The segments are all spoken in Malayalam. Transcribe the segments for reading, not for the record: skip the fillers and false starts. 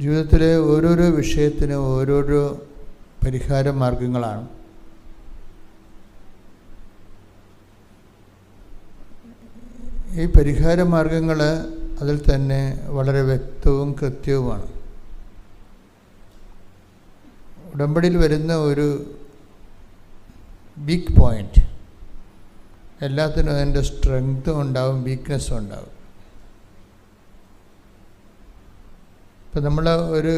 ജീവിതത്തിലെ ഓരോരോ വിഷയത്തിനും ഓരോരോ പരിഹാര മാർഗങ്ങളാണ്. ഈ പരിഹാര മാർഗങ്ങൾ അതിൽ തന്നെ വളരെ വ്യക്തവും കൃത്യവുമാണ്. ഉടമ്പടിയിൽ വരുന്ന ഒരു ബിഗ് പോയിൻ്റ്, എല്ലാത്തിനും അതിൻ്റെ സ്ട്രെങ്ത്തും ഉണ്ടാവും, വീക്ക്നെസ്സും ഉണ്ടാവും. ഇപ്പം നമ്മൾ ഒരു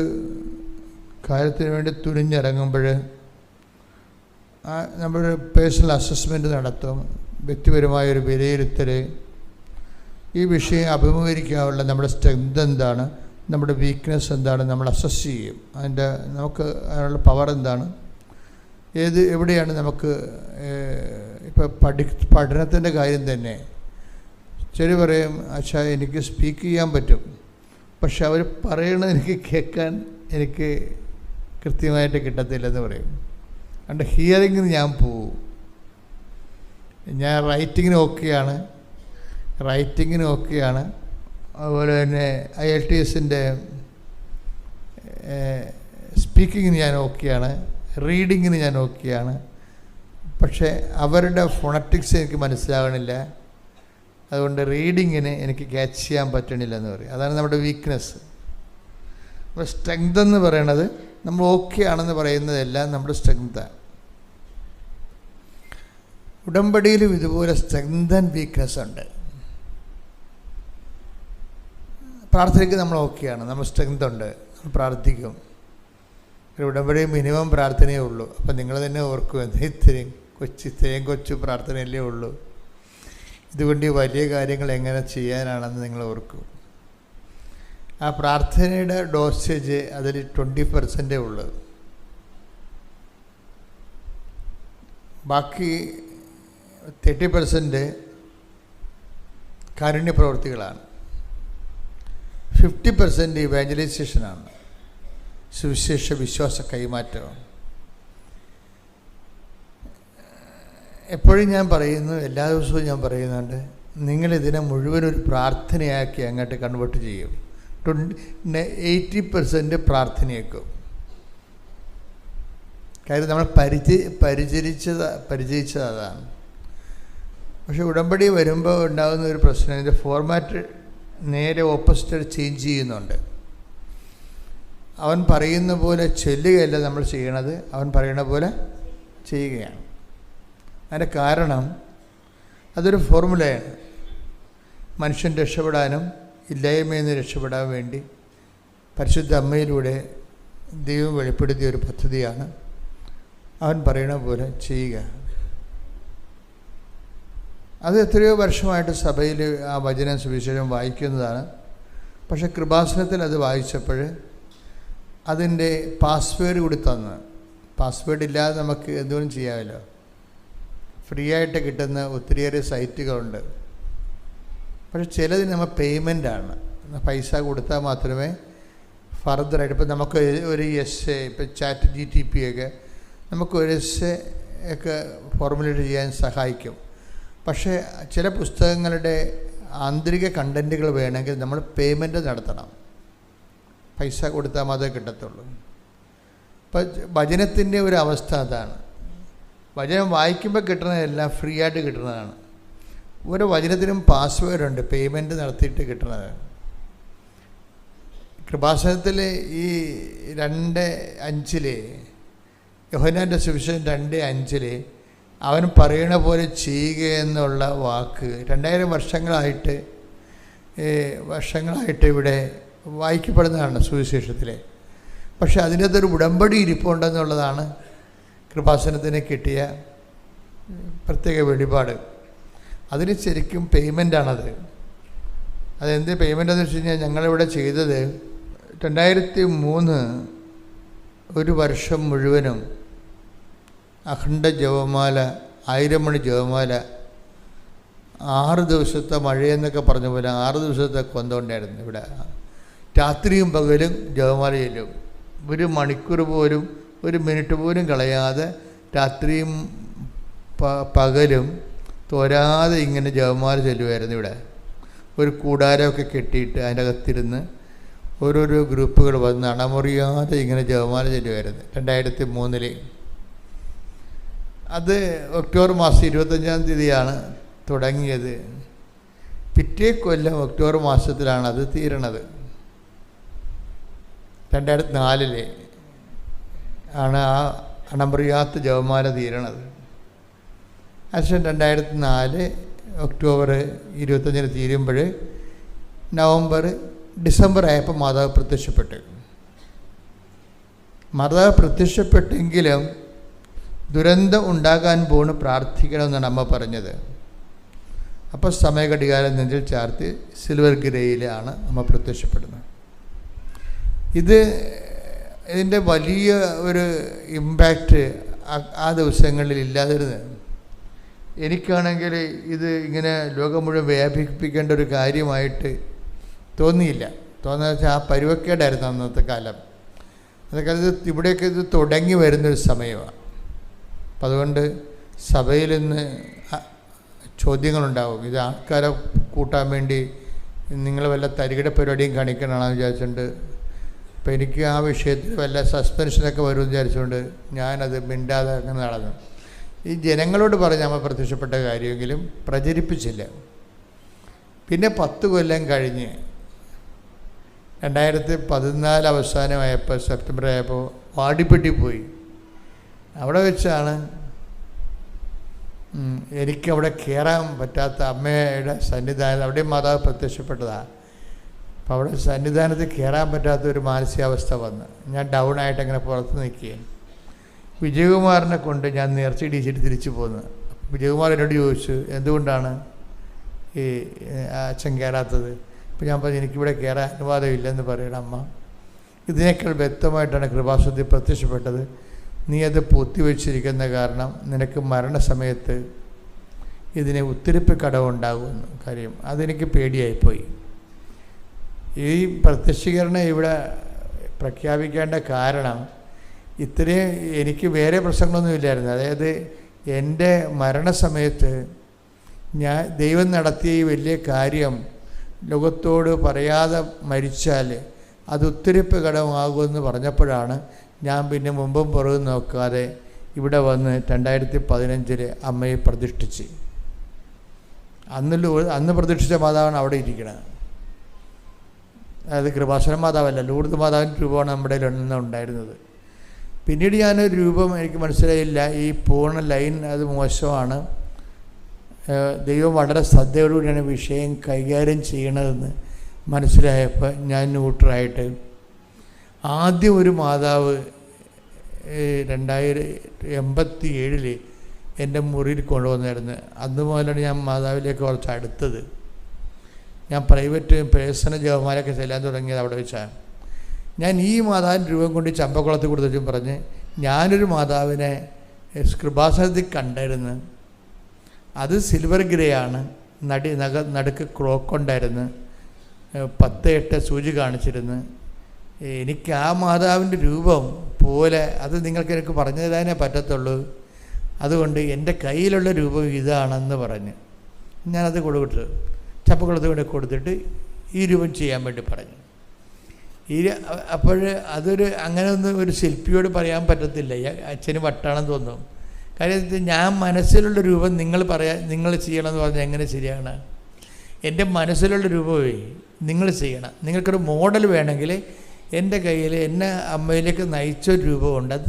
കാര്യത്തിന് വേണ്ടി തുനിഞ്ഞിറങ്ങുമ്പോൾ നമ്മളൊരു പേഴ്സണൽ അസസ്മെൻറ്റ് നടത്തും, വ്യക്തിപരമായൊരു വിലയിരുത്തൽ, ഈ വിഷയം അഭിമുഖീകരിക്കാനുള്ള നമ്മുടെ സ്ട്രെങ്ത് എന്താണ്, നമ്മുടെ വീക്ക്നെസ് എന്താണ്, നമ്മൾ അസസ് ചെയ്യും. നമുക്ക് അതിനുള്ള പവർ എന്താണ്, എവിടെയാണ് നമുക്ക് ഇപ്പോൾ പഠനത്തിൻ്റെ കാര്യം തന്നെ. ശരി പറയും, അച്ഛാ എനിക്ക് സ്പീക്ക് ചെയ്യാൻ പറ്റും, പക്ഷെ അവർ പറയണത് എനിക്ക് കേൾക്കാൻ എനിക്ക് കൃത്യമായിട്ട് കിട്ടത്തില്ലെന്ന് പറയും. അതുകൊണ്ട് ഹിയറിങ്ങിന് ഞാൻ പോവും. ഞാൻ റൈറ്റിങ്ങിന് ഓക്കെയാണ്. അതുപോലെ തന്നെ IELTSൻ്റെ സ്പീക്കിങ്ങിന് ഞാൻ ഓക്കെയാണ്, റീഡിങ്ങിന് ഞാൻ ഓക്കെയാണ്. പക്ഷേ അവരുടെ ഫോണറ്റിക്സ് എനിക്ക് മനസ്സിലാവണില്ല, അതുകൊണ്ട് റീഡിങ്ങിന് എനിക്ക് ക്യാച്ച് ചെയ്യാൻ പറ്റണില്ല എന്ന് പറയും. അതാണ് നമ്മുടെ വീക്ക്നെസ്. അപ്പോൾ സ്ട്രെങ്ത് എന്ന് പറയണത് നമ്മൾ ഓക്കെ ആണെന്ന് പറയുന്നതെല്ലാം നമ്മുടെ സ്ട്രെങ്താണ്. ഉടമ്പടിയിലും ഇതുപോലെ സ്ട്രെങ്ത് ആൻഡ് വീക്ക്നെസ് ഉണ്ട്. പ്രാർത്ഥനയ്ക്ക് നമ്മൾ ഓക്കെയാണ്, നമ്മൾ സ്ട്രെങ്ത് ഉണ്ട്, നമ്മൾ പ്രാർത്ഥിക്കും. ഒരു ഉടമ്പടി മിനിമം പ്രാർത്ഥനയേ ഉള്ളൂ. അപ്പം നിങ്ങൾ തന്നെ ഓർക്കും, ഇത്രയും കൊച്ചു പ്രാർത്ഥനയല്ലേ ഉള്ളൂ, ഇതുകൊണ്ട് വലിയ കാര്യങ്ങൾ എങ്ങനെ ചെയ്യാനാണെന്ന് നിങ്ങൾ ഓർക്കും. ആ പ്രാർത്ഥനയുടെ ഡോസേജ് അതിൽ 20% ഉള്ളൂ. ബാക്കി 30% കാരുണ്യ പ്രവൃത്തികളാണ്. 50% ഇവാഞ്ചലൈസേഷനാണ്, സുവിശേഷ വിശ്വാസ കൈമാറ്റം. എപ്പോഴും ഞാൻ പറയുന്നു, എല്ലാ ദിവസവും ഞാൻ പറയുന്നുണ്ട്, നിങ്ങളിതിനെ മുഴുവൻ ഒരു പ്രാർത്ഥനയാക്കി അങ്ങോട്ട് കൺവേർട്ട് ചെയ്യും. 80% പ്രാർത്ഥനയാക്കും. കാര്യം നമ്മൾ പരിചയിച്ചത് അതാണ്. പക്ഷെ ഉടമ്പടി വരുമ്പോൾ ഉണ്ടാകുന്ന ഒരു പ്രശ്നം, ഇതിൻ്റെ ഫോർമാറ്റ് നേരെ ഓപ്പോസിറ്റ് ചേഞ്ച് ചെയ്യുന്നുണ്ട്. അവൻ പറയുന്ന പോലെ ചൊല്ലുകയല്ല നമ്മൾ ചെയ്യണത്, അവൻ പറയുന്ന പോലെ ചെയ്യുകയാണ്. അതിൻ്റെ കാരണം അതൊരു ഫോർമുലയാണ്. മനുഷ്യൻ രക്ഷപ്പെടാനും ഇല്ലായ്മയിൽ നിന്ന് രക്ഷപ്പെടാൻ വേണ്ടി പരിശുദ്ധ അമ്മയിലൂടെ ദൈവം വെളിപ്പെടുത്തിയ ഒരു പദ്ധതിയാണ്. അവൻ പറയണ പോലെ ചെയ്യുക. അത് എത്രയോ വർഷമായിട്ട് സഭയിൽ ആ വചനം സുവിശേഷം വായിക്കുന്നതാണ്. പക്ഷെ കൃപാസനത്തിൽ അത് വായിച്ചപ്പോൾ അതിൻ്റെ പാസ്വേഡ് കൂടി തന്ന്, പാസ്വേഡ് ഇല്ലാതെ നമുക്ക് എന്തുകൊണ്ടും ചെയ്യാമല്ലോ. ഫ്രീ ആയിട്ട് കിട്ടുന്ന ഒത്തിരിയേറെ സൈറ്റുകളുണ്ട്. പക്ഷെ ചിലതിന് നമ്മൾ പേയ്മെൻ്റാണ്, പൈസ കൊടുത്താൽ മാത്രമേ ഫർദറായിട്ട്. ഇപ്പം നമുക്ക് ഒരു എസ്സേ, ഇപ്പം ചാറ്റ് GTP ഒക്കെ നമുക്ക് ഒരു എസ്സേ ഒക്കെ ഫോർമുലേറ്റ് ചെയ്യാൻ സഹായിക്കും. പക്ഷേ ചില പുസ്തകങ്ങളുടെ ആന്തരിക കണ്ടൻറ്റുകൾ വേണമെങ്കിൽ നമ്മൾ പേയ്മെൻറ്റ് നടത്തണം, പൈസ കൊടുത്താൽ മാത്രമേ കിട്ടത്തുള്ളൂ. ഇപ്പം വചനത്തിൻ്റെ ഒരു അവസ്ഥ അതാണ്. വചനം വായിക്കുമ്പോൾ കിട്ടുന്നതെല്ലാം ഫ്രീ ആയിട്ട് കിട്ടുന്നതാണ്. ഓരോ വചനത്തിനും പാസ്വേഡുണ്ട്, പേയ്മെൻറ്റ് നടത്തിയിട്ട് കിട്ടുന്നത്. കൃപാസനത്തിൽ ഈ 2:5 യോഹന്നാൻ്റെ സുവിശേഷം 2:5 അവൻ പറയണ പോലെ ചെയ്യുക എന്നുള്ള വാക്ക് 2000 വർഷങ്ങളായിട്ട് ഇവിടെ വായിക്കപ്പെടുന്നതാണ് സുവിശേഷത്തിലെ. പക്ഷെ അതിൻ്റെ അകത്തൊരു ഉടമ്പടി ഇരിപ്പുണ്ടെന്നുള്ളതാണ് കൃപാസനത്തിന് കിട്ടിയ പ്രത്യേക വെളിപാട്. അതിന് ശരിക്കും പേയ്മെൻ്റാണത്. അതെന്ത് പേയ്മെൻ്റെന്ന് വെച്ച് കഴിഞ്ഞാൽ ഞങ്ങളിവിടെ ചെയ്തത് 2003 ഒരു വർഷം മുഴുവനും അഖണ്ഡ ജപമാല, 1000 മണി ജപമാല, 6 ദിവസത്തെ മഴയെന്നൊക്കെ പറഞ്ഞ പോലെ 6 ദിവസത്തെ കൊന്തമുണ്ടായിരുന്നു ഇവിടെ. രാത്രിയും പകലും ജപമാല ചെല്ലും. 1 മണിക്കൂർ പോലും 1 മിനിറ്റ് പോലും കളയാതെ രാത്രിയും പകലും തോരാതെ ഇങ്ങനെ ജപമാല ചൊല്ലുമായിരുന്നു ഇവിടെ. ഒരു കൂടാരമൊക്കെ കെട്ടിയിട്ട് അതിൻ്റെ അകത്തിരുന്ന് ഓരോരോ ഗ്രൂപ്പുകൾ വന്ന് അണമുറിയാതെ ഇങ്ങനെ ജപമാല ചൊല്ലുമായിരുന്നു 2003. അത് ഒക്ടോബർ മാസം 25-ാം തീയതിയാണ് തുടങ്ങിയത്. പിറ്റേ കൊല്ലം ഒക്ടോബർ മാസത്തിലാണ് അത് തീരണത്. 2004 ആണ് ആ അണമുറിയാത്ത ജപമാല തീരണത്. അതിനുശേഷം 2004 ഒക്ടോബർ 25-ന് തീരുമ്പോൾ ഡിസംബർ ആയപ്പോൾ മാതാവ് പ്രത്യക്ഷപ്പെട്ടു. മാതാവ് പ്രത്യക്ഷപ്പെട്ടെങ്കിലും ദുരന്തം ഉണ്ടാകാൻ പോണ് പ്രാർത്ഥിക്കണമെന്നാണ് അമ്മ പറഞ്ഞത്. അപ്പോൾ സമയഘടികാരം നെഞ്ചിൽ ചാർത്തി സിൽവർ ഗിരയിലാണ് അമ്മ പ്രത്യക്ഷപ്പെടുന്നത്. ഇതിൻ്റെ വലിയ ഒരു ഇമ്പാക്റ്റ് ആ ദിവസങ്ങളിൽ ഇല്ലാതിരുന്നത്. എനിക്കാണെങ്കിൽ ഇത് ഇങ്ങനെ ലോകം മുഴുവൻ വ്യാപിപ്പിക്കേണ്ട ഒരു കാര്യമായിട്ട് തോന്നിയില്ല. തോന്നുന്നത് വെച്ചാൽ ആ പരുവക്കേടായിരുന്നു അന്നത്തെ കാലം. അതൊക്കെ ഇവിടെയൊക്കെ ഇത് തുടങ്ങി വരുന്നൊരു സമയമാണ്. അപ്പം അതുകൊണ്ട് സഭയിൽ നിന്ന് ചോദ്യങ്ങളുണ്ടാവും. ഇത് ആൾക്കാരെ കൂട്ടാൻ വേണ്ടി നിങ്ങൾ വല്ല തരികിട പരിപാടിയും കാണിക്കണമെന്ന് വിചാരിച്ചുകൊണ്ട്, അപ്പം എനിക്ക് ആ വിഷയത്തിൽ വല്ല സസ്പെൻഷനൊക്കെ വരുമെന്ന് വിചാരിച്ചുകൊണ്ട് ഞാനത് മിണ്ടാതെ അങ്ങനെ നടന്നു. ഈ ജനങ്ങളോട് പറഞ്ഞ് നമ്മൾ പ്രത്യക്ഷപ്പെട്ട കാര്യമെങ്കിലും പ്രചരിപ്പിച്ചില്ല. പിന്നെ 10 കൊല്ലം കഴിഞ്ഞ് 2014 അവസാനമായപ്പോൾ, സെപ്റ്റംബർ ആയപ്പോൾ വാടിപ്പെട്ടി പോയി. അവിടെ വെച്ചാണ് എനിക്കവിടെ കയറാൻ പറ്റാത്ത അമ്മയുടെ സന്നിധാനം, അവിടെ മാതാവ് പ്രത്യക്ഷപ്പെട്ടതാണ്. അപ്പോൾ അവിടെ സന്നിധാനത്തിൽ കയറാൻ പറ്റാത്ത ഒരു മാനസികാവസ്ഥ വന്ന് ഞാൻ ഡൗൺ ആയിട്ട് അങ്ങനെ പുറത്ത് നിൽക്കുകയാണ്. വിജയകുമാറിനെ കൊണ്ട് ഞാൻ നേർച്ചയിടിച്ചിട്ട് തിരിച്ചു പോന്നു. വിജയകുമാർ എന്നോട് ചോദിച്ചു, എന്തുകൊണ്ടാണ് ഈ അച്ഛൻ കയറാത്തത്? അപ്പോൾ ഞാൻ പറഞ്ഞു, എനിക്കിവിടെ കയറാൻ അനുവാദമില്ലെന്ന് പറയണം അമ്മ. ഇതിനേക്കാൾ വ്യക്തമായിട്ടാണ് കൃപാസനത്തിൽ പ്രത്യക്ഷപ്പെട്ടത്. നീ അത് പൂത്തിവെച്ചിരിക്കുന്ന കാരണം നിനക്ക് മരണസമയത്ത് ഇതിന് ഉത്തിരിപ്പ് കടവുണ്ടാകുമെന്ന്. കാര്യം അതെനിക്ക് പേടിയായിപ്പോയി. ഈ പ്രത്യക്ഷീകരണം ഇവിടെ പ്രഖ്യാപിക്കേണ്ട കാരണം ഇത്രയും എനിക്ക് വേറെ പ്രശ്നങ്ങളൊന്നുമില്ലായിരുന്നു. അതായത് എൻ്റെ മരണസമയത്ത് ദൈവം നടത്തിയ ഈ വലിയ കാര്യം ലോകത്തോട് പറയാതെ മരിച്ചാൽ അത് ഉത്തിരിപ്പ് കടമാകുമെന്ന് പറഞ്ഞപ്പോഴാണ് ഞാൻ പിന്നെ മുമ്പും പുറകും നോക്കാതെ ഇവിടെ വന്ന് 2015 അമ്മയെ പ്രതിഷ്ഠിച്ച്. അന്ന് പ്രതിഷ്ഠിച്ച മാതാവാണ് അവിടെ ഇരിക്കുന്നത്. അതായത് കൃപാസന മാതാവല്ല, ലൂർദ് മാതാവിൻ്റെ രൂപമാണ് നമ്മുടെ ഉണ്ടായിരുന്നത്. പിന്നീട് ഞാനൊരു രൂപം എനിക്ക് മനസ്സിലായില്ല, ഈ പൂർണ്ണ ലൈൻ അത് മോശമാണ്, ദൈവം വളരെ ശ്രദ്ധയോടുകൂടിയാണ് വിഷയം കൈകാര്യം ചെയ്യണതെന്ന് മനസ്സിലായപ്പോൾ ഞാൻ ന്യൂട്രലായിട്ട് ആദ്യം ഒരു മാതാവ് 1987 എൻ്റെ മുറിയിൽ കൊണ്ടുവന്നായിരുന്നു. അന്ന് മുതലാണ് ഞാൻ മാതാവിലേക്ക് കുറച്ച് അടുത്തത്. ഞാൻ പ്രൈവറ്റ് പേഴ്സണൽ ജപമാലയൊക്കെ ചെല്ലാൻ തുടങ്ങിയത് അവിടെ വെച്ചാണ്. ഞാൻ ഈ മാതാവിൻ്റെ രൂപം കൊണ്ട് ചമ്പക്കുളത്ത് കൊടുത്തും പറഞ്ഞ് ഞാനൊരു മാതാവിനെ കൃപാസനത്തിൽ കണ്ടായിരുന്നു. അത് സിൽവർ ഗ്രേയാണ്, നടുക്ക് ക്രോക്കുണ്ടായിരുന്നു, 10-8 സൂചി കാണിച്ചിരുന്നു. എനിക്ക് ആ മാതാവിൻ്റെ രൂപം പോലെ അത് നിങ്ങൾക്ക് എനിക്ക് പറഞ്ഞു തരാനേ പറ്റത്തുള്ളൂ. അതുകൊണ്ട് എൻ്റെ കയ്യിലുള്ള രൂപം ഇതാണെന്ന് പറഞ്ഞ് ഞാനത് കൊടുത്തു. ചപ്പക്കുളത്ത് കൊണ്ട് കൊടുത്തിട്ട് ഈ രൂപം ചെയ്യാൻ വേണ്ടി പറഞ്ഞു. അപ്പോൾ അതൊരു അങ്ങനെ ഒന്നും ഒരു ശില്പിയോട് പറയാൻ പറ്റത്തില്ല. അച്ഛന് വട്ടാണെന്ന് തോന്നും. കാര്യം ഞാൻ മനസ്സിലുള്ള രൂപം നിങ്ങൾ ചെയ്യണമെന്ന് പറഞ്ഞാൽ എങ്ങനെ ശരിയാണ്? എൻ്റെ മനസ്സിലുള്ള രൂപമേ നിങ്ങൾ ചെയ്യണം. നിങ്ങൾക്കൊരു മോഡൽ വേണമെങ്കിൽ എൻ്റെ കയ്യിൽ എന്നെ അമ്മയിലേക്ക് നയിച്ചൊരു രൂപമുണ്ട്, അത്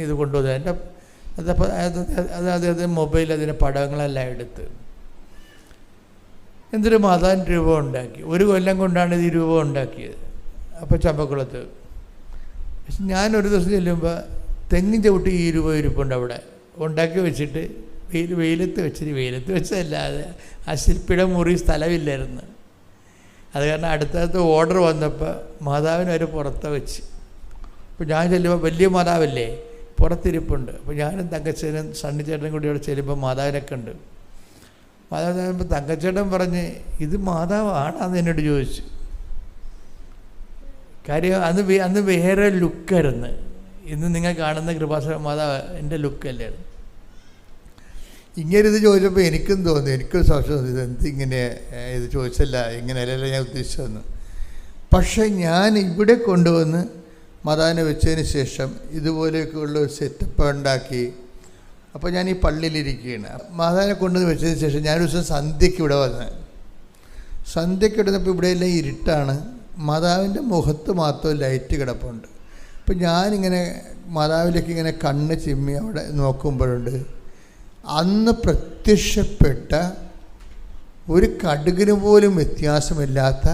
ഇത് കൊണ്ടുവന്നു. എൻ്റെ അത് മൊബൈൽ അതിൻ്റെ പടങ്ങളെല്ലാം എടുത്ത് എന്തൊരു മാതാവിൻ്റെ രൂപം ഉണ്ടാക്കി. 1 കൊല്ലം കൊണ്ടാണ് ഈ രൂപം ഉണ്ടാക്കിയത്. അപ്പോൾ ചമ്പക്കുളത്ത് ഞാനൊരു ദിവസം ചെല്ലുമ്പോൾ തെങ്ങിൻ ചവിട്ടി ഈ രൂപം ഇരിപ്പുണ്ട് അവിടെ ഉണ്ടാക്കി വെച്ചിട്ട് വെയിലത്ത് വെച്ചതല്ലാതെ ആ ശില്പിയുടെ മുറി സ്ഥലമില്ലായിരുന്നു. അത് കാരണം അടുത്തടുത്ത് ഓർഡർ വന്നപ്പോൾ മാതാവിനെ അവർ പുറത്ത് വെച്ച്. അപ്പോൾ ഞാൻ ചെല്ലുമ്പോൾ വലിയ മാതാവല്ലേ പുറത്തിരിപ്പുണ്ട്. അപ്പോൾ ഞാനും തങ്കച്ചേനും സണ്ണിച്ചേട്ടനും കൂടി അവിടെ ചെല്ലുമ്പോൾ മാതാവിനൊക്കെ ഉണ്ട്. മാതാവ് ചെല്ലുമ്പോൾ തങ്കച്ചേട്ടൻ പറഞ്ഞ് ഇത് മാതാവാണെന്ന് എന്നോട് ചോദിച്ചു. കാര്യം അന്ന് വേറെ ലുക്കായിരുന്നു. ഇന്ന് നിങ്ങൾ കാണുന്ന കൃപാസന മാതാവ് എൻ്റെ ലുക്കല്ലായിരുന്നു. ഇങ്ങനെ ഇത് ചോദിച്ചപ്പോൾ എനിക്കും തോന്നി, എനിക്കൊരു സംശയം, ഇത് എന്തിങ്ങനെ ഇത് ചോദിച്ചല്ല, ഇങ്ങനെയല്ലല്ലോ ഞാൻ ഉദ്ദേശിച്ചതെന്ന്. പക്ഷെ ഞാൻ ഇവിടെ കൊണ്ടുവന്ന് മാതാവിനെ വെച്ചതിന് ശേഷം ഇതുപോലെയൊക്കെയുള്ള ഒരു സെറ്റപ്പ് ഉണ്ടാക്കി. അപ്പോൾ ഞാൻ ഈ പള്ളിയിലിരിക്കുകയാണ്. മാതാവിനെ കൊണ്ടുവന്ന് വെച്ചതിന് ശേഷം ഞാനൊരു ദിവസം സന്ധ്യയ്ക്ക് ഇവിടെ വന്ന്, സന്ധ്യയ്ക്ക് ഇടുന്നപ്പോൾ ഇവിടെയെല്ലാം ഇരുട്ടാണ്, മാതാവിൻ്റെ മുഖത്ത് മാത്രം ലൈറ്റ് കിടപ്പുണ്ട്. അപ്പം ഞാനിങ്ങനെ മാതാവിലേക്ക് ഇങ്ങനെ കണ്ണ് ചിമ്മി അവിടെ നോക്കുമ്പോഴുണ്ട് അന്ന് പ്രത്യക്ഷപ്പെട്ട ഒരു കടുകിന് പോലും വ്യത്യാസമില്ലാത്ത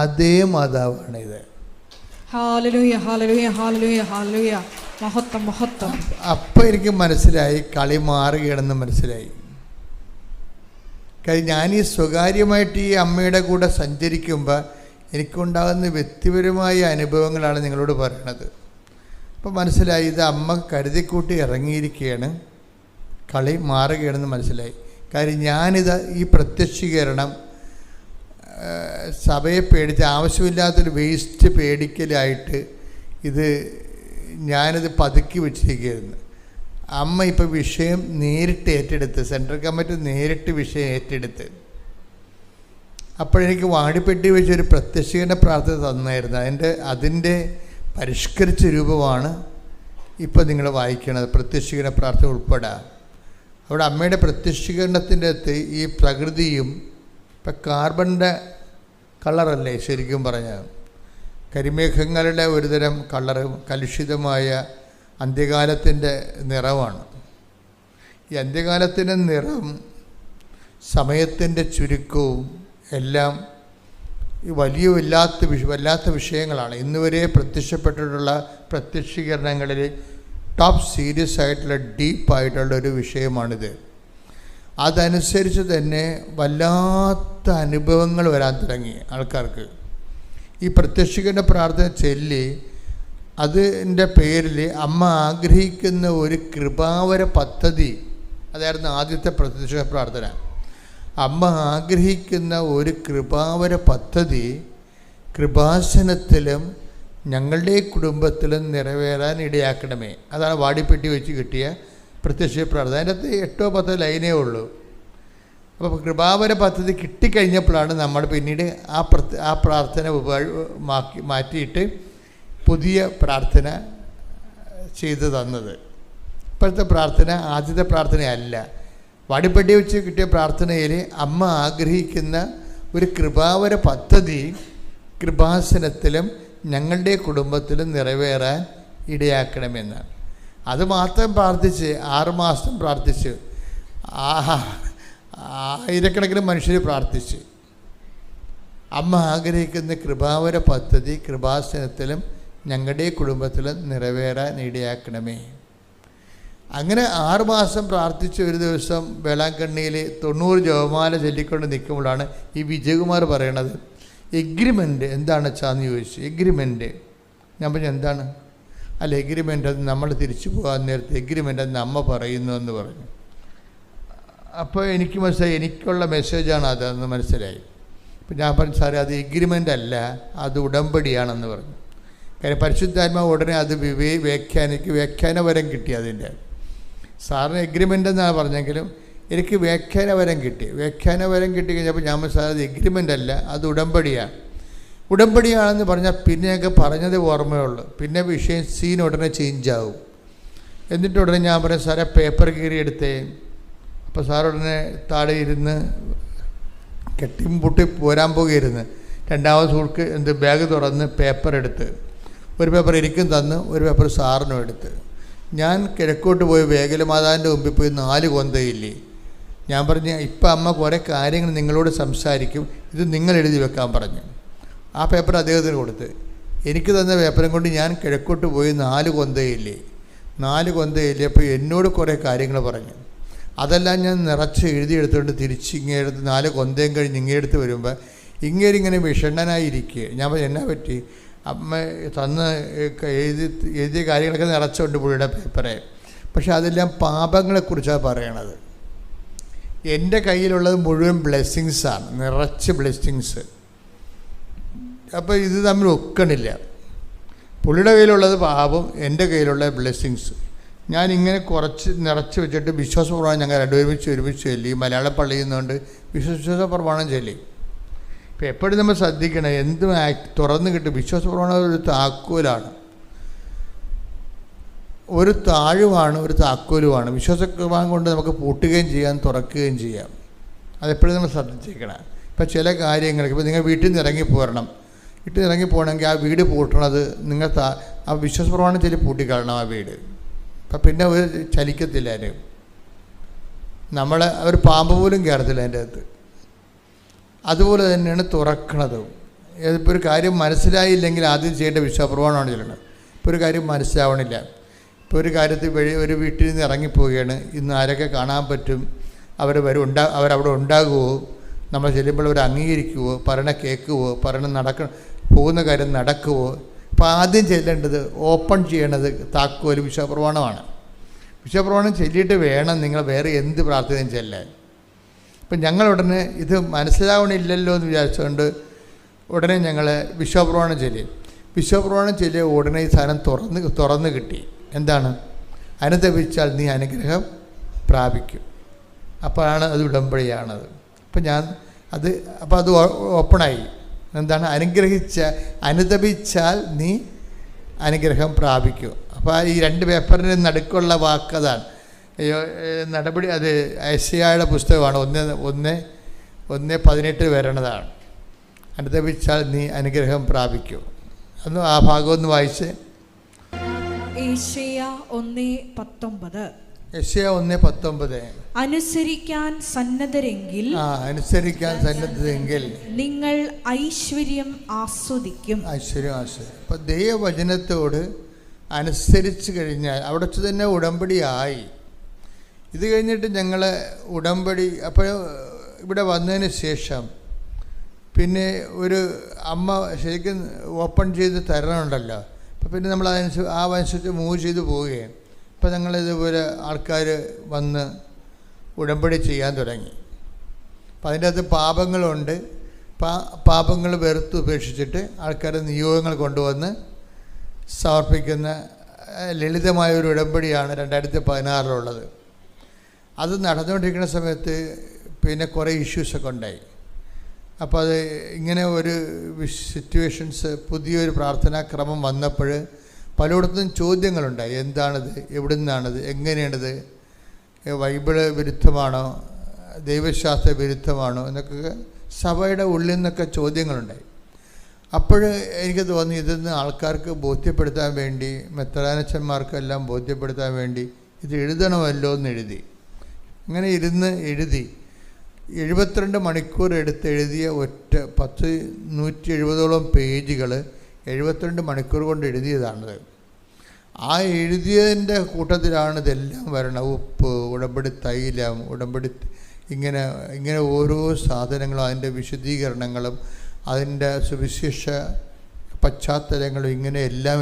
അതേ മാതാവാണിത്. അപ്പം എനിക്ക് മനസ്സിലായി, കളി മാറുകയാണെന്ന് മനസ്സിലായി. കാര്യം ഞാൻ ഈ സ്വകാര്യമായിട്ട് ഈ അമ്മയുടെ കൂടെ സഞ്ചരിക്കുമ്പോൾ എനിക്കുണ്ടാകുന്ന വ്യക്തിപരമായ അനുഭവങ്ങളാണ് നിങ്ങളോട് പറയണത്. അപ്പം മനസ്സിലായി, ഇത് അമ്മ കരുതിക്കൂട്ടി ഇറങ്ങിയിരിക്കുകയാണ്, കളി മാറുകയാണെന്ന് മനസ്സിലായി. കാര്യം ഞാനിത് ഈ പ്രത്യക്ഷീകരണം സഭയെ പേടിച്ച് ആവശ്യമില്ലാത്തൊരു വേസ്റ്റ് പേടിക്കലായിട്ട് ഞാനിത് പതുക്കി വെച്ചിരിക്കുകയായിരുന്നു. അമ്മ ഇപ്പോൾ വിഷയം നേരിട്ട് ഏറ്റെടുത്ത്, സെൻട്രൽ കമ്മിറ്റി നേരിട്ട് വിഷയം ഏറ്റെടുത്ത്, അപ്പോഴെനിക്ക് വാടിപ്പെട്ടി വെച്ചൊരു പ്രത്യക്ഷീകരണ പ്രാർത്ഥന തന്നായിരുന്നു. അതിൻ്റെ പരിഷ്കരിച്ച രൂപമാണ് ഇപ്പോൾ നിങ്ങൾ വായിക്കണത്, പ്രത്യക്ഷീകരണ പ്രാർത്ഥന ഉൾപ്പെടെ. അവിടെ അമ്മയുടെ പ്രത്യക്ഷീകരണത്തിൻ്റെ അകത്ത് ഈ പ്രകൃതിയും ഇപ്പം കാർബണിൻ്റെ കളറല്ലേ ശരിക്കും പറഞ്ഞാൽ, കരിമേഘങ്ങളുടെ ഒരുതരം കളറും കലുഷിതമായ അന്ത്യകാലത്തിൻ്റെ നിറമാണ്. ഈ അന്ത്യകാലത്തിൻ്റെ നിറം, സമയത്തിൻ്റെ ചുരുക്കവും എല്ലാം ഈ വല്ലാത്ത വിഷയങ്ങളാണ്. ഇന്നുവരെ പ്രത്യക്ഷപ്പെട്ടിട്ടുള്ള പ്രത്യക്ഷീകരണങ്ങളിൽ ടോപ്പ് സീരിയസ് ആയിട്ടുള്ള ഡീപ്പായിട്ടുള്ള ഒരു വിഷയമാണിത്. അതനുസരിച്ച് തന്നെ വല്ലാത്ത അനുഭവങ്ങൾ വരാൻ തുടങ്ങി ആൾക്കാർക്ക്. ഈ പ്രത്യക്ഷീകരണ പ്രാർത്ഥന ചൊല്ലി അതിൻ്റെ പേരിൽ അമ്മ ആഗ്രഹിക്കുന്ന ഒരു കൃപാവര പദ്ധതി, അതായിരുന്നു ആദ്യത്തെ പ്രത്യക്ഷ പ്രാർത്ഥന. അമ്മ ആഗ്രഹിക്കുന്ന ഒരു കൃപാവര പദ്ധതി കൃപാസനത്തിലും ഞങ്ങളുടെ കുടുംബത്തിലും നിറവേറാൻ ഇടയാക്കണമേ. അതാണ് വാടിപ്പെട്ടി വെച്ച് കിട്ടിയ പ്രത്യക്ഷ പ്രാർത്ഥന. അതിൻ്റെ അകത്ത് 8-10 ലൈനേ ഉള്ളൂ. അപ്പോൾ കൃപാവര പദ്ധതി കിട്ടിക്കഴിഞ്ഞപ്പോഴാണ് നമ്മൾ പിന്നീട് ആ പ്രാർത്ഥന മാറ്റിയിട്ട് പുതിയ പ്രാർത്ഥന ചെയ്തു തന്നത്. ഇപ്പോഴത്തെ പ്രാർത്ഥന ആദ്യത്തെ പ്രാർത്ഥനയല്ല. വാടിപ്പെട്ടി വെച്ച് കിട്ടിയ പ്രാർത്ഥനയിൽ അമ്മ ആഗ്രഹിക്കുന്ന ഒരു കൃപാവര പദ്ധതി കൃപാസനത്തിലും ഞങ്ങളുടെ കുടുംബത്തിലും നിറവേറാൻ ഇടയാക്കണമെന്നാണ്. അത് മാത്രം പ്രാർത്ഥിച്ച് 6 മാസം പ്രാർത്ഥിച്ച് ആയിരക്കണക്കിന് മനുഷ്യർ പ്രാർത്ഥിച്ച് അമ്മ ആഗ്രഹിക്കുന്ന കൃപാവര പദ്ധതി കൃപാസനത്തിലും ഞങ്ങളുടെ കുടുംബത്തിലും നിറവേറാൻ ഇടയാക്കണമേ. അങ്ങനെ 6 മാസം പ്രാർത്ഥിച്ച് ഒരു ദിവസം വേളാങ്കണ്ണിയിൽ 90 ജപമാല ചൊല്ലിക്കൊണ്ട് നിൽക്കുമ്പോഴാണ് ഈ വിജയകുമാർ പറയണത്, എഗ്രിമെൻ്റ് എന്താണ് വെച്ചാന്ന് ചോദിച്ചു. എഗ്രിമെൻ്റ് ഞാൻ പറഞ്ഞു എന്താണ്? അല്ല, എഗ്രിമെൻ്റ് അത് നമ്മൾ തിരിച്ചു പോകാൻ നേരത്തെ എഗ്രിമെൻ്റ് എന്ന് അമ്മ പറയുന്നു എന്ന് പറഞ്ഞു. അപ്പോൾ എനിക്ക് മനസ്സിലായി, എനിക്കുള്ള മെസ്സേജാണ് അതെന്ന് മനസ്സിലായി. അപ്പം ഞാൻ പറഞ്ഞു, സാറേ അത് എഗ്രിമെൻ്റ് അല്ല, അത് ഉടമ്പടിയാണെന്ന് പറഞ്ഞു. കാര്യം പരിശുദ്ധാത്മാവ് ഉടനെ അത് വ്യാഖ്യാനവരം കിട്ടി. അതിൻ്റെ സാറിന് എഗ്രിമെൻ്റ് എന്നാണ് പറഞ്ഞെങ്കിലും എനിക്ക് വ്യാഖ്യാനവരം കിട്ടി. വ്യാഖ്യാനവരം കിട്ടിക്കഴിഞ്ഞപ്പോൾ ഞാൻ സാർ അത് എഗ്രിമെൻ്റ് അല്ല, അത് ഉടമ്പടിയാണ്. ഉടമ്പടിയാണെന്ന് പറഞ്ഞാൽ പിന്നെ ഞങ്ങൾക്ക് പറഞ്ഞത് ഓർമ്മയുള്ളൂ. പിന്നെ വിഷയം സീൻ ഉടനെ ചേഞ്ചാവും. എന്നിട്ട് ഉടനെ ഞാൻ പറയും, സാറേ പേപ്പർ കീറിയെടുത്തേ. അപ്പോൾ സാർ ഉടനെ താഴെ ഇരുന്ന് കെട്ടിയും പൊട്ടി പോരാൻ പോകുകയായിരുന്നു. രണ്ടാമത് സുഹൃത്ത് ബാഗ് തുറന്ന് പേപ്പർ എടുത്ത് ഒരു പേപ്പർ എനിക്കും തന്ന് ഒരു പേപ്പർ സാറിനും എടുത്ത് ഞാൻ കിഴക്കോട്ട് പോയി വേഗലമാതാവിൻ്റെ മുമ്പിൽ പോയി 4 കൊന്തയില്ലേ. ഞാൻ പറഞ്ഞു, ഇപ്പം അമ്മ കുറേ കാര്യങ്ങൾ നിങ്ങളോട് സംസാരിക്കും, ഇത് നിങ്ങൾ എഴുതി വെക്കാൻ പറഞ്ഞു. ആ പേപ്പർ അദ്ദേഹത്തിന് കൊടുത്ത് എനിക്ക് തന്ന പേപ്പറും കൊണ്ട് ഞാൻ കിഴക്കോട്ട് പോയി 4 കൊന്തയില്ലേ. 4 കൊന്തയില്ലേ. അപ്പോൾ എന്നോട് കുറേ കാര്യങ്ങൾ പറഞ്ഞു. അതെല്ലാം ഞാൻ നിറച്ച് എഴുതിയെടുത്തുകൊണ്ട് തിരിച്ച് ഇങ്ങേടുത്ത് 4 കൊന്തയും കഴിഞ്ഞ് ഇങ്ങേടുത്ത് വരുമ്പോൾ ഇങ്ങനെ വിഷണ്ണനായിരിക്കുക. ഞാൻ പറഞ്ഞു, എന്നാ പറ്റി? അമ്മ തന്ന് എഴുതിയ കാര്യങ്ങളൊക്കെ നിറച്ചുകൊണ്ട് പുള്ളിയുടെ പേപ്പറെ. പക്ഷെ അതെല്ലാം പാപങ്ങളെക്കുറിച്ചാണ് പറയണത്. എൻ്റെ കയ്യിലുള്ളത് മുഴുവൻ ബ്ലെസ്സിങ്സാണ്, നിറച്ച് ബ്ലെസ്സിങ്സ്. അപ്പോൾ ഇത് തമ്മിൽ ഒക്കണില്ല. പുള്ളിയുടെ കയ്യിലുള്ളത് പാപം, എൻ്റെ കയ്യിലുള്ള ബ്ലെസ്സിങ്സ്. ഞാനിങ്ങനെ കുറച്ച് നിറച്ച് വെച്ചിട്ട് വിശ്വാസപ്രമാണം ഞങ്ങൾ ഒരുമിച്ച് ചൊല്ലി. മലയാള പള്ളിയിൽ നിന്നുകൊണ്ട് വിശ്വാസപ്രമാണം ചൊല്ലി. ഇപ്പം എപ്പോഴും നമ്മൾ ശ്രദ്ധിക്കണം, എന്തും തുറന്നു കിട്ടും. വിശ്വാസപ്രമാണം ഒരു താക്കോലാണ്, ഒരു താഴുമാണ്, ഒരു താക്കോലുമാണ്. വിശ്വാസപ്രമാണം കൊണ്ട് നമുക്ക് പൂട്ടുകയും ചെയ്യാം, തുറക്കുകയും ചെയ്യാം. അതെപ്പോഴും നമ്മൾ ശ്രദ്ധിച്ചിരിക്കണം. ഇപ്പം ചില കാര്യങ്ങൾക്ക്, ഇപ്പോൾ നിങ്ങൾ വീട്ടിൽ നിന്ന് ഇറങ്ങിപ്പോരണം, വീട്ടിൽ നിന്ന് ഇറങ്ങിപ്പോകണമെങ്കിൽ ആ വീട് പൂട്ടണത് നിങ്ങൾ ആ വിശ്വാസപ്രമാണം ചൊല്ലി പൂട്ടിക്കളയണം ആ വീട്. അപ്പം പിന്നെ ഒരു ചലിക്കത്തില്ല. അതിന് നമ്മളെ ഒരു പാമ്പ് പോലും കയറത്തില്ല അതിൻ്റെ അകത്ത്. അതുപോലെ തന്നെയാണ് തുറക്കണതും. ഇപ്പോൾ ഒരു കാര്യം മനസ്സിലായില്ലെങ്കിൽ ആദ്യം ചെയ്യേണ്ട വിശ്വാസപ്രമാണമാണ് ചൊല്ലണം. ഇപ്പോൾ ഒരു കാര്യം മനസ്സിലാവണില്ല, ഇപ്പോൾ ഒരു കാര്യത്തിൽ ഒരു വീട്ടിൽ നിന്ന് ഇറങ്ങിപ്പോവുകയാണ്, ഇന്ന് ആരൊക്കെ കാണാൻ പറ്റും, അവരവിടെ ഉണ്ടാകുമോ, നമ്മൾ ചെല്ലുമ്പോൾ അവർ അംഗീകരിക്കുമോ, പറയണ കേൾക്കുമോ, പോകുന്ന കാര്യം നടക്കുമോ. അപ്പോൾ ആദ്യം ചെല്ലേണ്ടത്, ഓപ്പൺ ചെയ്യേണ്ടത് താക്കോൽ വിശ്വാസപ്രമാണമാണ്. വിശ്വാസപ്രമാണം ചൊല്ലിയിട്ട് വേണം നിങ്ങൾ വേറെ എന്ത് പ്രാർത്ഥനയും ചെല്ലാൻ. ഇപ്പം ഞങ്ങൾ ഉടനെ ഇത് മനസ്സിലാവണില്ലല്ലോ എന്ന് വിചാരിച്ചുകൊണ്ട് ഉടനെ ഞങ്ങൾ വിശ്വാസപ്രമാണം ചൊല്ലി. വിശ്വാസപ്രമാണം ചൊല്ലിയ ഉടനെ ഈ സാധനം തുറന്ന് കിട്ടി. എന്താണ്? അനുതപിച്ചാൽ നീ അനുഗ്രഹം പ്രാപിക്കും. അപ്പോഴാണ് അത് ഉടമ്പടിയാണത്. അപ്പം അത് ഓപ്പണായി. എന്താണ്? അനുതപിച്ചാൽ നീ അനുഗ്രഹം പ്രാപിക്കും. അപ്പോൾ ഈ 2 പേപ്പറിന് നടുക്കുള്ള വാക്കതാണ് നടപടി. അത് യെശയ്യായുടെ പുസ്തകമാണ്. 1:18 വരണതാണ്. അനുതപിച്ചാൽ നീ അനുഗ്രഹം പ്രാപിക്കും. ഒന്ന് ആ ഭാഗം ഒന്ന് വായിച്ച്. യെശയ്യാ 1:19. യെശയ്യാ 1:19. അനുസരിക്കാൻ സന്നദ്ധരെങ്കിൽ നിങ്ങൾ ഐശ്വര്യം ആസ്വദിക്കും. അപ്പം ദൈവവചനത്തോട് അനുസരിച്ച് കഴിഞ്ഞാൽ അവിടെ വെച്ച് തന്നെ ഉടമ്പടിയായി. ഇത് കഴിഞ്ഞിട്ട് ഞങ്ങൾ ഉടമ്പടി, അപ്പോൾ ഇവിടെ വന്നതിന് ശേഷം പിന്നെ ഒരു അമ്മ ശരിക്കും ഓപ്പൺ ചെയ്ത് തരണമുണ്ടല്ലോ. അപ്പോൾ പിന്നെ നമ്മൾ അതനുസരിച്ച് മൂവ് ചെയ്ത് പോവുകയാണ്. അപ്പോൾ ഞങ്ങളിതുപോലെ ആൾക്കാർ വന്ന് ഉടമ്പടി ചെയ്യാൻ തുടങ്ങി. അപ്പം അതിൻ്റെ അകത്ത് പാപങ്ങളുണ്ട്. പാപങ്ങൾ വെറുത്ത് ഉപേക്ഷിച്ചിട്ട് ആൾക്കാർ നിയോഗങ്ങൾ കൊണ്ടുവന്ന് സമർപ്പിക്കുന്ന ലളിതമായൊരു ഉടമ്പടിയാണ് 2016 അത് നടന്നുകൊണ്ടിരിക്കുന്ന സമയത്ത് പിന്നെ കുറേ ഇഷ്യൂസൊക്കെ ഉണ്ടായി. അപ്പോൾ അത് ഇങ്ങനെ ഒരു സിറ്റുവേഷൻസ്, പുതിയൊരു പ്രാർത്ഥനാക്രമം വന്നപ്പോൾ പലയിടത്തും ചോദ്യങ്ങളുണ്ടായി. എന്താണിത്, എവിടെ നിന്നാണിത്, എങ്ങനെയാണിത്, ബൈബിള് വിരുദ്ധമാണോ, ദൈവശാസ്ത്ര വിരുദ്ധമാണോ എന്നൊക്കെ സഭയുടെ ഉള്ളിൽ നിന്നൊക്കെ ചോദ്യങ്ങളുണ്ടായി. അപ്പോൾ എനിക്ക് തോന്നി ഇതൊന്ന് ആൾക്കാർക്ക് ബോധ്യപ്പെടുത്താൻ വേണ്ടി, മെത്രാനച്ചന്മാർക്കെല്ലാം ബോധ്യപ്പെടുത്താൻ വേണ്ടി ഇത് എഴുതണമല്ലോ എന്ന് എഴുതി. അങ്ങനെ എഴുതി 72 മണിക്കൂർ എഴുതിയ 170-170ഓളം പേജുകൾ 72 മണിക്കൂർ കൊണ്ട് എഴുതിയതാണത്. ആ എഴുതിയതിൻ്റെ കൂട്ടത്തിലാണ് ഇതെല്ലാം വരണം. ഉപ്പ്, ഉടമ്പടി തൈലം, ഉടമ്പടി ഇങ്ങനെ ഓരോ സാധനങ്ങളും അതിൻ്റെ വിശദീകരണങ്ങളും അതിൻ്റെ സുവിശേഷ പശ്ചാത്തലങ്ങളും ഇങ്ങനെ എല്ലാം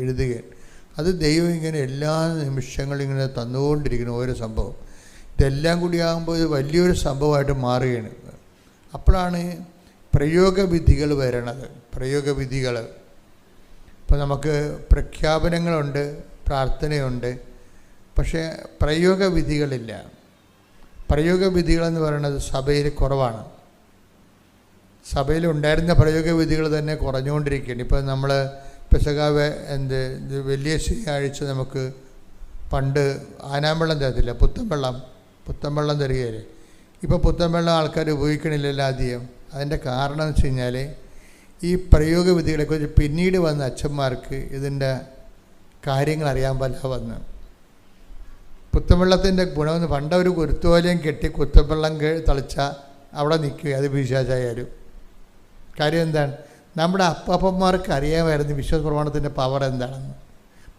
എഴുതുകയാണ്. അത് ദൈവം ഇങ്ങനെ എല്ലാ നിമിഷങ്ങളും ഇങ്ങനെ തന്നുകൊണ്ടിരിക്കുന്നു ഓരോ സംഭവം. ഇതെല്ലാം കൂടി ആകുമ്പോൾ ഇത് വലിയൊരു സംഭവമായിട്ട് മാറുകയാണ്. അപ്പോഴാണ് പ്രയോഗവിധികൾ വരണത്. പ്രയോഗവിധികൾ ഇപ്പോൾ നമുക്ക് പ്രഖ്യാപനങ്ങളുണ്ട്, പ്രാർത്ഥനയുണ്ട്, പക്ഷേ പ്രയോഗവിധികളില്ല. പ്രയോഗവിധികളെന്ന് പറയുന്നത് സഭയിൽ കുറവാണ്. സഭയിലുണ്ടായിരുന്ന പ്രയോഗവിധികൾ തന്നെ കുറഞ്ഞുകൊണ്ടിരിക്കുകയാണ്. ഇപ്പോൾ നമ്മൾ പെസകാവ് വലിയ ശനിയാഴ്ച നമുക്ക് പണ്ട് ആനാമ്പെള്ളം തരത്തില്ല, പുത്തൻവെള്ളം തരികയില്ലേ. ഇപ്പോൾ പുത്തൻവെള്ളം ആൾക്കാർ ഉപയോഗിക്കണില്ലല്ലോ അധികം. അതിൻ്റെ കാരണം എന്ന് വെച്ച് കഴിഞ്ഞാൽ ഈ പ്രയോഗവിധികളെക്കുറിച്ച് പിന്നീട് വന്ന അച്ഛന്മാർക്ക് ഇതിൻ്റെ കാര്യങ്ങൾ അറിയാൻ പറ്റാതെ വന്ന്. പുത്തൻവെള്ളത്തിൻ്റെ ഗുണമെന്ന് പണ്ടൊരു കുരുത്തോലയും കെട്ടി കുത്തൻവെള്ളം തളിച്ചാൽ അവിടെ നിൽക്കുക, അത് പിശാചായാലും. കാര്യം എന്താണ്? നമ്മുടെ അപ്പന്മാർക്ക് അറിയാമായിരുന്നു വിശ്വാസ പ്രമാണത്തിൻ്റെ പവർ എന്താണെന്ന്,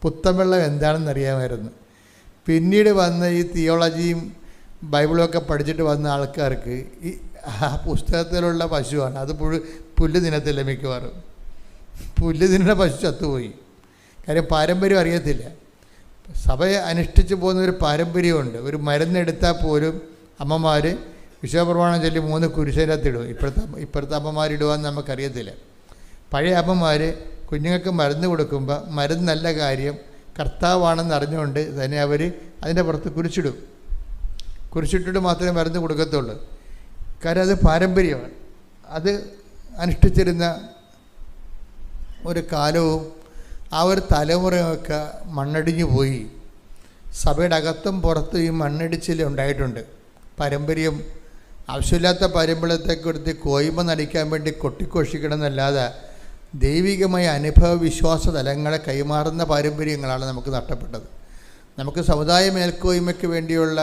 പുത്തൻവെള്ളം എന്താണെന്ന് അറിയാമായിരുന്നു. പിന്നീട് വന്ന ഈ തിയോളജിയും ബൈബിളൊക്കെ പഠിച്ചിട്ട് വന്ന ആൾക്കാർക്ക് ഈ ആ പുസ്തകത്തിലുള്ള പശുവാണ്, അത് പുല്ല് തിന്നത്തില്ല. മിക്കവാറും പുല്ല് തിന്നുന്ന പശു ചത്തുപോയി. കാര്യം പാരമ്പര്യം അറിയത്തില്ല. സഭയെ അനുഷ്ഠിച്ച് പോകുന്ന ഒരു പാരമ്പര്യമുണ്ട്. ഒരു മരുന്നെടുത്താൽ പോലും അമ്മമാർ വിശ്വാസപ്രമാണം ചൊല്ലി 3 കുരിശിനകത്തിടും. ഇപ്പോഴത്തെ അമ്മമാരിടുവാന്ന് നമുക്കറിയത്തില്ല. പഴയ അമ്മമാർ കുഞ്ഞുങ്ങൾക്ക് മരുന്ന് കൊടുക്കുമ്പോൾ മരുന്നല്ല കാര്യം, കർത്താവാണെന്ന് അറിഞ്ഞുകൊണ്ട് തന്നെ അവർ അതിൻ്റെ പുറത്ത് കുരിശിട്ടിട്ട് മാത്രമേ മരുന്ന് കൊടുക്കത്തുള്ളൂ. കാര്യം അത് പാരമ്പര്യമാണ്. അത് അനുഷ്ഠിച്ചിരുന്ന ഒരു കാലവും ആ ഒരു തലമുറയൊക്കെ മണ്ണടിഞ്ഞു പോയി. സഭയുടെ അകത്തും പുറത്തും ഈ മണ്ണിടിച്ചിൽ ഉണ്ടായിട്ടുണ്ട്. പാരമ്പര്യം ആവശ്യമില്ലാത്ത പാരമ്പര്യത്തെ കൊടുത്ത് കോയ്മ നടിക്കാൻ വേണ്ടി കൊട്ടിഘോഷിക്കണമെന്നല്ലാതെ ദൈവികമായ അനുഭവ വിശ്വാസ തലങ്ങളെ കൈമാറുന്ന പാരമ്പര്യങ്ങളാണ് നമുക്ക് നഷ്ടപ്പെട്ടത്. നമുക്ക് സമുദായ മേൽക്കോയ്മയ്ക്ക് വേണ്ടിയുള്ള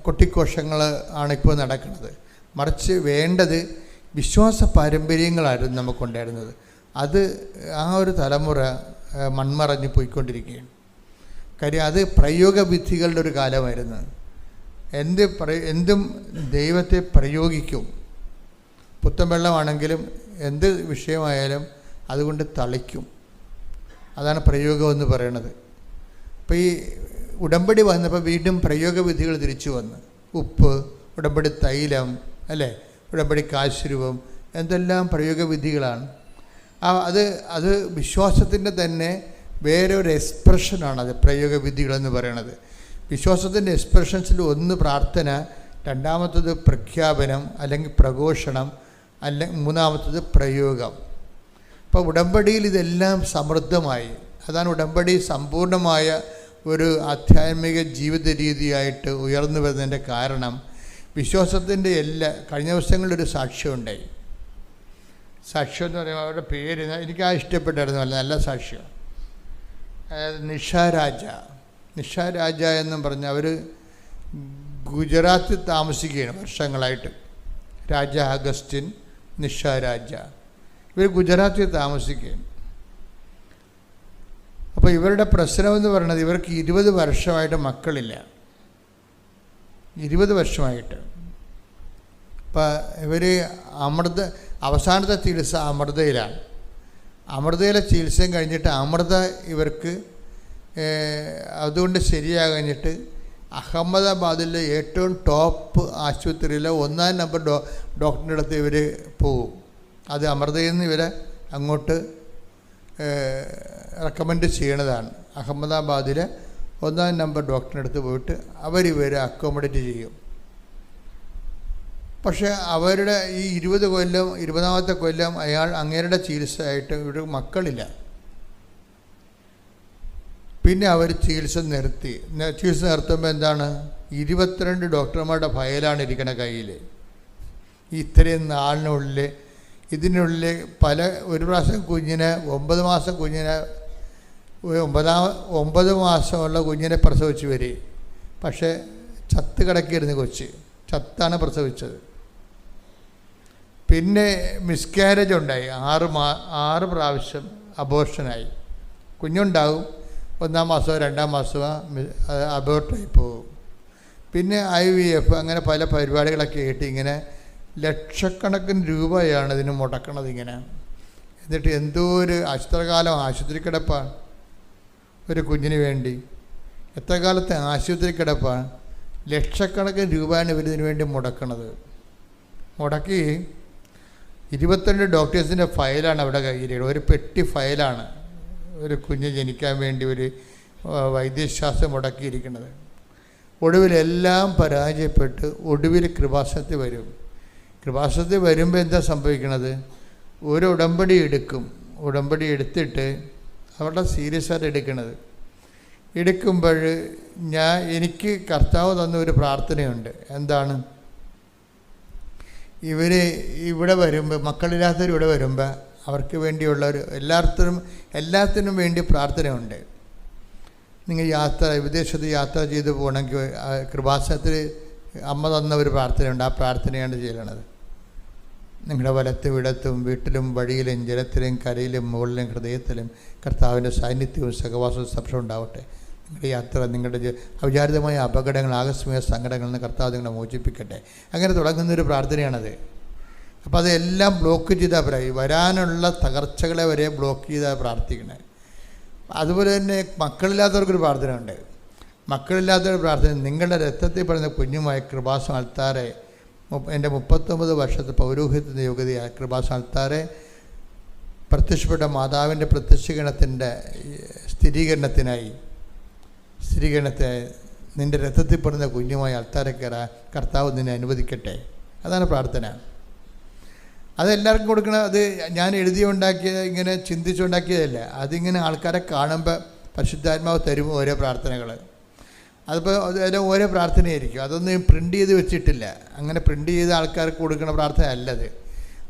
കൊട്ടിഘോഷങ്ങൾ ആണിപ്പോൾ നടക്കുന്നത്. മറിച്ച് വേണ്ടത് വിശ്വാസ പാരമ്പര്യങ്ങളായിരുന്നു നമുക്കുണ്ടായിരുന്നത്. അത് ആ ഒരു തലമുറ മൺമറഞ്ഞ് പോയിക്കൊണ്ടിരിക്കുകയാണ്. കാര്യം അത് പ്രയോഗവിധികളുടെ ഒരു കാലമായിരുന്നു. എന്തും ദൈവത്തെ പ്രയോഗിക്കും. പുത്തൻ വെള്ളമാണെങ്കിലും എന്ത് വിഷയമായാലും അതുകൊണ്ട് തളിക്കും. അതാണ് പ്രയോഗം എന്ന് പറയുന്നത്. അപ്പോൾ ഈ ഉടമ്പടി വന്നപ്പോൾ വീണ്ടും പ്രയോഗവിധികൾ തിരിച്ചു വന്ന് ഉപ്പ്, ഉടമ്പടി തൈലം, അല്ലേ, ഉടമ്പടി കാശുരൂപം, എന്തെല്ലാം പ്രയോഗവിധികളാണ്. അത് വിശ്വാസത്തിൻ്റെ തന്നെ വേറൊരു എക്സ്പ്രഷനാണ്. അത് പ്രയോഗവിധികളെന്ന് പറയണത്. വിശ്വാസത്തിൻ്റെ എക്സ്പ്രഷൻസിൽ ഒന്ന് പ്രാർത്ഥന, രണ്ടാമത്തത് പ്രഖ്യാപനം അല്ലെങ്കിൽ പ്രഘോഷണം, മൂന്നാമത്തത് പ്രയോഗം. അപ്പോൾ ഉടമ്പടിയിൽ ഇതെല്ലാം സമൃദ്ധമായി. അതാണ് ഉടമ്പടി സമ്പൂർണ്ണമായ ഒരു ആധ്യാത്മിക ജീവിത രീതിയായിട്ട് ഉയർന്നു വരുന്നതിൻ്റെ കാരണം. വിശ്വാസത്തിൻ്റെ കഴിഞ്ഞ ദിവസങ്ങളിലൊരു സാക്ഷ്യമുണ്ടായി. സാക്ഷ്യം എന്ന് പറയുമ്പോൾ അവരുടെ പേര് എനിക്ക് ഇഷ്ടപ്പെട്ടായിരുന്നു. നല്ല സാക്ഷ്യം. അതായത് നിഷ രാജ എന്നും പറഞ്ഞ് അവർ ഗുജറാത്തിൽ താമസിക്കുകയാണ് വർഷങ്ങളായിട്ട്. രാജ അഗസ്റ്റിൻ, നിഷ രാജ, ഇവർ ഗുജറാത്തിൽ താമസിക്കുകയാണ്. അപ്പോൾ ഇവരുടെ പ്രശ്നമെന്ന് പറയുന്നത് ഇവർക്ക് 20 വർഷമായിട്ട് മക്കളില്ല. 20 വർഷമായിട്ട്. അപ്പം ഇവർ അവസാനത്തെ ചികിത്സ അമൃതയിലാണ്. അമൃതയിലെ ചികിത്സയും കഴിഞ്ഞിട്ട് അമൃത ഇവർക്ക് അതുകൊണ്ട് ശരിയാകഴിഞ്ഞിട്ട് അഹമ്മദാബാദിലെ ഏറ്റവും ടോപ്പ് ആശുപത്രിയിലെ 1-ാം നമ്പർ ഡോക്ടറിൻ്റെ അടുത്ത് ഇവർ പോകും. അത് അമൃതയിൽ നിന്ന് ഇവരെ അങ്ങോട്ട് റെക്കമെൻഡ് ചെയ്യണതാണ്. അഹമ്മദാബാദിലെ 1-ാം നമ്പർ ഡോക്ടറിൻ്റെ അടുത്ത് പോയിട്ട് അവരിവരെ അക്കോമഡേറ്റ് ചെയ്യും. പക്ഷേ അവരുടെ ഈ 20ാമത്തെ കൊല്ലം അങ്ങേരുടെ ചികിത്സയായിട്ട് ഇവിടെ മക്കളില്ല. പിന്നെ അവർ ചികിത്സ നിർത്തുമ്പോൾ എന്താണ്, 22 ഡോക്ടർമാരുടെ ഫയലാണ് ഇരിക്കണ കയ്യിൽ. ഇത്രയും നാളിനുള്ളിൽ ഇതിനുള്ളിൽ ഒരു പ്രാവശ്യം കുഞ്ഞിനെ 9 മാസം കുഞ്ഞിനെ 9 മാസമുള്ള കുഞ്ഞിനെ പ്രസവിച്ച് വരെ. പക്ഷേ ചത്ത് കിടക്കിയിരുന്നു കൊച്ച്, ചത്താണ് പ്രസവിച്ചത്. പിന്നെ മിസ്കാരേജ് ഉണ്ടായി. 6 പ്രാവശ്യം അബോർഷനായി. കുഞ്ഞുണ്ടാകും, 1-ാം മാസമോ 2-ാം മാസമോ അബോർട്ടായി പോകും. പിന്നെ IVF, അങ്ങനെ പല പരിപാടികളൊക്കെ ആയിട്ട് ഇങ്ങനെ ലക്ഷക്കണക്കിന് രൂപയാണ് ഇതിന് മുടക്കണത് ഇങ്ങനെ. എന്നിട്ട് എന്തോ ഒരു എത്ര കാലം ആശുപത്രി കിടപ്പാണ് ഒരു കുഞ്ഞിന് വേണ്ടി. എത്ര കാലത്തെ ആശുപത്രി കിടപ്പാണ്. ലക്ഷക്കണക്കിന് രൂപയാണ് ഇവരിതിനു വേണ്ടി മുടക്കണത്. മുടക്കി 22 ഡോക്ടേഴ്സിൻ്റെ ഫയലാണ് അവിടെ കയ്യിലുള്ളത്. ഒരു പെട്ടി ഫയലാണ് ഒരു കുഞ്ഞ് ജനിക്കാൻ വേണ്ടി ഒരു വൈദ്യശാസ്ത്രം മുടക്കിയിരിക്കുന്നത്. ഒടുവിലെല്ലാം പരാജയപ്പെട്ട് ഒടുവിൽ കൃപാസനത്തിൽ വരും. കൃപാസനത്തിൽ വരുമ്പോൾ എന്താ സംഭവിക്കണത്, ഒരു ഉടമ്പടി എടുക്കും. ഉടമ്പടി എടുത്തിട്ട് അവിടെ സീരിയസ് ആയിട്ട് എടുക്കുമ്പോൾ എനിക്ക് കർത്താവ് തന്ന ഒരു പ്രാർത്ഥനയുണ്ട്. എന്താണ്, ഇവിടെ വരുമ്പോൾ, മക്കളില്ലാത്തവർ ഇവിടെ വരുമ്പോൾ അവർക്ക് വേണ്ടിയുള്ള എല്ലാത്തിനും വേണ്ടി പ്രാർത്ഥനയുണ്ട്. നിങ്ങൾ വിദേശത്ത് യാത്ര ചെയ്ത് പോകണമെങ്കിൽ കൃപാസനത്തിൽ അമ്മ തന്ന ഒരു പ്രാർത്ഥനയുണ്ട്. ആ പ്രാർത്ഥനയാണ് ചെയ്യണത്. നിങ്ങളുടെ വലത്തും ഇടത്തും വീട്ടിലും വഴിയിലും ജലത്തിലും കരയിലും മുകളിലും ഹൃദയത്തിലും കർത്താവിൻ്റെ സാന്നിധ്യവും സഹവാസവും സ്പർശം ഉണ്ടാവട്ടെ. നിങ്ങളുടെ യാത്ര, നിങ്ങളുടെ അവിചാരിതമായ അപകടങ്ങൾ, ആകസ്മിക സങ്കടങ്ങളിൽ നിന്ന് കർത്താവ് നിങ്ങളെ മോചിപ്പിക്കട്ടെ. അങ്ങനെ തുടങ്ങുന്നൊരു പ്രാർത്ഥനയാണത്. അപ്പോൾ അതെല്ലാം ബ്ലോക്ക് ചെയ്താൽ വരാനുള്ള തകർച്ചകളെ വരെ ബ്ലോക്ക് ചെയ്താൽ പ്രാർത്ഥിക്കണേ. അതുപോലെ തന്നെ മക്കളില്ലാത്തവർക്കൊരു പ്രാർത്ഥനയുണ്ട്. മക്കളില്ലാത്തവരുടെ പ്രാർത്ഥന, നിങ്ങളുടെ രക്തത്തിൽ പറയുന്ന കുഞ്ഞുമായ കൃപാസന അൾത്താരെ, എൻ്റെ 39 വർഷത്തെ പൗരോഹിത്യത്തിൻ്റെ യോഗ്യതയായ കൃപാസന അൾത്താരെ, പ്രത്യക്ഷപ്പെട്ട മാതാവിൻ്റെ പ്രത്യക്ഷീകരണത്തിൻ്റെ സ്ഥിരീകരണത്തിനായി നിൻ്റെ രക്തത്തിൽ പറയുന്ന കുഞ്ഞുമായ അൾത്താരെ കയറാൻ കർത്താവ് നിന്നെ അനുവദിക്കട്ടെ. അതാണ് പ്രാർത്ഥന. അതെല്ലാവർക്കും കൊടുക്കണം. അത് ഞാൻ എഴുതിയുണ്ടാക്കിയത് ഇങ്ങനെ ചിന്തിച്ചുണ്ടാക്കിയതല്ല. അതിങ്ങനെ ആൾക്കാരെ കാണുമ്പോൾ പരിശുദ്ധാത്മാവ് തരും ഓരോ പ്രാർത്ഥനകൾ. അതിപ്പോൾ അതെല്ലാം ഓരോ പ്രാർത്ഥനയായിരിക്കും. അതൊന്നും പ്രിൻ്റ് ചെയ്ത് വെച്ചിട്ടില്ല. അങ്ങനെ പ്രിൻ്റ് ചെയ്ത് ആൾക്കാർക്ക് കൊടുക്കുന്ന പ്രാർത്ഥന അല്ലത്.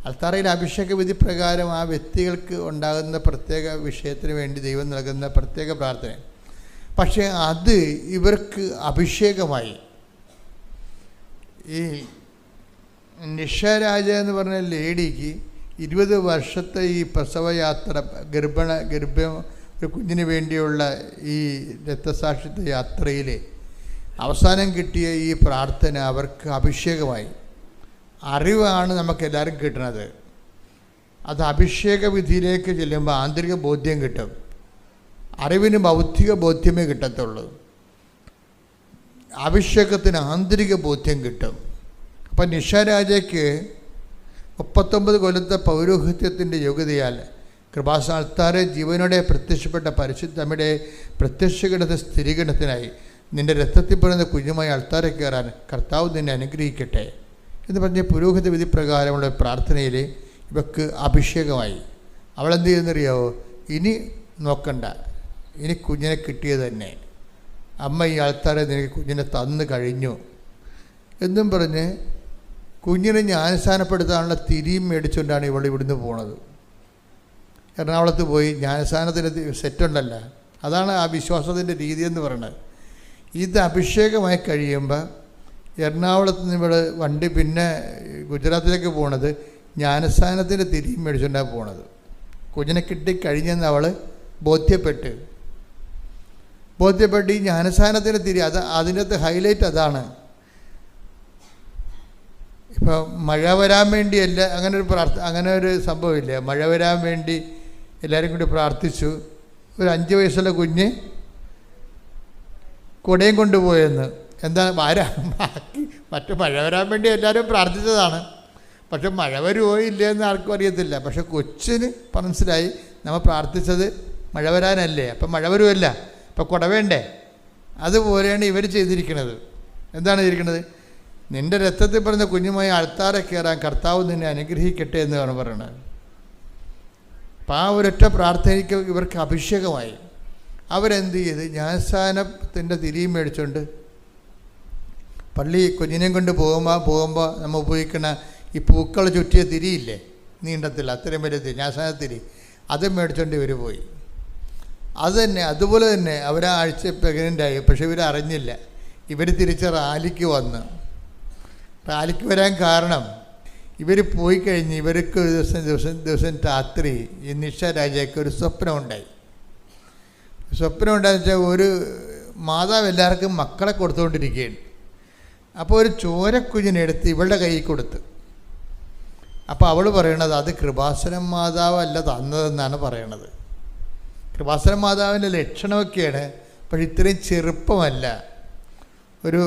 അൾത്താരയിൽ അഭിഷേക വിധി പ്രകാരം ആ വ്യക്തികൾക്ക് ഉണ്ടാകുന്ന പ്രത്യേക വിഷയത്തിന് വേണ്ടി ദൈവം നൽകുന്ന പ്രത്യേക പ്രാർത്ഥന. പക്ഷേ അത് ഇവർക്ക് അഭിഷേകമായി. ഈ നിഷരാജ എന്ന് പറഞ്ഞ ലേഡിക്ക് 20 വർഷത്തെ ഈ പ്രസവയാത്ര, ഗർഭം ഒരു കുഞ്ഞിന് വേണ്ടിയുള്ള ഈ രക്തസാക്ഷിത്വ യാത്രയിൽ അവസാനം കിട്ടിയ ഈ പ്രാർത്ഥന അവർക്ക് അഭിഷേകമായി. അറിവാണ് നമുക്കെല്ലാവരും കിട്ടുന്നത്. അത് അഭിഷേക വിധിയിലേക്ക് ചെല്ലുമ്പോൾ ആന്തരിക ബോധ്യം കിട്ടും. അറിവിന് ഭൗതിക ബോധ്യമേ കിട്ടത്തുള്ളൂ. അഭിഷേകത്തിന് ആന്തരിക ബോധ്യം കിട്ടും. അപ്പം നിഷാരാജയ്ക്ക് 39 കൊല്ലത്തെ പൗരോഹിത്യത്തിൻ്റെ യോഗ്യതയാൽ കൃപാസ്ഥാനത്താരെ ജീവനോടെ പ്രത്യക്ഷപ്പെട്ട പരിശുദ്ധമ്മയുടെ പ്രത്യക്ഷഗണത്തെ സ്ഥിരീകരണത്തിനായി നിൻ്റെ രക്തത്തിൽ പറയുന്ന കുഞ്ഞുമായി അൾത്താരെ കയറാൻ കർത്താവ് നിന്നെ അനുഗ്രഹിക്കട്ടെ എന്ന് പറഞ്ഞ് പുരോഹിത വിധി പ്രകാരമുള്ള പ്രാർത്ഥനയിൽ ഇവക്ക് അഭിഷേകമായി. അവളെന്ത് ചെയ്യുന്നറിയാവോ? ഇനി നോക്കണ്ട, ഇനി കുഞ്ഞിനെ കിട്ടിയത് തന്നെ. അമ്മ ഈ ആൾത്താരെ നിനക്ക് കുഞ്ഞിനെ തന്നു കഴിഞ്ഞു എന്നും പറഞ്ഞ് കുഞ്ഞിനെ ജ്ഞാനസ്ഥാനപ്പെടുത്താനുള്ള തിരിയും മേടിച്ചുകൊണ്ടാണ് ഇവൾ ഇവിടുന്ന് പോണത്. എറണാകുളത്ത് പോയി ജ്ഞാനസ്ഥാനത്തിന് സെറ്റുണ്ടല്ലോ, അതാണ് ആ വിശ്വാസത്തിൻ്റെ രീതി എന്ന് പറയുന്നത്. ഇത് അഭിഷേകമായി കഴിയുമ്പോൾ എറണാകുളത്ത് നിന്ന് ഇവിടെ വണ്ടി പിന്നെ ഗുജറാത്തിലേക്ക് പോണത് ജ്ഞാനസ്ഥാനത്തിൻ്റെ തിരിയും മേടിച്ചുകൊണ്ടാണ് പോണത്. കുഞ്ഞിനെ കിട്ടിക്കഴിഞ്ഞെന്ന് അവൾ ബോധ്യപ്പെട്ട് ഈ ജ്ഞാനസ്ഥാനത്തിൻ്റെ തിരി അതിനകത്ത് ഹൈലൈറ്റ് അതാണ്. ഇപ്പോൾ മഴ വരാൻ വേണ്ടിയല്ല, അങ്ങനെ ഒരു സംഭവമില്ല. മഴ വരാൻ വേണ്ടി എല്ലാവരും കൂടി പ്രാർത്ഥിച്ചു. ഒരു 5 വയസ്സുള്ള കുഞ്ഞ് കുടയും കൊണ്ടുപോയെന്ന്. എന്താ മറ്റു മഴ വരാൻ വേണ്ടി എല്ലാവരും പ്രാർത്ഥിച്ചതാണ്. പക്ഷെ മഴ വരുമോ ഇല്ലയെന്ന് ആർക്കും അറിയത്തില്ല. പക്ഷെ കൊച്ചിന് മനസ്സിലായി നമ്മൾ പ്രാർത്ഥിച്ചത് മഴ വരാനല്ലേ, അപ്പം മഴ വരുമല്ല, അപ്പം കുട വേണ്ടേ. അതുപോലെയാണ് ഇവർ ചെയ്തിരിക്കുന്നത്. എന്താണ് ചെയ്തിരിക്കുന്നത്? നിൻ്റെ രക്തത്തിൽ പറഞ്ഞ കുഞ്ഞുമായി അൾത്താരെ കയറാൻ കർത്താവ് നിന്നെ അനുഗ്രഹിക്കട്ടെ എന്നാണ് പറയുന്നത്. അപ്പം ആ ഒരൊറ്റ പ്രാർത്ഥനയ്ക്ക് ഇവർക്ക് അഭിഷേകമായി. അവരെന്ത് ചെയ്ത് ജ്ഞാനസ്ഥാനത്തിൻ്റെ തിരിയും മേടിച്ചുകൊണ്ട് പള്ളി കുഞ്ഞിനെയും കൊണ്ട് പോകുമ്പോൾ നമ്മൾ ഉപയോഗിക്കുന്ന ഈ പൂക്കൾ ചുറ്റിയ തിരിയില്ലേ, നീണ്ടത്തില്ല, അത്രയും വലിയ തിരി, ജ്ഞാനസ്ഥാനത്തിരി, അതും മേടിച്ചുകൊണ്ട് ഇവർ പോയി. അതുപോലെ തന്നെ അവരാഴ്ച പ്രഗ്നൻ്റായി. പക്ഷെ ഇവർ അറിഞ്ഞില്ല. ഇവർ തിരിച്ച് റാലിക്ക് വന്ന്. റാലിക്ക് വരാൻ കാരണം ഇവർ പോയി കഴിഞ്ഞ് ഇവർക്ക് ഒരു ദിവസം രാത്രി ഈ നിഷാരാജയ്ക്ക് ഒരു സ്വപ്നം ഉണ്ടായി. സ്വപ്നം ഉണ്ടായെന്ന് വെച്ചാൽ ഒരു മാതാവ് എല്ലാവർക്കും മക്കളെ കൊടുത്തുകൊണ്ടിരിക്കുകയാണ്. അപ്പോൾ ഒരു ചോരക്കുഞ്ഞിനെടുത്ത് ഇവളുടെ കയ്യിൽ കൊടുത്ത്. അപ്പോൾ അവൾ പറയണത് അത് കൃപാസനം മാതാവല്ല തന്നതെന്നാണ് പറയണത്. കൃപാസനം മാതാവിൻ്റെ ലക്ഷണമൊക്കെയാണ്, പക്ഷെ ഇത്രയും ചെറുപ്പമല്ല. ഒരു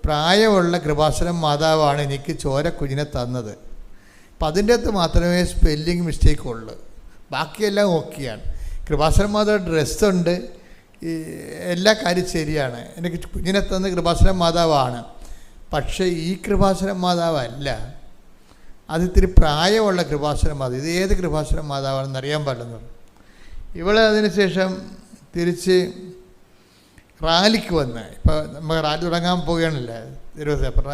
പ്രായമുള്ള കൃപാസനം മാതാവാണ് എനിക്ക് ചോരക്കുഞ്ഞിനെ തന്നത്. അപ്പം അതിൻ്റെ അകത്ത് മാത്രമേ സ്പെല്ലിങ് മിസ്റ്റേക്ക് ഉള്ളൂ, ബാക്കിയെല്ലാം ഓക്കെയാണ്. കൃപാസനം മാതാവ് ഡ്രസ്സുണ്ട്, എല്ലാ കാര്യം ശരിയാണ്. എനിക്ക് കുഞ്ഞിനെ തന്ന കൃപാസനം മാതാവാണ്. പക്ഷേ ഈ കൃപാസനം മാതാവല്ല, അതിത്തിരി പ്രായമുള്ള കൃപാസനം മാതാവ്. ഇത് ഏത് കൃപാസനം മാതാവാണെന്ന് അറിയാൻ പാടില്ലെന്ന് പറഞ്ഞു. ഇവളെ അതിനുശേഷം തിരിച്ച് റാലിക്ക് വന്ന്, ഇപ്പോൾ നമ്മൾ റാലി തുടങ്ങാൻ പോവുകയാണല്ലേ ദിവസം. അപ്പോൾ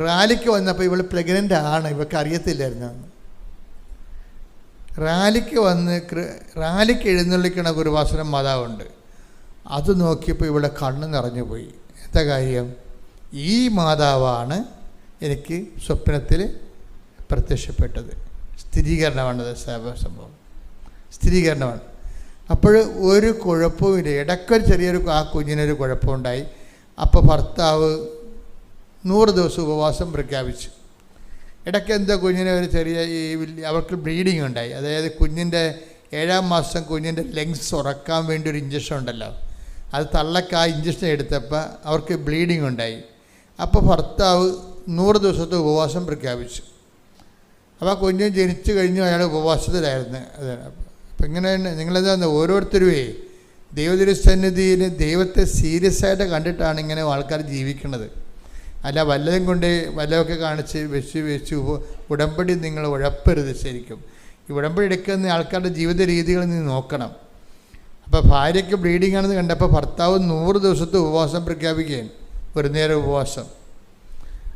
റാലിക്ക് വന്നപ്പോൾ ഇവൾ പ്രഗ്നൻ്റ് ആണ്, ഇവൾക്ക് അറിയത്തില്ലായിരുന്നു. റാലിക്ക് എഴുന്നള്ളിക്കണ കൃപാസനം മാതാവുണ്ട്. അത് നോക്കിയപ്പോൾ ഇവിടെ കണ്ണ് നിറഞ്ഞു പോയി. എന്താ കാര്യം? ഈ മാതാവാണ് എനിക്ക് സ്വപ്നത്തിൽ പ്രത്യക്ഷപ്പെട്ടത്. സ്ഥിരീകരണമാണത്, സംഭവം സ്ഥിരീകരണമാണ്. അപ്പോൾ ഒരു കുഴപ്പവുമില്ല. ഇടയ്ക്കൊരു ചെറിയൊരു ആ കുഞ്ഞിനൊരു കുഴപ്പമുണ്ടായി. അപ്പോൾ ഭർത്താവ് 100 ദിവസം ഉപവാസം പ്രഖ്യാപിച്ചു. ഇടയ്ക്ക് എന്താ കുഞ്ഞിന് ഒരു ചെറിയ അവർക്ക് ബ്ലീഡിങ് ഉണ്ടായി. അതായത് കുഞ്ഞിൻ്റെ 7-ാം മാസം കുഞ്ഞിൻ്റെ ലങ്സ് ഉറക്കാൻ വേണ്ടി ഒരു ഇഞ്ചക്ഷൻ ഉണ്ടല്ലോ, അത് തള്ളക്ക് ആ ഇഞ്ചക്ഷൻ എടുത്തപ്പോൾ അവർക്ക് ബ്ലീഡിങ് ഉണ്ടായി. അപ്പോൾ ഭർത്താവ് 100 ദിവസത്തെ ഉപവാസം പ്രഖ്യാപിച്ചു. അപ്പോൾ ആ കുഞ്ഞ് ജനിച്ചു കഴിഞ്ഞു, അയാൾ ഉപവാസത്തിലായിരുന്നു. അതാണ്. അപ്പം ഇങ്ങനെയാണ് നിങ്ങളെന്താ ഓരോരുത്തരുമേ ദൈവത്തിൻ്റെ സന്നിധിയിൽ ദൈവത്തെ സീരിയസ് ആയിട്ട് കണ്ടിട്ടാണ് ഇങ്ങനെ ആൾക്കാർ ജീവിക്കുന്നത്. അല്ല വല്ലതും കൊണ്ട് വല്ലതൊക്കെ കാണിച്ച് വെച്ച് ഉടമ്പടി നിങ്ങൾ ഉഴപ്പരുത്. ശരിക്കും ഈ ഉടമ്പടി എടുക്കുന്ന ആൾക്കാരുടെ ജീവിത രീതികൾ നീ നോക്കണം. അപ്പോൾ ഭാര്യയ്ക്ക് ബ്ലീഡിങ് ആണെന്ന് കണ്ടപ്പോൾ ഭർത്താവ് 100 ദിവസത്തെ ഉപവാസം പ്രഖ്യാപിക്കുകയാണ്, ഒരു നേരം ഉപവാസം.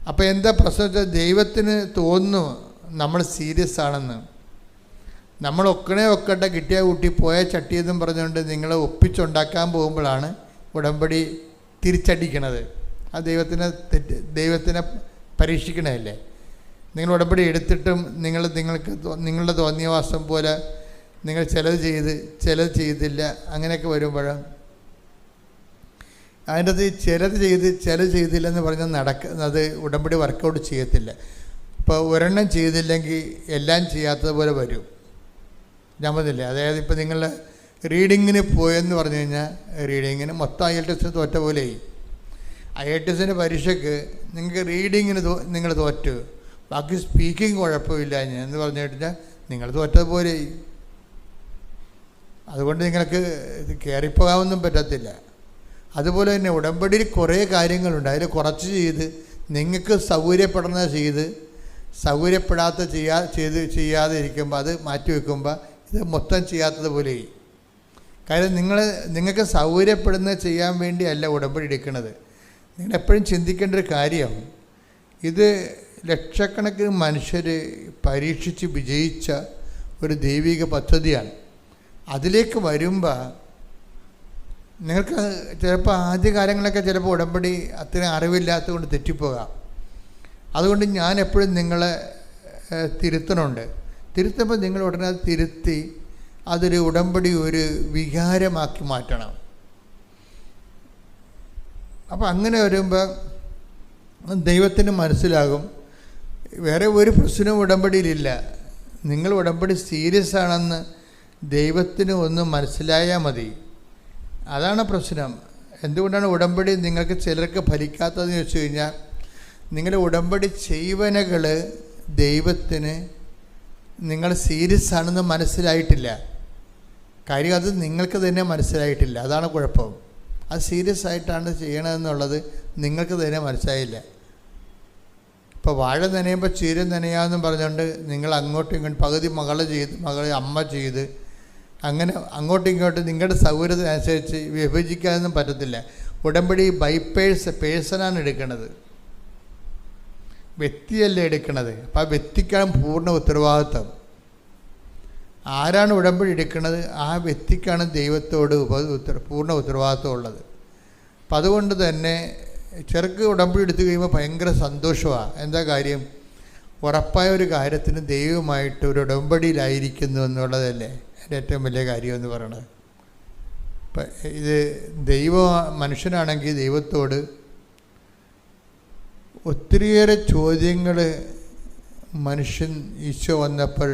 അപ്പോൾ എന്താ പ്രശ്നം വെച്ചാൽ ദൈവത്തിന് തോന്നുന്നു നമ്മൾ സീരിയസ് ആണെന്ന്. നമ്മൾ ഒക്കട്ടെ കിട്ടിയ കൂട്ടി പോയ ചട്ടിയെന്നും പറഞ്ഞുകൊണ്ട് നിങ്ങൾ ഒപ്പിച്ചുണ്ടാക്കാൻ പോകുമ്പോഴാണ് ഉടമ്പടി തിരിച്ചടിക്കണത്. ആ ദൈവത്തിനെ പരീക്ഷിക്കണമല്ലേ. നിങ്ങൾ ഉടമ്പടി എടുത്തിട്ടും നിങ്ങളുടെ തോന്നിയവാസം പോലെ നിങ്ങൾ ചിലത് ചെയ്തില്ല, അങ്ങനെയൊക്കെ വരുമ്പോഴാണ് അതിൻ്റെ അത് ചിലത് ചെയ്തില്ലെന്ന് പറഞ്ഞാൽ നടക്കുന്നത് ഉടമ്പടി വർക്കൗട്ട് ചെയ്യത്തില്ല. ഇപ്പോൾ ഒരെണ്ണം ചെയ്തില്ലെങ്കിൽ എല്ലാം ചെയ്യാത്തതുപോലെ വരും. ഞാൻ പറഞ്ഞില്ലേ, അതായത് ഇപ്പോൾ നിങ്ങൾ റീഡിങ്ങിന് പോയെന്ന് പറഞ്ഞു കഴിഞ്ഞാൽ റീഡിങ്ങിന് മൊത്തം IELTS തോറ്റ പോലെയായി. IELTS പരീക്ഷയ്ക്ക് നിങ്ങൾക്ക് റീഡിങ്ങിന് നിങ്ങൾ തോറ്റു, ബാക്കി സ്പീക്കിംഗ് കുഴപ്പമില്ല എന്ന് പറഞ്ഞു കഴിഞ്ഞാൽ നിങ്ങൾ തോറ്റതുപോലെയായി. അതുകൊണ്ട് നിങ്ങൾക്ക് കയറിപ്പോകാനൊന്നും പറ്റത്തില്ല. അതുപോലെ തന്നെ ഉടമ്പടിയിൽ കുറേ കാര്യങ്ങളുണ്ട്. അതിൽ കുറച്ച് ചെയ്ത് നിങ്ങൾക്ക് സൗകര്യപ്പെടുന്നത് ചെയ്ത് സൗകര്യപ്പെടാത്ത ചെയ്യാതെ ഇരിക്കുമ്പോൾ അത് മാറ്റി വയ്ക്കുമ്പോൾ ഇത് മൊത്തം ചെയ്യാത്തതുപോലെ. കാര്യം നിങ്ങൾക്ക് സൗകര്യപ്പെടുന്നത് ചെയ്യാൻ വേണ്ടിയല്ല ഉടമ്പടി എടുക്കുന്നത്. നിങ്ങളെപ്പോഴും ചിന്തിക്കേണ്ട ഒരു കാര്യം, ഇത് ലക്ഷക്കണക്കിന് മനുഷ്യർ പരീക്ഷിച്ച് വിജയിച്ച ഒരു ദൈവിക പദ്ധതിയാണ്. അതിലേക്ക് വരുമ്പോൾ നിങ്ങൾക്ക് ചിലപ്പോൾ ആദ്യകാലങ്ങളൊക്കെ ചിലപ്പോൾ ഉടമ്പടി അത്രയും അറിവില്ലാത്തത് കൊണ്ട് തെറ്റിപ്പോകാം. അതുകൊണ്ട് ഞാൻ എപ്പോഴും നിങ്ങളെ തിരുത്തുമ്പോൾ നിങ്ങൾ ഉടനെ അത് തിരുത്തി അതൊരു ഉടമ്പടി ഒരു വികാരമാക്കി മാറ്റണം. അപ്പോൾ അങ്ങനെ വരുമ്പോൾ ദൈവത്തിന് മനസ്സിലാകും വേറെ ഒരു പ്രശ്നവും ഉടമ്പടിയിലില്ല. നിങ്ങൾ ഉടമ്പടി സീരിയസ് ആണെന്ന് ദൈവത്തിന് ഒന്ന് മനസ്സിലായാൽ മതി. അതാണ് പ്രശ്നം. എന്തുകൊണ്ടാണ് ഉടമ്പടി നിങ്ങൾക്ക് ചിലർക്ക് ഫലിക്കാത്തതെന്ന് ചോദിച്ചു കഴിഞ്ഞാൽ, നിങ്ങളുടെ ഉടമ്പടി ചെയ്വനകൾ ദൈവത്തിന് നിങ്ങൾ സീരിയസ് ആണെന്ന് മനസ്സിലായിട്ടില്ല. കാര്യം അത് നിങ്ങൾക്ക് തന്നെ മനസ്സിലായിട്ടില്ല. അതാണ് കുഴപ്പം. അത് സീരിയസ് ആയിട്ടാണ് ചെയ്യണമെന്നുള്ളത് നിങ്ങൾക്ക് തന്നെ മനസ്സിലായില്ല. ഇപ്പോൾ വാഴ നനയുമ്പോൾ ചീര നനയാമെന്നും പറഞ്ഞുകൊണ്ട് നിങ്ങൾ അങ്ങോട്ടും ഇങ്ങോട്ടും പകുതി മകൾ അമ്മ ചെയ്ത് അങ്ങനെ അങ്ങോട്ടും ഇങ്ങോട്ടും നിങ്ങളുടെ സൗകര്യത്തിനനുസരിച്ച് വിഭജിക്കാനൊന്നും പറ്റത്തില്ല. ഉടമ്പടി പേഴ്സണാണ് എടുക്കുന്നത്, വ്യക്തിയല്ല എടുക്കുന്നത്. അപ്പോൾ ആ വ്യക്തിക്കാണ് പൂർണ്ണ ഉത്തരവാദിത്വം. ആരാണ് ഉടമ്പടി എടുക്കുന്നത് ആ വ്യക്തിക്കാണ് ദൈവത്തോട് പൂർണ്ണ ഉത്തരവാദിത്വം ഉള്ളത്. അപ്പം അതുകൊണ്ട് തന്നെ ചെറുക്ക് ഉടമ്പടി എടുത്തു കഴിയുമ്പോൾ ഭയങ്കര സന്തോഷമാണ്. എന്താ കാര്യം? ഉറപ്പായ ഒരു കാര്യത്തിന് ദൈവമായിട്ട് ഒരു ഉടമ്പടിയിലായിരിക്കുന്നു എന്നുള്ളതല്ലേ എൻ്റെ ഏറ്റവും വലിയ കാര്യമെന്ന് പറയണത്. ഇപ്പം ഇത് മനുഷ്യനാണെങ്കിൽ ദൈവത്തോട് ഒത്തിരിയേറെ ചോദ്യങ്ങൾ മനുഷ്യൻ ഈശോ വന്നപ്പോൾ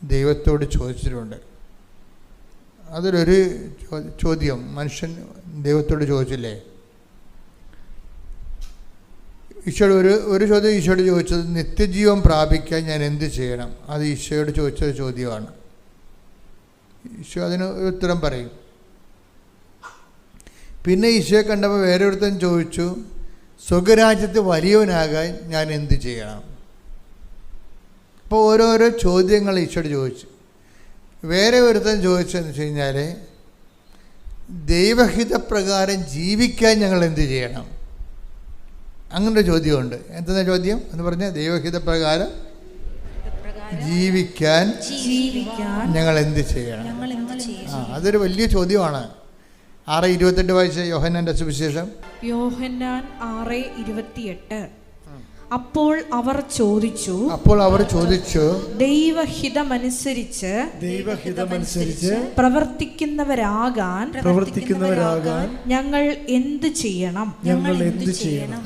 ദൈവത്തോട് ചോദിച്ചിട്ടുണ്ട്. അതിലൊരു ചോദ്യം മനുഷ്യൻ ദൈവത്തോട് ചോദിച്ചില്ലേ? ഈശോയോട് ഒരു ചോദ്യം ഈശോയോട് ചോദിച്ചത്, നിത്യജീവൻ പ്രാപിക്കാൻ ഞാൻ എന്ത് ചെയ്യണം? അത് ഈശോയോട് ചോദിച്ചൊരു ചോദ്യമാണ്. ഈശോ അതിന് ഉത്തരം പറയും. പിന്നെ ഈശോയെ കണ്ടപ്പോൾ വേറെ ഒരുത്തൻ ചോദിച്ചു, സ്വർഗ്ഗരാജ്യത്ത് വലിയവനാകാൻ ഞാൻ എന്ത് ചെയ്യണം? അപ്പോൾ ഓരോരോ ചോദ്യങ്ങൾ ഈശോയോട് ചോദിച്ചു. വേറെ ഒരുത്തൻ ചോദിച്ചതെന്ന് വെച്ച് കഴിഞ്ഞാൽ, ദൈവഹിതപ്രകാരം ജീവിക്കാൻ ഞങ്ങൾ എന്ത് ചെയ്യണം? അങ്ങനൊരു ചോദ്യമുണ്ട്. എന്താ ചോദ്യം എന്ന് പറഞ്ഞാൽ, ദൈവഹിതപ്രകാരം ജീവിക്കാൻ ഞങ്ങൾ എന്ത് ചെയ്യണം? അതൊരു വലിയ ചോദ്യമാണ്. 6:28 വായിച്ച യോഹന്നാന്റെ സുവിശേഷം. യോഹന്നാൻ 6:28. അപ്പോൾ അവർ ചോദിച്ചു, ദൈവഹിതമനുസരിച്ച് പ്രവർത്തിക്കുന്നവരാകാൻ ഞങ്ങൾ എന്ത് ചെയ്യണം?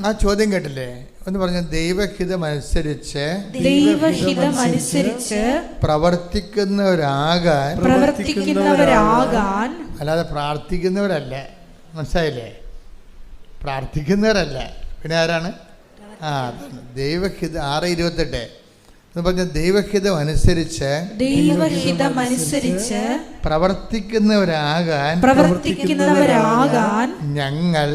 ആ ചോദ്യം കേട്ടില്ലേ? എന്ന് പറഞ്ഞ ദൈവഹിതമനുസരിച്ച് പ്രവർത്തിക്കുന്നവരാകാൻ, അല്ലാതെ പ്രാർത്ഥിക്കുന്നവരല്ല. മനസ്സിലായില്ലേ? പ്രാർത്ഥിക്കുന്നവരല്ല. പിന്നെ ആരാണ്? ദൈവഹിത 6:28 എന്ന് പറഞ്ഞ ദൈവഹിതമനുസരിച്ച് പ്രവർത്തിക്കുന്നവരാകാൻ ഞങ്ങൾ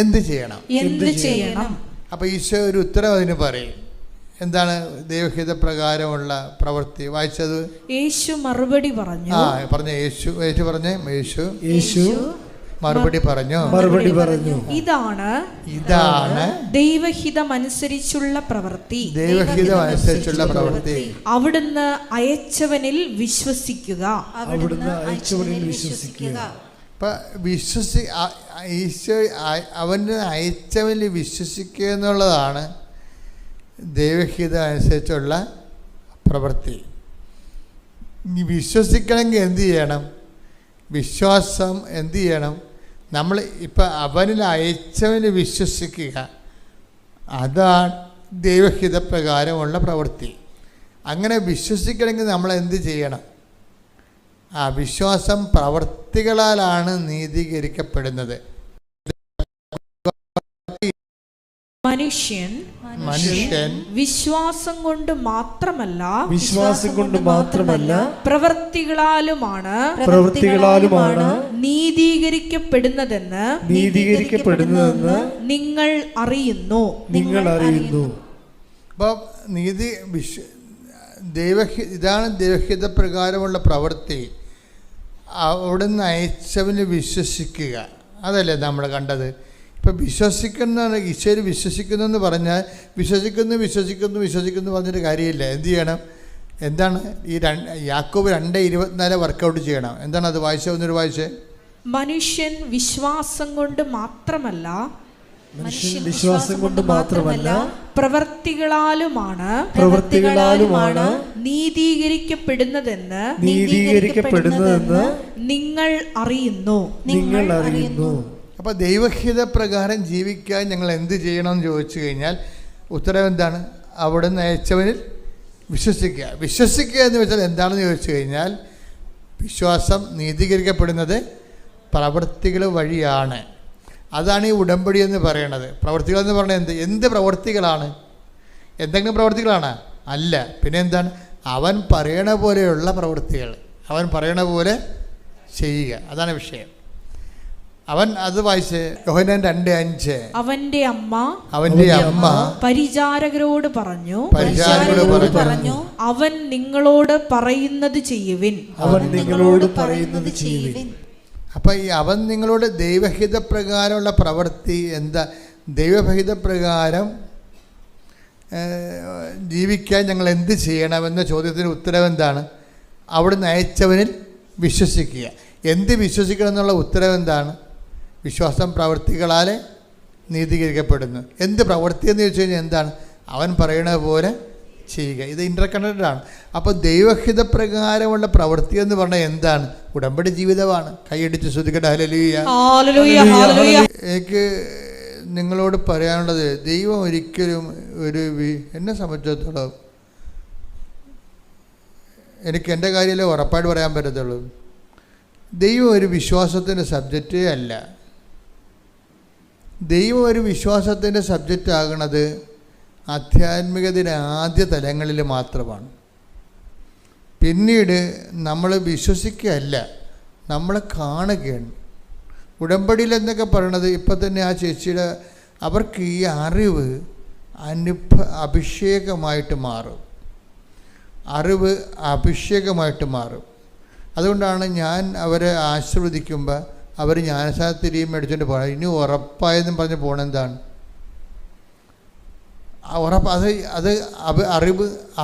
എന്ത് ചെയ്യണം? എന്ത് ചെയ്യണം? അപ്പോൾ ഈശോ ഒരു ഉത്തരം അതിന് പറയും. എന്താണ് ദൈവഹിത പ്രകാരമുള്ള പ്രവൃത്തി? വായിച്ചത്. യേശു മറുപടി പറഞ്ഞു. പറഞ്ഞ യേശു മറുപടി പറഞ്ഞു. ഇതാണ് ദൈവഹിതമനുസരിച്ചുള്ള പ്രവൃത്തി. അവിടുന്ന് അയച്ചവനിൽ വിശ്വസിക്കുക. അവന് അയച്ചവനിൽ വിശ്വസിക്കുക എന്നുള്ളതാണ് ദൈവഹിതം അനുസരിച്ചുള്ള പ്രവൃത്തി. വിശ്വസിക്കണമെങ്കിൽ എന്ത് ചെയ്യണം? വിശ്വാസം എന്ത് ചെയ്യണം? നമ്മൾ ഇപ്പം അവനിൽ അയച്ചവന് വിശ്വസിക്കുക, അതാണ് ദൈവഹിതപ്രകാരമുള്ള പ്രവൃത്തി. അങ്ങനെ വിശ്വസിക്കണമെങ്കിൽ നമ്മൾ എന്ത് ചെയ്യണം? വിശ്വാസം പ്രവൃത്തികളാലാണ് നീതീകരിക്കപ്പെടുന്നത്. മനുഷ്യൻ വിശ്വാസം കൊണ്ട് മാത്രമല്ല പ്രവൃത്തികളാലുമാണ് നീതീകരിക്കപ്പെടുന്നതെന്ന് നിങ്ങൾ അറിയുന്നു. അപ്പം ഇതാണ് ദൈവഹിത പ്രകാരമുള്ള പ്രവൃത്തി. അവിടുന്ന് അയച്ചവന് വിശ്വസിക്കുക, അതല്ലേ നമ്മൾ കണ്ടത്. ഇപ്പം വിശ്വസിക്കുന്ന ഈശോയിൽ വിശ്വസിക്കുന്നു എന്ന് പറഞ്ഞാൽ വിശ്വസിക്കുന്നു പറഞ്ഞിട്ട് കാര്യമില്ല. എന്ത് ചെയ്യണം? എന്താണ് ഈ യാക്കോബ് 2:24 വർക്കൗട്ട് ചെയ്യണം. എന്താണ് അത്? വായിച്ചേ. മനുഷ്യൻ വിശ്വാസം കൊണ്ട് മാത്രമല്ല പ്രവൃത്തികളാലുമാണ് നീതീകരിക്കപ്പെടുന്നതെന്ന് നിങ്ങൾ അറിയുന്നു. അപ്പോൾ ദൈവഹിത പ്രകാരം ജീവിക്കാൻ ഞങ്ങൾ എന്ത് ചെയ്യണമെന്ന് ചോദിച്ചു കഴിഞ്ഞാൽ ഉത്തരം എന്താണ്? അവിടുന്ന് അയച്ചവനിൽ വിശ്വസിക്കുക എന്ന് വെച്ചാൽ എന്താണെന്ന് ചോദിച്ചു കഴിഞ്ഞാൽ വിശ്വാസം നീതീകരിക്കപ്പെടുന്നത് പ്രവൃത്തികൾ വഴിയാണ്. അതാണ് ഈ ഉടമ്പടി എന്ന് പറയുന്നത്. പ്രവൃത്തികൾ എന്ന് പറഞ്ഞാൽ എന്ത് പ്രവൃത്തികളാണ്? എന്തെങ്കിലും പ്രവൃത്തികളാണ്? അല്ല. പിന്നെ എന്താണ്? അവൻ പറയണ പോലെയുള്ള പ്രവൃത്തികൾ, അവൻ പറയണ പോലെ ചെയ്യുക, അതാണ് വിഷയം. അവൻ അത് വായിച്ച് യോഹന്നാൻ 2:5. അവന്റെ അമ്മ പരിചാരകരോട് പറഞ്ഞു, അവൻ നിങ്ങളോട് പറയുന്നത് ചെയ്യുവിൻ. അപ്പം ഈ അവൻ നിങ്ങളോട് ദൈവഹിത പ്രകാരമുള്ള പ്രവൃത്തി എന്താ? ദൈവഹിത പ്രകാരം ജീവിക്കാൻ ഞങ്ങൾ എന്ത് ചെയ്യണമെന്ന ചോദ്യത്തിന് ഉത്തരം എന്താണ്? അവിടുന്ന് അയച്ചവനിൽ വിശ്വസിക്കുക. എന്ത് വിശ്വസിക്കണം എന്നുള്ള ഉത്തരം എന്താണ്? വിശ്വാസം പ്രവൃത്തികളാൽ നീതീകരിക്കപ്പെടുന്നു. എന്ത് പ്രവൃത്തി എന്ന് ചോദിച്ചു കഴിഞ്ഞാൽ എന്താണ്? അവൻ പറയുന്ന പോലെ ചെയ്യുക. ഇത് ഇൻ്റർകണക്റ്റഡാണ്. അപ്പോൾ ദൈവഹിത പ്രകാരമുള്ള പ്രവൃത്തി എന്ന് പറഞ്ഞാൽ എന്താണ്? ഉടമ്പടി ജീവിതമാണ്. കൈയടിച്ച് ശ്രുതിക്കട്ടെ ഹല്ലേലൂയ. എനിക്ക് നിങ്ങളോട് പറയാനുള്ളത്, ദൈവം ഒരിക്കലും എന്നെ സംബന്ധിച്ചിടത്തോളം എനിക്ക് എൻ്റെ കാര്യമല്ലേ ഉറപ്പായിട്ട് പറയാൻ പറ്റത്തുള്ളൂ. ദൈവം ഒരു വിശ്വാസത്തിൻ്റെ സബ്ജക്റ്റേ അല്ല. ദൈവം ഒരു വിശ്വാസത്തിൻ്റെ സബ്ജക്റ്റ് ആകുന്നത് ആധ്യാത്മികതയുടെ ആദ്യ തലങ്ങളിൽ മാത്രമാണ്. പിന്നീട് നമ്മൾ വിശ്വസിക്കുകയല്ല, നമ്മൾ കാണുകയാണ്. ഉടമ്പടിയിൽ എന്നൊക്കെ പറയണത് ഇപ്പം തന്നെ ആ ചേച്ചിയുടെ അവർക്ക് ഈ അറിവ് അഭിഷേകമായിട്ട് മാറും. അതുകൊണ്ടാണ് ഞാൻ അവരെ ആശീർവദിക്കുമ്പോൾ അവർ ജ്ഞാനസാരത്തിരിയും മേടിച്ചുകൊണ്ട് പോകണം. ഇനി ഉറപ്പായെന്നും പറഞ്ഞ് പോകണെന്താണ്? ഉറപ്പ് അത്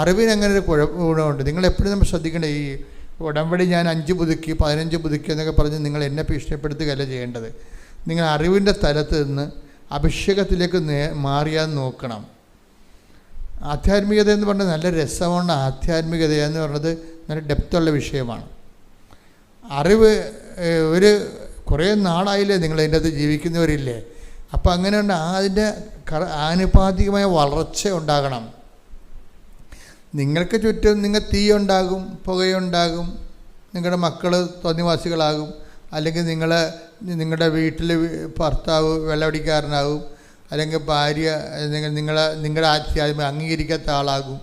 അറിവിനങ്ങനെ ഒരു ഗുണമുണ്ട്. നിങ്ങളെപ്പോഴും നമ്മൾ ശ്രദ്ധിക്കേണ്ട. ഈ ഉടമ്പടി ഞാൻ 5 പുതുക്കി 15 പുതുക്കി എന്നൊക്കെ പറഞ്ഞ് നിങ്ങൾ എന്നെ ഭീഷണിപ്പെടുത്തുകയല്ല ചെയ്യേണ്ടത്. നിങ്ങൾ അറിവിൻ്റെ തലത്ത് നിന്ന് അഭിഷേകത്തിലേക്ക് മാറിയാൻ നോക്കണം. ആധ്യാത്മികത എന്ന് പറഞ്ഞാൽ നല്ല രസമാണ്. ആധ്യാത്മികത എന്ന് പറഞ്ഞത് നല്ല ഡെപ്തുള്ള വിഷയമാണ്. അറിവ് കുറേ നാളായില്ലേ നിങ്ങൾ അതിൻ്റെ അകത്ത് ജീവിക്കുന്നവരില്ലേ? അപ്പം അങ്ങനെ അതിൻ്റെ ആനുപാതികമായ വളർച്ച ഉണ്ടാകണം. നിങ്ങൾക്ക് ചുറ്റും തീയുണ്ടാകും, പുകയുണ്ടാകും, നിങ്ങളുടെ മക്കൾ തോന്നിവാസികളാകും, അല്ലെങ്കിൽ നിങ്ങളുടെ വീട്ടിൽ ഭർത്താവ് വെള്ളമടിക്കാരനാകും, അല്ലെങ്കിൽ ഭാര്യ നിങ്ങളുടെ ആധ്യാത്മികം അംഗീകരിക്കാത്ത ആളാകും.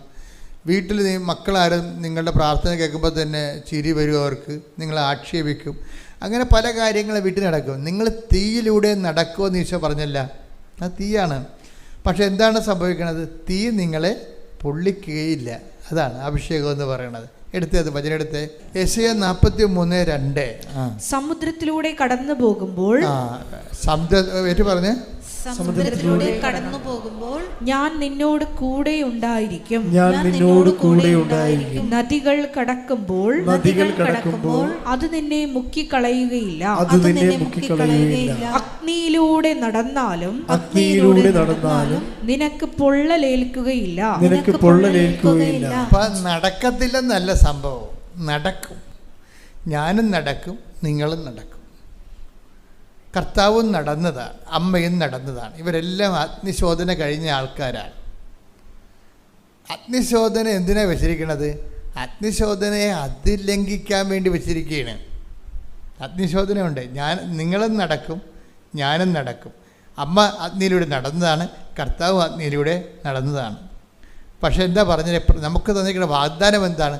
വീട്ടിൽ മക്കളാരും നിങ്ങളുടെ പ്രാർത്ഥന കേൾക്കുമ്പോൾ തന്നെ ചിരി വരും, അവർക്ക് നിങ്ങളെ ആക്ഷേപിക്കും. അങ്ങനെ പല കാര്യങ്ങളും വീട്ടിൽ നടക്കും. നിങ്ങൾ തീയിലൂടെ നടക്കുമെന്ന് ഈശോ പറഞ്ഞല്ല, അത് തീയാണ്. പക്ഷെ എന്താണ് സംഭവിക്കുന്നത്? തീ നിങ്ങളെ പൊള്ളിക്കുകയില്ല. അതാണ് അഭിഷേകം എന്ന് പറയുന്നത്. എടുത്തത് വചനം എടുത്ത് യെശയ്യാ 43:2. സമുദ്രത്തിലൂടെ കടന്നു പോകുമ്പോൾ സമുദ്രത്തിലൂടെ കടന്നു പോകുമ്പോൾ ഞാൻ നിന്നോട് കൂടെ ഉണ്ടായിരിക്കും. നദികൾ കടക്കുമ്പോൾ അത് നിന്നെ മുക്കിക്കളയുകയില്ല. അഗ്നിയിലൂടെ നടന്നാലും നിനക്ക് പൊള്ളലേൽക്കുകയില്ല. നടക്കത്തില്ലെന്നല്ല സംഭവം, നടക്കും. ഞാനും നടക്കും, നിങ്ങളും നടക്കും. കർത്താവും നടന്നതാണ്, അമ്മയും നടന്നതാണ്. ഇവരെല്ലാം അഗ്നിശോധന കഴിഞ്ഞ ആൾക്കാരാണ്. അഗ്നിശോധന എന്തിനാണ് വെച്ചിരിക്കുന്നത്? അഗ്നിശോധനയെ അതിലംഘിക്കാൻ വേണ്ടി വെച്ചിരിക്കുകയാണ്. അഗ്നിശോധനയുണ്ട്. നിങ്ങളും നടക്കും, ഞാനും നടക്കും. അമ്മ അഗ്നിയിലൂടെ നടന്നതാണ്, കർത്താവ് അഗ്നിയിലൂടെ നടന്നതാണ്. പക്ഷെ എന്താ പറഞ്ഞത്? നമുക്ക് തന്നിരിക്കുന്ന വാഗ്ദാനം എന്താണ്?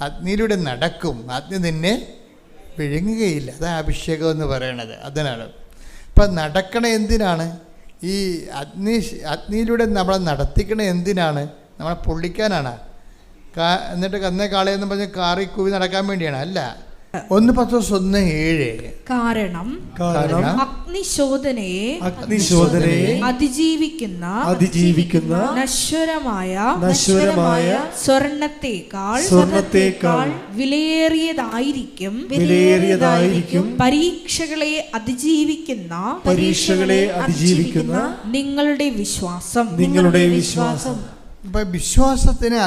അഗ്നിയിലൂടെ നടക്കും, അഗ്നി നിന്നെ വിഴുങ്ങുകയില്ല. അതാണ് അഭിഷേകം എന്ന് പറയണത്. അതിനാണ് ഇപ്പം നടക്കണ. എന്തിനാണ് ഈ അഗ്നിയിലൂടെ നമ്മളെ നടത്തിക്കണ? എന്തിനാണ്? നമ്മളെ പൊള്ളിക്കാനാണ്. എന്നിട്ട് കന്നേ കാളയെന്ന് പറഞ്ഞ് കാറി കൂവി നടക്കാൻ വേണ്ടിയാണ്? അല്ല. 1 Petrus 1:7. കാരണം അഗ്നിശോധനയെ അതിജീവിക്കുന്ന നശ്വരമായ സ്വർണത്തേക്കാൾ വിലയേറിയതായിരിക്കും പരീക്ഷകളെ അതിജീവിക്കുന്ന നിങ്ങളുടെ വിശ്വാസം. ഇപ്പം വിശ്വാസത്തിനെ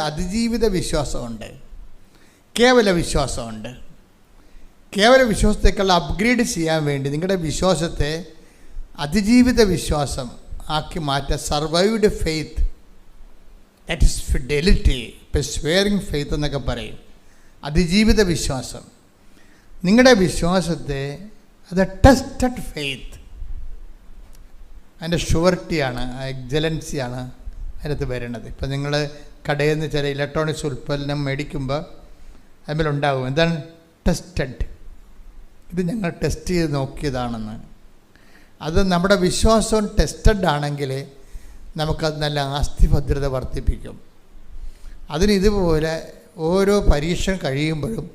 അതിജീവിത വിശ്വാസമുണ്ട്, കേവല വിശ്വാസമുണ്ട്. കേവല വിശ്വാസത്തേക്കുള്ള അപ്ഗ്രേഡ് ചെയ്യാൻ വേണ്ടി നിങ്ങളുടെ വിശ്വാസത്തെ അതിജീവിത വിശ്വാസം ആക്കി മാറ്റാൻ survived faith, that is fidelity, persevering faith എന്നൊക്കെ പറയും. അതിജീവിത വിശ്വാസം. നിങ്ങളുടെ വിശ്വാസത്തെ അത് ടെസ്റ്റഡ് ഫെയ്ത്ത്, അതിൻ്റെ ഷുവർട്ടിയാണ്, എക്സലൻസിയാണ് അതിനകത്ത് വരുന്നത്. ഇപ്പം നിങ്ങൾ കടയിൽ നിന്ന് ചില ഇലക്ട്രോണിക്സ് ഉൽപ്പന്നം മേടിക്കുമ്പോൾ അതിലുണ്ടാകും എന്താണ്? ടെസ്റ്റഡ്. ഇത് ഞങ്ങൾ ടെസ്റ്റ് ചെയ്ത് നോക്കിയതാണെന്ന്. അത് നമ്മുടെ വിശ്വാസം ടെസ്റ്റഡ് ആണെങ്കിൽ നമുക്കത് നല്ല ആസ്തിഭദ്രത വർദ്ധിപ്പിക്കും. അതിന് ഇതുപോലെ ഓരോ പരീക്ഷ കഴിയുമ്പോഴും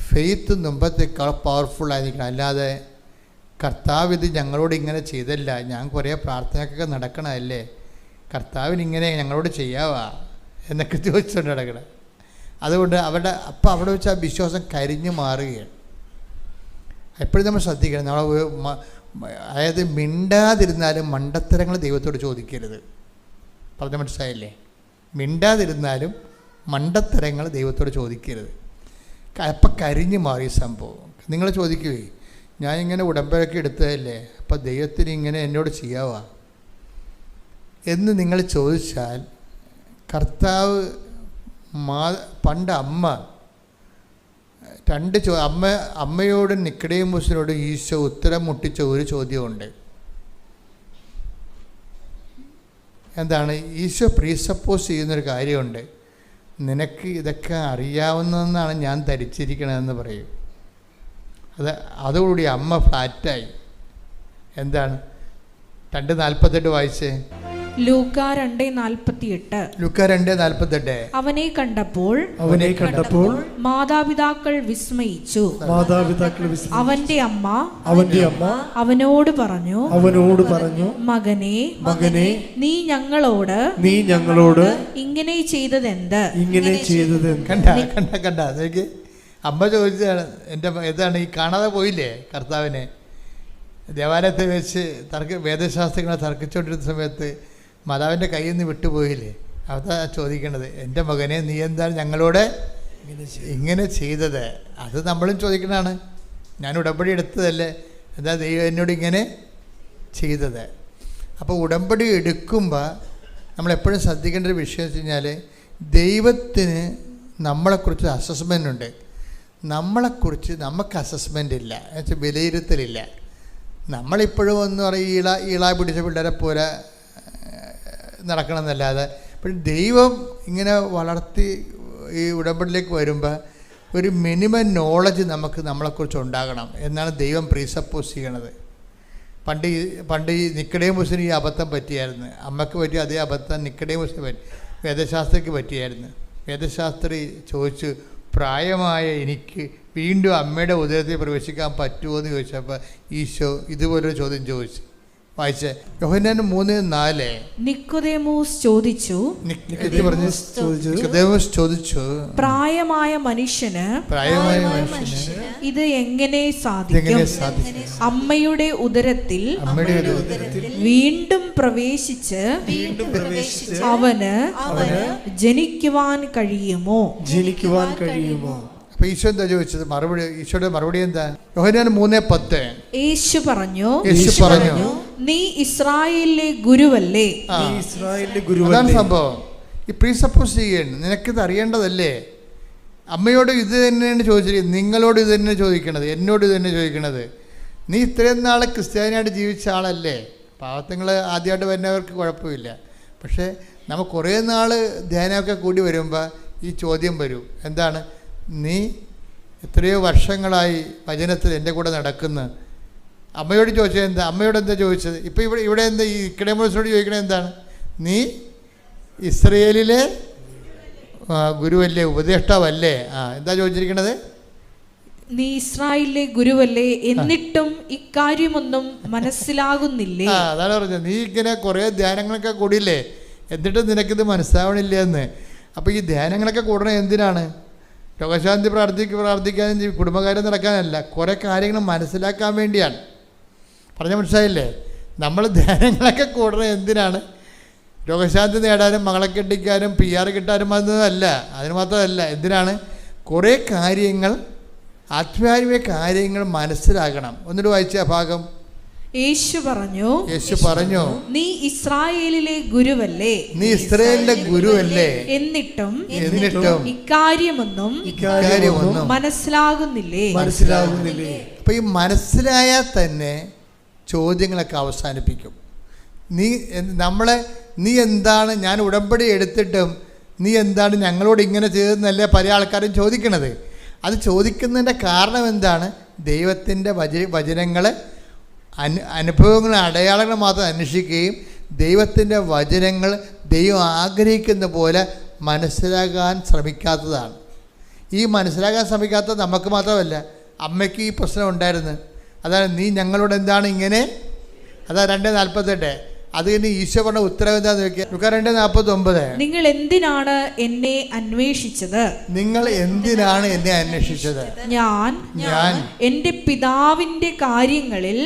ഫെയ്ത്ത് മുമ്പത്തേക്കാൾ പവർഫുള്ളായിരിക്കണം. അല്ലാതെ കർത്താവ് ഇത് ഞങ്ങളോട് ഇങ്ങനെ ചെയ്തല്ല, ഞാൻ കുറേ പ്രാർത്ഥനക്കൊക്കെ നടക്കണമല്ലേ, കർത്താവിനിങ്ങനെ ഞങ്ങളോട് ചെയ്യാവാ എന്നൊക്കെ ചോദിച്ചുകൊണ്ട് നടക്കണം. അതുകൊണ്ട് അവിടെ വെച്ച് ആ വിശ്വാസം കരിഞ്ഞു മാറുകയാണ്. എപ്പോഴും നമ്മൾ ശ്രദ്ധിക്കണം. അതായത് മിണ്ടാതിരുന്നാലും മണ്ടത്തരങ്ങൾ ദൈവത്തോട് ചോദിക്കരുത്. പറഞ്ഞ മനസ്സിലായില്ലേ? മിണ്ടാതിരുന്നാലും മണ്ടത്തരങ്ങൾ ദൈവത്തോട് ചോദിക്കരുത്. അപ്പം കരിഞ്ഞു മാറി സംഭവം. നിങ്ങൾ ചോദിക്കുകയെ, ഞാൻ ഇങ്ങനെ ഉടമ്പടിയൊക്കെ എടുത്തതല്ലേ, അപ്പം ദൈവത്തിന് ഇങ്ങനെ എന്നോട് ചെയ്യാവാ എന്ന് നിങ്ങൾ ചോദിച്ചാൽ, കർത്താവ് പണ്ട് അമ്മയോടും നിക്കോദേമോസിനോടും ഈശോ ഉത്തരം മുട്ടിച്ച ഒരു ചോദ്യമുണ്ട്. എന്താണ്? ഈശോ പ്രീസപ്പോസ് ചെയ്യുന്നൊരു കാര്യമുണ്ട്. നിനക്ക് ഇതൊക്കെ അറിയാവുന്നതെന്നാണ് ഞാൻ ധരിച്ചിരിക്കണതെന്ന് പറയും. അതോടുകൂടി അമ്മ ഫ്ലാറ്റായി. എന്താണ്? 2:48 വായിച്ചേ. ലൂക്കാ 2:48. അവനെ കണ്ടപ്പോൾ മാതാപിതാക്കൾ വിസ്മയിച്ചു. അവന്റെ അമ്മ അവനോട് പറഞ്ഞു, മകനെ നീ ഞങ്ങളോട് ഇങ്ങനെ ചെയ്തതെന്ത്? കണ്ട അമ്മ ചോദിച്ചതാണ്. എന്താണ് ഈ കാണാതെ പോയില്ലേ കർത്താവിനെ? ദേവാലയത്തിൽ വെച്ച് വേദശാസ്ത്രങ്ങളെ തർക്കിച്ചുകൊണ്ടിരുന്ന സമയത്ത് മാതാവിൻ്റെ കയ്യിൽ നിന്ന് വിട്ടുപോയില്ലേ? അതാ ചോദിക്കേണ്ടത്. എൻ്റെ മകനെ നീ എന്താണ് ഞങ്ങളോട് ഇങ്ങനെ ചെയ്തത്? അത് നമ്മളും ചോദിക്കണതാണ്. ഞാൻ ഉടമ്പടി എടുത്തതല്ലേ, എന്താ ദൈവം എന്നോട് ഇങ്ങനെ ചെയ്തത്? അപ്പോൾ ഉടമ്പടി എടുക്കുമ്പോൾ നമ്മളെപ്പോഴും ശ്രദ്ധിക്കേണ്ട ഒരു വിഷയം വെച്ച് കഴിഞ്ഞാൽ, ദൈവത്തിന് നമ്മളെക്കുറിച്ച് അസസ്മെൻ്റ് ഉണ്ട്, നമ്മളെക്കുറിച്ച് നമുക്ക് അസസ്മെൻ്റ് ഇല്ല, എന്നുവെച്ചാൽ വിലയിരുത്തലില്ല. നമ്മളിപ്പോഴും എന്ന് പറയും ഈള പിടിച്ച പിള്ളേരെ പോലെ നടക്കണമെന്നല്ലാതെ, പക്ഷെ ദൈവം ഇങ്ങനെ വളർത്തി ഈ ഉടമ്പടിയിലേക്ക് വരുമ്പോൾ ഒരു മിനിമം നോളജ് നമുക്ക് നമ്മളെക്കുറിച്ച് ഉണ്ടാകണം എന്നാണ് ദൈവം പ്രീസപ്പോസ് ചെയ്യണത്. പണ്ട് ഈ നിക്കോദേമോസിന് ഈ അബദ്ധം പറ്റിയായിരുന്നു. അമ്മയ്ക്ക് പറ്റിയ അതേ അബദ്ധം നിക്കോദേമോസിന് പറ്റി, വേദശാസ്ത്രിക്ക് പറ്റിയായിരുന്നു. വേദശാസ്ത്രി ചോദിച്ചു, പ്രായമായ എനിക്ക് വീണ്ടും അമ്മയുടെ ഉദരത്തിൽ പ്രവേശിക്കാൻ പറ്റുമോ എന്ന് ചോദിച്ചപ്പോൾ ഈശോ ഇതുപോലൊരു ചോദ്യം ചോദിച്ചു. വായിച്ചേ, യോഹന്നാൻ 3:4. നിക്കോദേമോസ് ചോദിച്ചു, ചോദിച്ചു, പ്രായമായ മനുഷ്യന് ഇത് എങ്ങനെ സാധിക്കും? അമ്മയുടെ ഉദരത്തിൽ വീണ്ടും പ്രവേശിച്ച് അവന് ജനിക്കുവാൻ കഴിയുമോ? ഈശോ എന്താ ചോദിച്ചത്? ഈശോയുടെ മറുപടി എന്താ? യോഹന്നാൻ 3:10. യേശു പറഞ്ഞു, നീ ഇസ്രായേലിലെ ഗുരുവല്ലേ? അതാണ് സംഭവം. ഈ പ്രീസപ്പോസ് ചെയ്യണം, നിനക്കിത് അറിയേണ്ടതല്ലേ? അമ്മയോട് ഇത് തന്നെയാണ് ചോദിച്ചിരിക്കുന്നത്, നിങ്ങളോട് ഇത് തന്നെ ചോദിക്കണത്, എന്നോട് ഇത് തന്നെ ചോദിക്കണത്. നീ ഇത്രയും നാൾ ക്രിസ്ത്യാനിയായിട്ട് ജീവിച്ച ആളല്ലേ? പാവത്തങ്ങൾ ആദ്യമായിട്ട് വരുന്നവർക്ക് കുഴപ്പമില്ല. പക്ഷേ നമുക്ക് കുറേ നാൾ ധ്യാനമൊക്കെ കൂടി വരുമ്പോൾ ഈ ചോദ്യം വരും, എന്താണ്? നീ എത്രയോ വർഷങ്ങളായി വചനത്തിൽ എൻ്റെ കൂടെ നടക്കുന്നു. അമ്മയോട് ചോദിച്ചത് എന്താ? അമ്മയോട് എന്താ ചോദിച്ചത്? ഇപ്പോൾ ഇവിടെ എന്താ ഈ നിക്കോദേമോസിനോട് ചോദിക്കണത് എന്താണ്? നീ ഇസ്രയേലിലെ ഗുരുവല്ലേ, ഉപദേഷ്ടാവല്ലേ? എന്താ ചോദിച്ചിരിക്കണത്? നീ ഇസ്രായേലിലെ ഗുരുവല്ലേ, എന്നിട്ടും ഇക്കാര്യമൊന്നും മനസ്സിലാകുന്നില്ലേ? അതാണ് പറഞ്ഞത്. നീ ഇങ്ങനെ കുറേ ധ്യാനങ്ങളൊക്കെ കൂടിയില്ലേ, എന്നിട്ടും നിനക്കിത് മനസ്സിലാവണില്ല എന്ന്. അപ്പോൾ ഈ ധ്യാനങ്ങളൊക്കെ കൂടണത് എന്തിനാണ്? രോഗശാന്തി പ്രാർത്ഥിക്കാനും കുടുംബകാര്യം നടക്കാനല്ല, കുറേ കാര്യങ്ങൾ മനസ്സിലാക്കാൻ വേണ്ടിയാണ്. പറഞ്ഞ മനസ്സിലായില്ലേ? നമ്മൾ ധ്യാനങ്ങളൊക്കെ കൂടണത് എന്തിനാണ്? രോഗശാന്തി നേടാനും മകളെ കെട്ടിക്കാനും PR കിട്ടാനും അല്ല, അതിന് മാത്രമല്ല. എന്തിനാണ്? കുറേ കാര്യങ്ങൾ, ആത്മീയ കാര്യങ്ങൾ മനസ്സിലാക്കണം. ഒന്നിട്ട് വായിച്ച ഭാഗം. യേശു പറഞ്ഞു, നീ ഇസ്രായേലിലെ ഗുരുവല്ലേ? എന്നിട്ടും ഇക്കാര്യമൊന്നും മനസ്സിലാകുന്നില്ലേ? അപ്പൊ ഈ മനസ്സിലായാൽ തന്നെ ചോദ്യങ്ങളൊക്കെ അവസാനിപ്പിക്കും. നീ എന്താണ്, ഞാൻ ഉടമ്പടി എടുത്തിട്ടും നീ എന്താണ് ഞങ്ങളോട് ഇങ്ങനെ ചെയ്തതെന്നല്ലേ പല ആൾക്കാരും ചോദിക്കണത്. അത് ചോദിക്കുന്നതിൻ്റെ കാരണം എന്താണ്? ദൈവത്തിൻ്റെ വചനങ്ങൾ അനുഭവങ്ങൾ, അടയാളങ്ങൾ മാത്രം അന്വേഷിക്കുകയും ദൈവത്തിൻ്റെ വചനങ്ങൾ ദൈവം ആഗ്രഹിക്കുന്ന പോലെ മനസ്സിലാക്കാൻ ശ്രമിക്കാത്തതാണ്. ഈ മനസ്സിലാക്കാൻ ശ്രമിക്കാത്തത് നമുക്ക് മാത്രമല്ല, അമ്മയ്ക്ക് ഈ പ്രശ്നം ഉണ്ടായിരുന്നു. അതാണ്, നീ ഞങ്ങളോട് എന്താണ് ഇങ്ങനെ. അതാ 2:48. അത് കഴിഞ്ഞ് ഈശോ പറഞ്ഞ ഉത്തരവ് എന്താന്ന് നോക്കിയാൽ 2:49. നിങ്ങൾ എന്തിനാണ് എന്നെ അന്വേഷിച്ചത്? ഞാൻ എന്റെ പിതാവിന്റെ കാര്യങ്ങളിൽ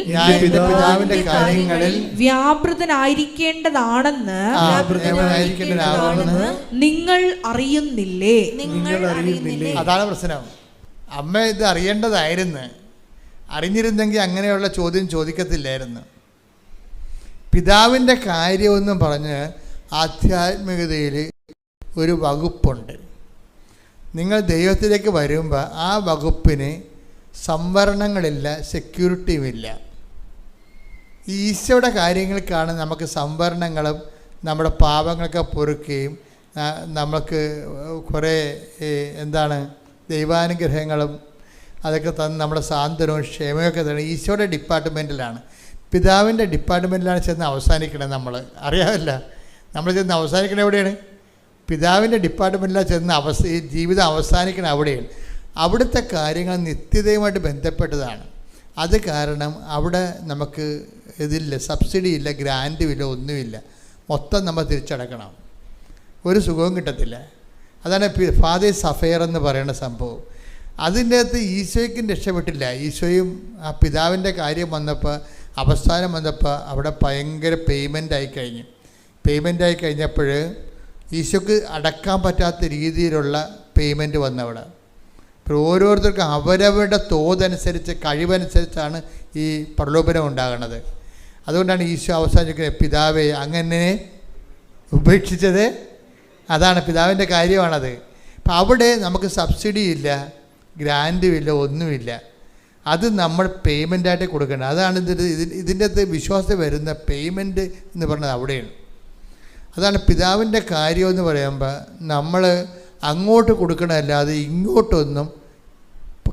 വ്യാപൃതനായിരിക്കേണ്ടതാണെന്ന് നിങ്ങൾ അറിയുന്നില്ലേ? അതാണ് പ്രശ്നം. അമ്മ ഇത് അറിയേണ്ടതായിരുന്നു. അറിഞ്ഞിരുന്നെങ്കിൽ അങ്ങനെയുള്ള ചോദ്യം ചോദിക്കത്തില്ലായിരുന്നു. പിതാവിൻ്റെ കാര്യമെന്നും പറഞ്ഞ് ആധ്യാത്മികതയിൽ ഒരു വകുപ്പുണ്ട്. നിങ്ങൾ ദൈവത്തിലേക്ക് വരുമ്പോൾ ആ വകുപ്പിന് സംവരണങ്ങളില്ല, സെക്യൂരിറ്റിയുമില്ല. ഈശോയുടെ കാര്യങ്ങൾക്കാണ് നമുക്ക് സംവരണങ്ങളും നമ്മുടെ പാപങ്ങളൊക്കെ പൊറുക്കുകയും നമുക്ക് കുറേ ദൈവാനുഗ്രഹങ്ങളും അതൊക്കെ തന്ന് നമ്മുടെ സാന്ത്വനവും ക്ഷേമയൊക്കെ തന്നെ ഈശോയുടെ ഡിപ്പാർട്ട്മെൻറ്റിലാണ്. പിതാവിൻ്റെ ഡിപ്പാർട്ട്മെൻറ്റിലാണ് ചെന്ന് അവസാനിക്കണത്. നമ്മൾ അറിയാമല്ല, നമ്മൾ ചെന്ന് അവസാനിക്കണത് എവിടെയാണ്? പിതാവിൻ്റെ ഡിപ്പാർട്ട്മെൻറ്റിലാണ് ചെന്ന് ഈ ജീവിതം അവസാനിക്കണം അവിടെയാണ്. അവിടുത്തെ കാര്യങ്ങൾ നിത്യതയുമായിട്ട് ബന്ധപ്പെട്ടതാണ്. അത് കാരണം അവിടെ നമുക്ക് ഇതില്ല, സബ്സിഡി ഇല്ല, ഗ്രാൻറ്റും ഇല്ല, ഒന്നുമില്ല. മൊത്തം നമ്മൾ തിരിച്ചടക്കണം, ഒരു സുഖവും കിട്ടത്തില്ല. അതാണ് ഫാദേഴ്സ് അഫെയർ എന്ന് പറയുന്ന സംഭവം. അതിൻ്റെ അകത്ത് ഈശോയ്ക്കും രക്ഷപ്പെട്ടില്ല. ഈശോയും ആ പിതാവിൻ്റെ കാര്യം വന്നപ്പോൾ, അവസാനം വന്നപ്പോൾ അവിടെ ഭയങ്കര പേയ്മെൻ്റായി കഴിഞ്ഞപ്പോൾ ഈശോക്ക് അടക്കാൻ പറ്റാത്ത രീതിയിലുള്ള പേയ്മെൻറ്റ് വന്നവിടെ. ഇപ്പോൾ ഓരോരുത്തർക്കും അവരവരുടെ തോതനുസരിച്ച്, കഴിവനുസരിച്ചാണ് ഈ പ്രലോഭനം ഉണ്ടാകുന്നത്. അതുകൊണ്ടാണ് ഈശോ അവസാനിക്കുന്നത്, പിതാവേ അങ്ങനെ ഉപേക്ഷിച്ചത്. അതാണ് പിതാവിൻ്റെ കാര്യമാണത്. അപ്പം അവിടെ നമുക്ക് സബ്സിഡി ഇല്ല, ഗ്രാൻറ്റും ഇല്ല, ഒന്നുമില്ല. അത് നമ്മൾ പേയ്മെൻറ്റായിട്ട് കൊടുക്കണം. അതാണ് ഇതിൻ്റെ അകത്ത് വിശ്വാസം വരുന്ന പേയ്മെൻറ്റ് എന്ന് പറയുന്നത് അവിടെയാണ്. അതാണ് പിതാവിൻ്റെ കാര്യമെന്ന് പറയുമ്പോൾ നമ്മൾ അങ്ങോട്ട് കൊടുക്കണമല്ലാതെ ഇങ്ങോട്ടൊന്നും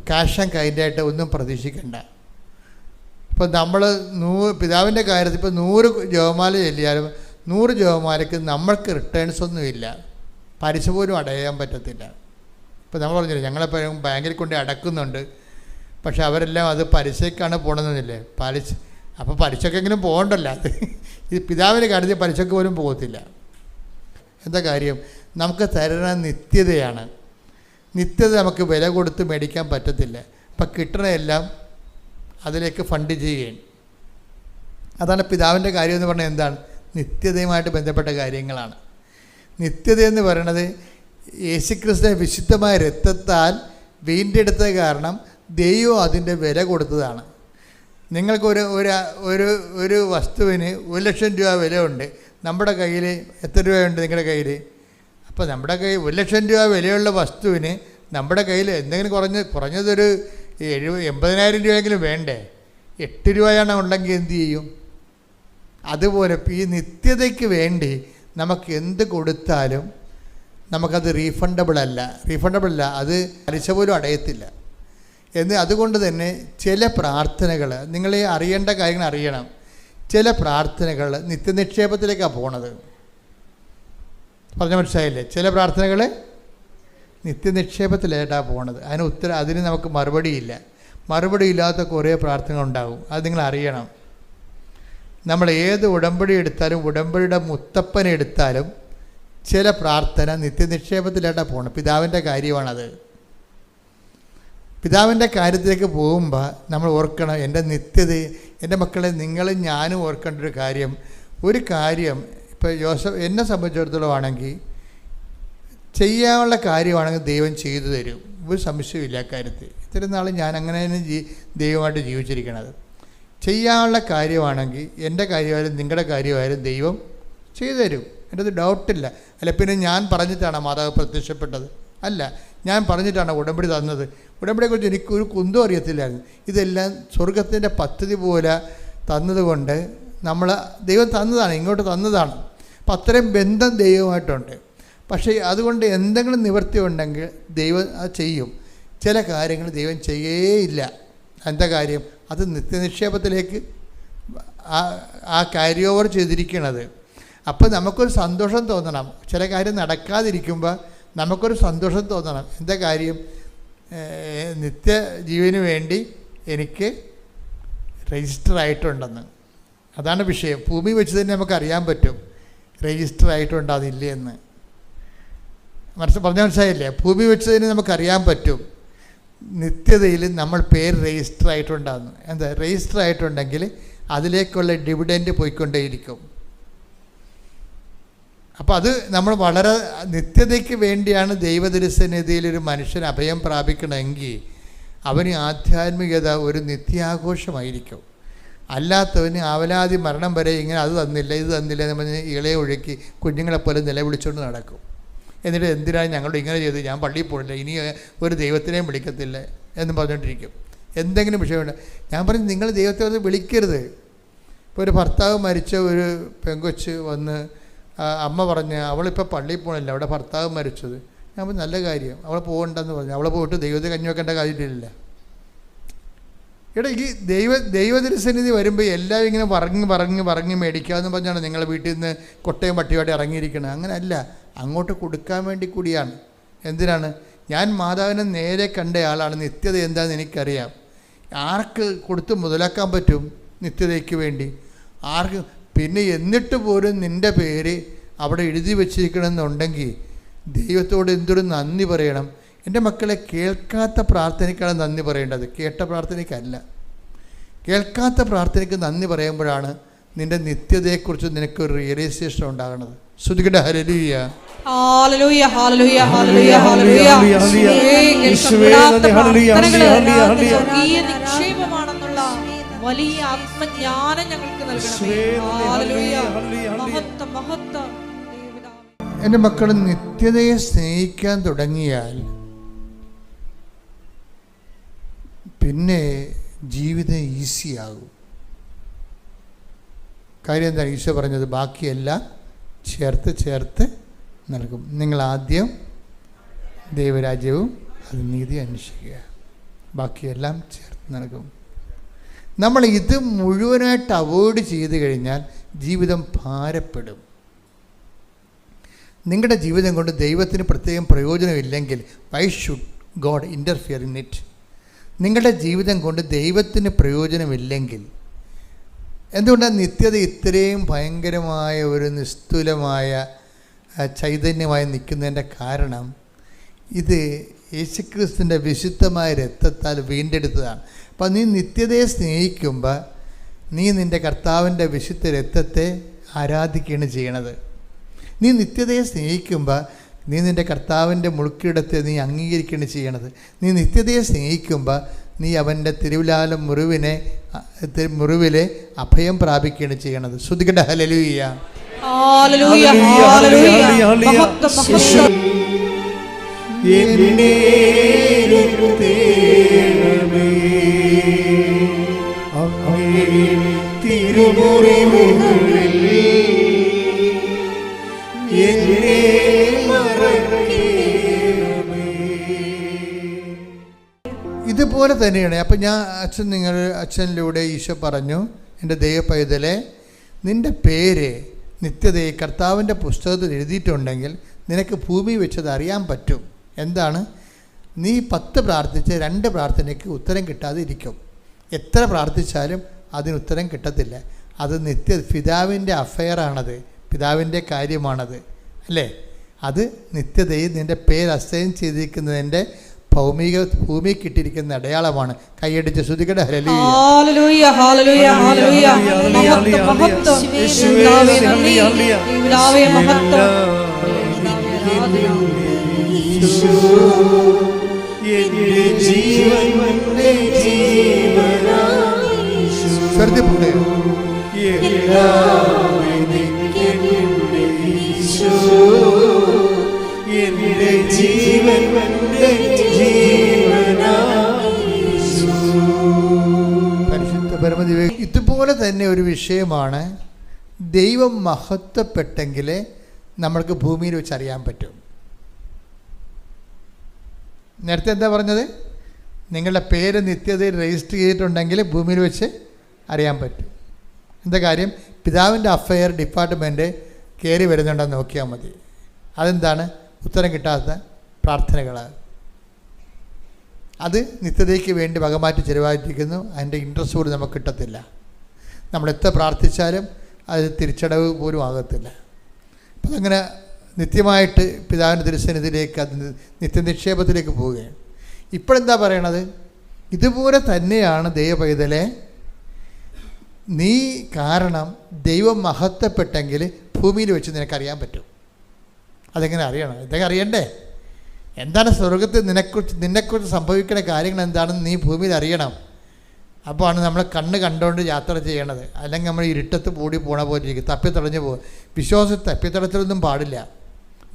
ക്യാഷ് ആൻഡ് കൈൻഡായിട്ട് ഒന്നും പ്രതീക്ഷിക്കണ്ട. ഇപ്പം നമ്മൾ പിതാവിൻ്റെ കാര്യത്തിൽ ഇപ്പോൾ 100 ജപമാല ചൊല്ലിയാലും 100 ജപമാലയ്ക്ക് നമ്മൾക്ക് റിട്ടേൺസ് ഒന്നുമില്ല, പലിശ പോലും അടയാൻ പറ്റത്തില്ല. ഇപ്പോൾ നമ്മൾ പറഞ്ഞില്ലേ, ഞങ്ങളെപ്പോഴും ബാങ്കിൽ കൊണ്ട് അടക്കുന്നുണ്ട്, പക്ഷെ അവരെല്ലാം അത് പലിശക്കാണ് പോകണമെന്നില്ലേ. അപ്പോൾ പലിശക്കെങ്കിലും പോകണ്ടല്ലോ. അത് ഇത് പിതാവിൻ്റെ കാര്യത്തിൽ പലിശക്ക് പോലും പോകത്തില്ല. എന്താ കാര്യം? നമുക്ക് തരുന്ന നിത്യതയാണ്. നിത്യത നമുക്ക് വില കൊടുത്ത് മേടിക്കാൻ പറ്റത്തില്ല. അപ്പം കിട്ടണതെല്ലാം അതിലേക്ക് ഫണ്ട് ചെയ്യുകയും. അതാണ് പിതാവിൻ്റെ കാര്യം എന്ന് പറഞ്ഞാൽ എന്താണ്? നിത്യതയുമായിട്ട് ബന്ധപ്പെട്ട കാര്യങ്ങളാണ്. നിത്യത എന്ന് പറയുന്നത് യേശുക്രിസ്തുവിന്റെ വിശുദ്ധമായ രക്തത്താൽ വീണ്ടെടുത്ത കാരണം ദൈവം അതിൻ്റെ വില കൊടുത്തതാണ്. നിങ്ങൾക്ക് ഒരു വസ്തുവിന് 1,00,000 രൂപ വിലയുണ്ട്. നമ്മുടെ കയ്യിൽ എത്ര രൂപയുണ്ട് നിങ്ങളുടെ കയ്യിൽ? അപ്പോൾ നമ്മുടെ കയ്യിൽ 1,00,000 രൂപ വിലയുള്ള വസ്തുവിന് നമ്മുടെ കയ്യിൽ എന്തെങ്കിലും കുറഞ്ഞതൊരു 80,000 രൂപയെങ്കിലും വേണ്ടേ? 8 രൂപയാണ് ഉണ്ടെങ്കിൽ എന്തു ചെയ്യും? അതുപോലെ ഈ നിത്യതയ്ക്ക് വേണ്ടി നമുക്ക് എന്ത് കൊടുത്താലും നമുക്കത് റീഫണ്ടബിൾ അല്ല. അത് പലിശ പോലും അടയത്തില്ല. അതുകൊണ്ട് തന്നെ ചില പ്രാർത്ഥനകൾ, നിങ്ങൾ അറിയേണ്ട കാര്യങ്ങൾ അറിയണം. ചില പ്രാർത്ഥനകൾ നിത്യനിക്ഷേപത്തിലേക്കാണ് പോണത്. പറഞ്ഞ മനസ്സിലായില്ലേ? ചില പ്രാർത്ഥനകൾ നിത്യനിക്ഷേപത്തിലേക്കാണ് പോണത്. അതിന് നമുക്ക് മറുപടിയില്ല. മറുപടിയില്ലാത്ത കുറേ പ്രാർത്ഥനകളുണ്ടാകും. അത് നിങ്ങൾ അറിയണം. നമ്മൾ ഏത് ഉടമ്പടി എടുത്താലും, ഉടമ്പടിയുടെ മുത്തപ്പനെ എടുത്താലും ചില പ്രാർത്ഥന നിത്യനിക്ഷേപത്തിലേക്കാണ് പോകണം. പിതാവിൻ്റെ കാര്യമാണത്. പിതാവിൻ്റെ കാര്യത്തിലേക്ക് പോകുമ്പോൾ നമ്മൾ ഓർക്കണം, എൻ്റെ നിത്യത, എൻ്റെ മക്കളെ നിങ്ങളും ഞാനും ഓർക്കേണ്ട ഒരു കാര്യം ഇപ്പോൾ എന്നെ സംബന്ധിച്ചിടത്തോളം ആണെങ്കിൽ ചെയ്യാനുള്ള കാര്യമാണെങ്കിൽ ദൈവം ചെയ്തു തരും. ഒരു സംശയമില്ല അക്കാര്യത്തിൽ. ഇത്രയും നാൾ ഞാൻ അങ്ങനെ തന്നെ ദൈവമായിട്ട് ജീവിച്ചിരിക്കണത്. ചെയ്യാനുള്ള കാര്യമാണെങ്കിൽ എൻ്റെ കാര്യമായാലും നിങ്ങളുടെ കാര്യമായാലും ദൈവം ചെയ്തു തരും. എൻ്റെ അത് ഡൗട്ടില്ല. അല്ല പിന്നെ ഞാൻ പറഞ്ഞിട്ടാണ് മാതാവ് പ്രത്യക്ഷപ്പെട്ടത്? അല്ല, ഞാൻ പറഞ്ഞിട്ടാണ് ഉടമ്പടി തന്നത്. ഉടമ്പടിയെക്കുറിച്ച് എനിക്കൊരു കുന്തം അറിയത്തില്ലായിരുന്നു. ഇതെല്ലാം സ്വർഗത്തിൻ്റെ പദ്ധതി പോലെ തന്നതുകൊണ്ട് ദൈവം തന്നതാണ്, ഇങ്ങോട്ട് തന്നതാണ്. അപ്പം അത്രയും ബന്ധം ദൈവമായിട്ടുണ്ട്. പക്ഷേ അതുകൊണ്ട് എന്തെങ്കിലും നിവൃത്തി ഉണ്ടെങ്കിൽ ദൈവം അത് ചെയ്യും. ചില കാര്യങ്ങൾ ദൈവം ചെയ്യേയില്ല. എന്താ കാര്യം? അത് നിത്യനിക്ഷേപത്തിലേക്ക് ആ ക്യാരി ഓവർ ചെയ്തിരിക്കണത്. അപ്പോൾ നമുക്കൊരു സന്തോഷം തോന്നണം. ചില കാര്യം നടക്കാതിരിക്കുമ്പോൾ നമുക്കൊരു സന്തോഷം തോന്നണം. എന്താ കാര്യം? നിത്യജീവന് വേണ്ടി എനിക്ക് രജിസ്റ്റർ ആയിട്ടുണ്ടെന്ന്. അതാണ് വിഷയം. ഭൂമി വെച്ച് തന്നെ നമുക്കറിയാൻ പറ്റും രജിസ്റ്റർ ആയിട്ടുണ്ടോ അതില്ലേ എന്ന്. മനസ്സിലായില്ലേ? ഭൂമി വെച്ച് തന്നെ നമുക്കറിയാൻ പറ്റും നിത്യതയിൽ നമ്മൾ പേര് രജിസ്റ്റർ ആയിട്ടുണ്ടാകുന്നു. എന്താ? രജിസ്റ്റർ ആയിട്ടുണ്ടെങ്കിൽ അതിലേക്കുള്ള ഡിവിഡൻഡ് പോയിക്കൊണ്ടേയിരിക്കും. അപ്പോൾ അത് നമ്മൾ വളരെ നിത്യതയ്ക്ക് വേണ്ടിയാണ് ദൈവതിരുസന്നിധിയിൽ ഒരു മനുഷ്യൻ അഭയം പ്രാപിക്കണമെങ്കിൽ അവന് ആധ്യാത്മികത ഒരു നിത്യാഘോഷമായിരിക്കും. അല്ലാത്തവന് ആവലാതി മരണം വരെ ഇങ്ങനെ അത് തന്നില്ല ഇത് തന്നില്ല എന്ന് പറഞ്ഞ് ഇളയെ ഒഴുക്കി കുഞ്ഞുങ്ങളെപ്പോലെ നിലവിളിച്ചുകൊണ്ട് നടക്കും. എന്നിട്ട് എന്തിനാണ് ഞങ്ങളോട് ഇങ്ങനെ ചെയ്ത്, ഞാൻ പള്ളിയിൽ പോയില്ല, ഇനി ഒരു ദൈവത്തിനെയും വിളിക്കത്തില്ല എന്ന് പറഞ്ഞുകൊണ്ടിരിക്കും. എന്തെങ്കിലും വിഷയമുണ്ട്. ഞാൻ പറഞ്ഞു, നിങ്ങൾ ദൈവത്തെ ഒന്ന് വിളിക്കരുത്. ഇപ്പോൾ ഒരു ഭർത്താവ് മരിച്ച ഒരു പെങ്കൊച്ച് വന്ന് അമ്മ പറഞ്ഞ് അവളിപ്പോൾ പള്ളിയിൽ പോകണില്ല, അവിടെ ഭർത്താവ് മരിച്ചത്. ഞാൻ പറഞ്ഞു നല്ല കാര്യം, അവൾ പോകണ്ടെന്ന് പറഞ്ഞു. അവളെ പോയിട്ട് ദൈവത്തെ കഞ്ഞി വെക്കേണ്ട കാര്യമില്ല. ഈ ദൈവതിരുസന്നിധി വരുമ്പോൾ എല്ലാം ഇങ്ങനെ പറഞ്ഞ് മേടിക്കാമെന്ന് പറഞ്ഞാണ് നിങ്ങളെ വീട്ടിൽ നിന്ന് കൊട്ടയും പട്ടിയോടെ ഇറങ്ങിയിരിക്കുന്നത്. അങ്ങനെയല്ല, അങ്ങോട്ട് കൊടുക്കാൻ വേണ്ടി കൂടിയാണ്. എന്തിനാണ്? ഞാൻ മാതാവിനെ നേരെ കണ്ട ആളാണ്. നിത്യത എന്താണെന്ന് എനിക്കറിയാം. ആർക്ക് കൊടുത്ത് മുതലാക്കാൻ പറ്റും നിത്യതയ്ക്ക് വേണ്ടി? ആർക്ക്? പിന്നെ എന്നിട്ട് പോലും നിൻ്റെ പേര് അവിടെ എഴുതി വച്ചിരിക്കണമെന്നുണ്ടെങ്കിൽ ദൈവത്തോട് എന്തൊരു നന്ദി പറയണം. എൻ്റെ മക്കളെ, കേൾക്കാത്ത പ്രാർത്ഥനയ്ക്കാണ് നന്ദി പറയേണ്ടത്, കേട്ട പ്രാർത്ഥനയ്ക്കല്ല. കേൾക്കാത്ത പ്രാർത്ഥനയ്ക്ക് നന്ദി പറയുമ്പോഴാണ് നിൻ്റെ നിത്യതയെക്കുറിച്ച് നിനക്കൊരു റിയലൈസേഷൻ ഉണ്ടാകുന്നത്. ശ്രുതികട ഹല്ലേലൂയ, ഹല്ലേലൂയ, ഹല്ലേലൂയ, ഹല്ലേലൂയ, ഹല്ലേലൂയ. സ്വർഗീയ നിക്ഷേപമാണെന്നുള്ള വലിയ ആത്മജ്ഞാനം ഞങ്ങൾക്ക് നൽകണമേ. ഹല്ലേലൂയ, മഹത്വം, മഹത്വം. എൻ്റെ മക്കൾ നിത്യതയെ സ്നേഹിക്കാൻ തുടങ്ങിയാൽ പിന്നെ ജീവിതം ഈസിയാകും. കാര്യം എന്താണ്? ഈശോ പറഞ്ഞത് ബാക്കിയെല്ലാം ചേർത്ത് നൽകും. നിങ്ങൾ ആദ്യം ദൈവരാജ്യവും അത് നീതി അന്വേഷിക്കുക. ബാക്കിയെല്ലാം ചേർത്ത് നൽകും. നമ്മൾ ഇത് മുഴുവനായിട്ട് അവോയ്ഡ് ചെയ്ത് കഴിഞ്ഞാൽ ജീവിതം ഭാരപ്പെടും. നിങ്ങളുടെ ജീവിതം കൊണ്ട് ദൈവത്തിന് പ്രത്യേകം പ്രയോജനമില്ലെങ്കിൽ why should God interfere in it? നിങ്ങളുടെ ജീവിതം കൊണ്ട് ദൈവത്തിന് പ്രയോജനമില്ലെങ്കിൽ എന്തുകൊണ്ടാണ് നിത്യത ഇത്രയും ഭയങ്കരമായ ഒരു നിസ്തുലമായ ചൈതന്യമായി നിൽക്കുന്നതിൻ്റെ കാരണം ഇത് യേശുക്രിസ്തുവിൻ്റെ വിശുദ്ധമായ രക്തത്താൽ വീണ്ടെടുത്തതാണ്. അപ്പോൾ നീ നിത്യതയെ സ്നേഹിക്കുമ്പോൾ നീ നിൻ്റെ കർത്താവിൻ്റെ വിശുദ്ധ രക്തത്തെ ആരാധിക്കുകയാണ് ചെയ്യണത്. നീ നിത്യതയെ സ്നേഹിക്കുമ്പോൾ നീ നിൻ്റെ കർത്താവിൻ്റെ മുൾക്കിടത്തെ നീ അംഗീകരിക്കുകയാണ് ചെയ്യണത്. നീ നിത്യതയെ സ്നേഹിക്കുമ്പോൾ നീ അവൻ്റെ തിരുവിലാല മുറിവിലെ അഭയം പ്രാപിക്കുകയാണ് ചെയ്യണത്. ശ്രുതികട്ടെ ഹല്ലേലൂയ. ഹല്ലേലൂയ ഹല്ലേലൂയ. മഹത്വം മഹത്വം. എന്നെ തേടണമേ അങ്ങേ തിരുമുറിവുകളിൽ എന്നെ മറക്കണമേ. ഇതുപോലെ തന്നെയാണ്. അപ്പം അച്ഛനിലൂടെ ഈശോ പറഞ്ഞു, എൻ്റെ ദൈവപൈതലെ, നിൻ്റെ പേര് നിത്യതയെ കർത്താവിൻ്റെ പുസ്തകത്തിൽ എഴുതിയിട്ടുണ്ടെങ്കിൽ നിനക്ക് ഭൂമി വെച്ചത് അറിയാൻ പറ്റും. എന്താണ്? നീ 10 പ്രാർത്ഥിച്ച് 2 പ്രാർത്ഥനയ്ക്ക് ഉത്തരം കിട്ടാതെ ഇരിക്കും. എത്ര പ്രാർത്ഥിച്ചാലും അതിന് ഉത്തരം കിട്ടത്തില്ല. അത് പിതാവിൻ്റെ അഫെയറാണത്, പിതാവിൻ്റെ കാര്യമാണത്, അല്ലേ? അത് നിത്യതയിൽ നിൻ്റെ പേര് അസൈൻ ചെയ്തിരിക്കുന്നതിൻ്റെ ഭൂമി കിട്ടിയിരിക്കുന്ന അടയാളമാണ്. കൈയടിച്ച് ശ്രുതികട്ടെ ഹല്ലേലൂയ. ഹല്ലേലൂയ ഹല്ലേലൂയ ഹല്ലേലൂയ. മഹത്വം മഹത്വം. യേശുവേ നന്ദി. യേശുവേ മഹത്വം. എന്റെ ജീവന്റെ ജീവനായി ശ്രദ്ധിപ്പുണ്ട്. എന്റെ ജീവന്റെ ജീവനായി പരിശുദ്ധ പരമദിവ്യ. ഇതുപോലെ തന്നെ ഒരു വിഷയമാണ്, ദൈവം മഹത്വപ്പെട്ടെങ്കിൽ നമ്മൾക്ക് ഭൂമിയിൽ വെച്ച് അറിയാൻ പറ്റും. നേരത്തെ എന്താ പറഞ്ഞത്? നിങ്ങളുടെ പേര് നിത്യതയിൽ രജിസ്റ്റർ ചെയ്തിട്ടുണ്ടെങ്കിൽ ഭൂമിയിൽ വെച്ച് അറിയാൻ പറ്റും. എന്താ കാര്യം? പിതാവിൻ്റെ അഫെയർ ഡിപ്പാർട്ട്മെൻറ്റ് കയറി വരുന്നുണ്ടെന്ന് നോക്കിയാൽ മതി. അതെന്താണ്? ഉത്തരം കിട്ടാത്ത പ്രാർത്ഥനകൾ. അത് നിത്യതയ്ക്ക് വേണ്ടി വകമാറ്റി ചിലവായിരിക്കുന്നു. അതിൻ്റെ ഇൻട്രസ്റ്റ് പോലും നമുക്ക് കിട്ടത്തില്ല. നമ്മൾ എത്ര പ്രാർത്ഥിച്ചാലും അത് തിരിച്ചടവ് പോലും ആകത്തില്ല. അപ്പം അങ്ങനെ നിത്യമായിട്ട് പിതാവിൻ്റെ തിരുസന്നിധിയിലേക്ക് അത് നിത്യനിക്ഷേപത്തിലേക്ക് പോവുകയാണ്. ഇപ്പോഴെന്താ പറയണത്? ഇതുപോലെ തന്നെയാണ് ദൈവപൈതലെ, നീ കാരണം ദൈവം മഹത്വപ്പെട്ടെങ്കിൽ ഭൂമിയിൽ വെച്ച് നിനക്കറിയാൻ പറ്റും. അതെങ്ങനെ അറിയണം? ഇതൊക്കെ അറിയണ്ടേ? എന്താണ് സ്വർഗത്തിൽ നിന്നെക്കുറിച്ച് സംഭവിക്കുന്ന കാര്യങ്ങൾ എന്താണെന്ന് നീ ഭൂമിയിൽ അറിയണം. അപ്പോൾ ആണ് നമ്മൾ കണ്ണ് കണ്ടുകൊണ്ട് യാത്ര ചെയ്യണത്. അല്ലെങ്കിൽ നമ്മൾ ഇരുട്ടത്ത് പൂടി പോണ പോലെ ഇരിക്കും, തപ്പിത്തടഞ്ഞു പോകും. വിശ്വാസത്തിൽ തപ്പിത്തടച്ചിലൊന്നും പാടില്ല,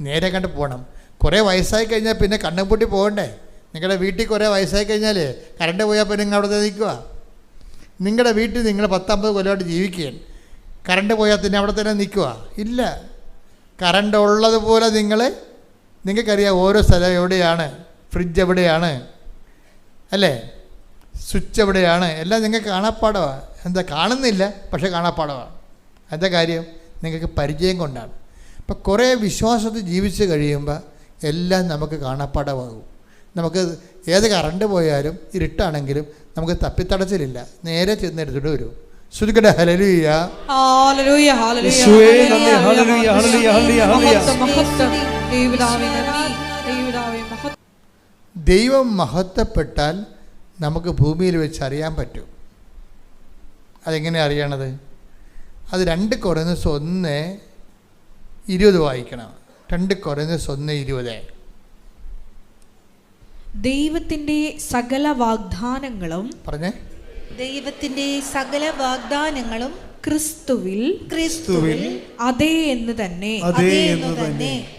നേരെ കണ്ട് പോകണം. കുറേ വയസ്സായി കഴിഞ്ഞാൽ പിന്നെ കണ്ണും പൂട്ടി പോകണ്ടേ? നിങ്ങളുടെ വീട്ടിൽ കുറേ വയസ്സായി കഴിഞ്ഞാൽ കറണ്ട് പോയാൽ പിന്നെ നിങ്ങൾ അവിടെ നിൽക്കുക. നിങ്ങളുടെ വീട്ടിൽ നിങ്ങൾ 10-50 കൊല്ലമായിട്ട് ജീവിക്കുകയാണ്, കറണ്ട് പോയാൽ തന്നെ അവിടെ തന്നെ നിൽക്കുക? ഇല്ല. കറണ്ട് ഉള്ളതുപോലെ നിങ്ങൾക്കറിയാം ഓരോ സ്ഥലം എവിടെയാണ്, ഫ്രിഡ്ജ് എവിടെയാണ്, അല്ലേ, സ്വിച്ച് എവിടെയാണ്, എല്ലാം നിങ്ങൾക്ക് കാണാപ്പാടമാണ്. എന്താ കാണുന്നില്ല, പക്ഷേ കാണാപ്പാടമാണ്. എന്താ കാര്യം? നിങ്ങൾക്ക് പരിചയം കൊണ്ടാണ്. അപ്പം കുറേ വിശ്വാസത്തിൽ ജീവിച്ച് കഴിയുമ്പോൾ എല്ലാം നമുക്ക് കാണാപ്പാടമാകും. നമുക്ക് ഏത് കറണ്ട് പോയാലും ഇരുട്ടാണെങ്കിലും നമുക്ക് തപ്പിത്തടച്ചിലില്ല, നേരെ ചെന്നെടുത്തിട്ട് വരും. ശ്രുതികട്ടെ ഹല്ലേലൂയ. ഹല്ലേലൂയ ഹല്ലേലൂയ. യേശുവേ നന്ദി. ഹല്ലേലൂയ ഹല്ലേലൂയ ഹല്ലേലൂയ. മഹത്വം ദൈവപിതാവേ നന്ദി. ദൈവപിതാവേ മഹത്വം. ദൈവം മഹത്വപ്പെട്ടാൽ നമുക്ക് ഭൂമിയിൽ വെച്ച് അറിയാൻ പറ്റും. അതെങ്ങനെ അറിയണത്? അത് 2 കൊരിന്ത്യർ 1:20 വായിക്കണം. 2 കൊരിന്ത്യർ 1:20. ദൈവത്തിന്റെ സകല വാഗ്ദാനങ്ങളും പറഞ്ഞേ. ദൈവത്തിന്റെ സകല വാഗ്ദാനങ്ങളും ക്രിസ്തുവിൽ അതേ എന്ന് തന്നെ.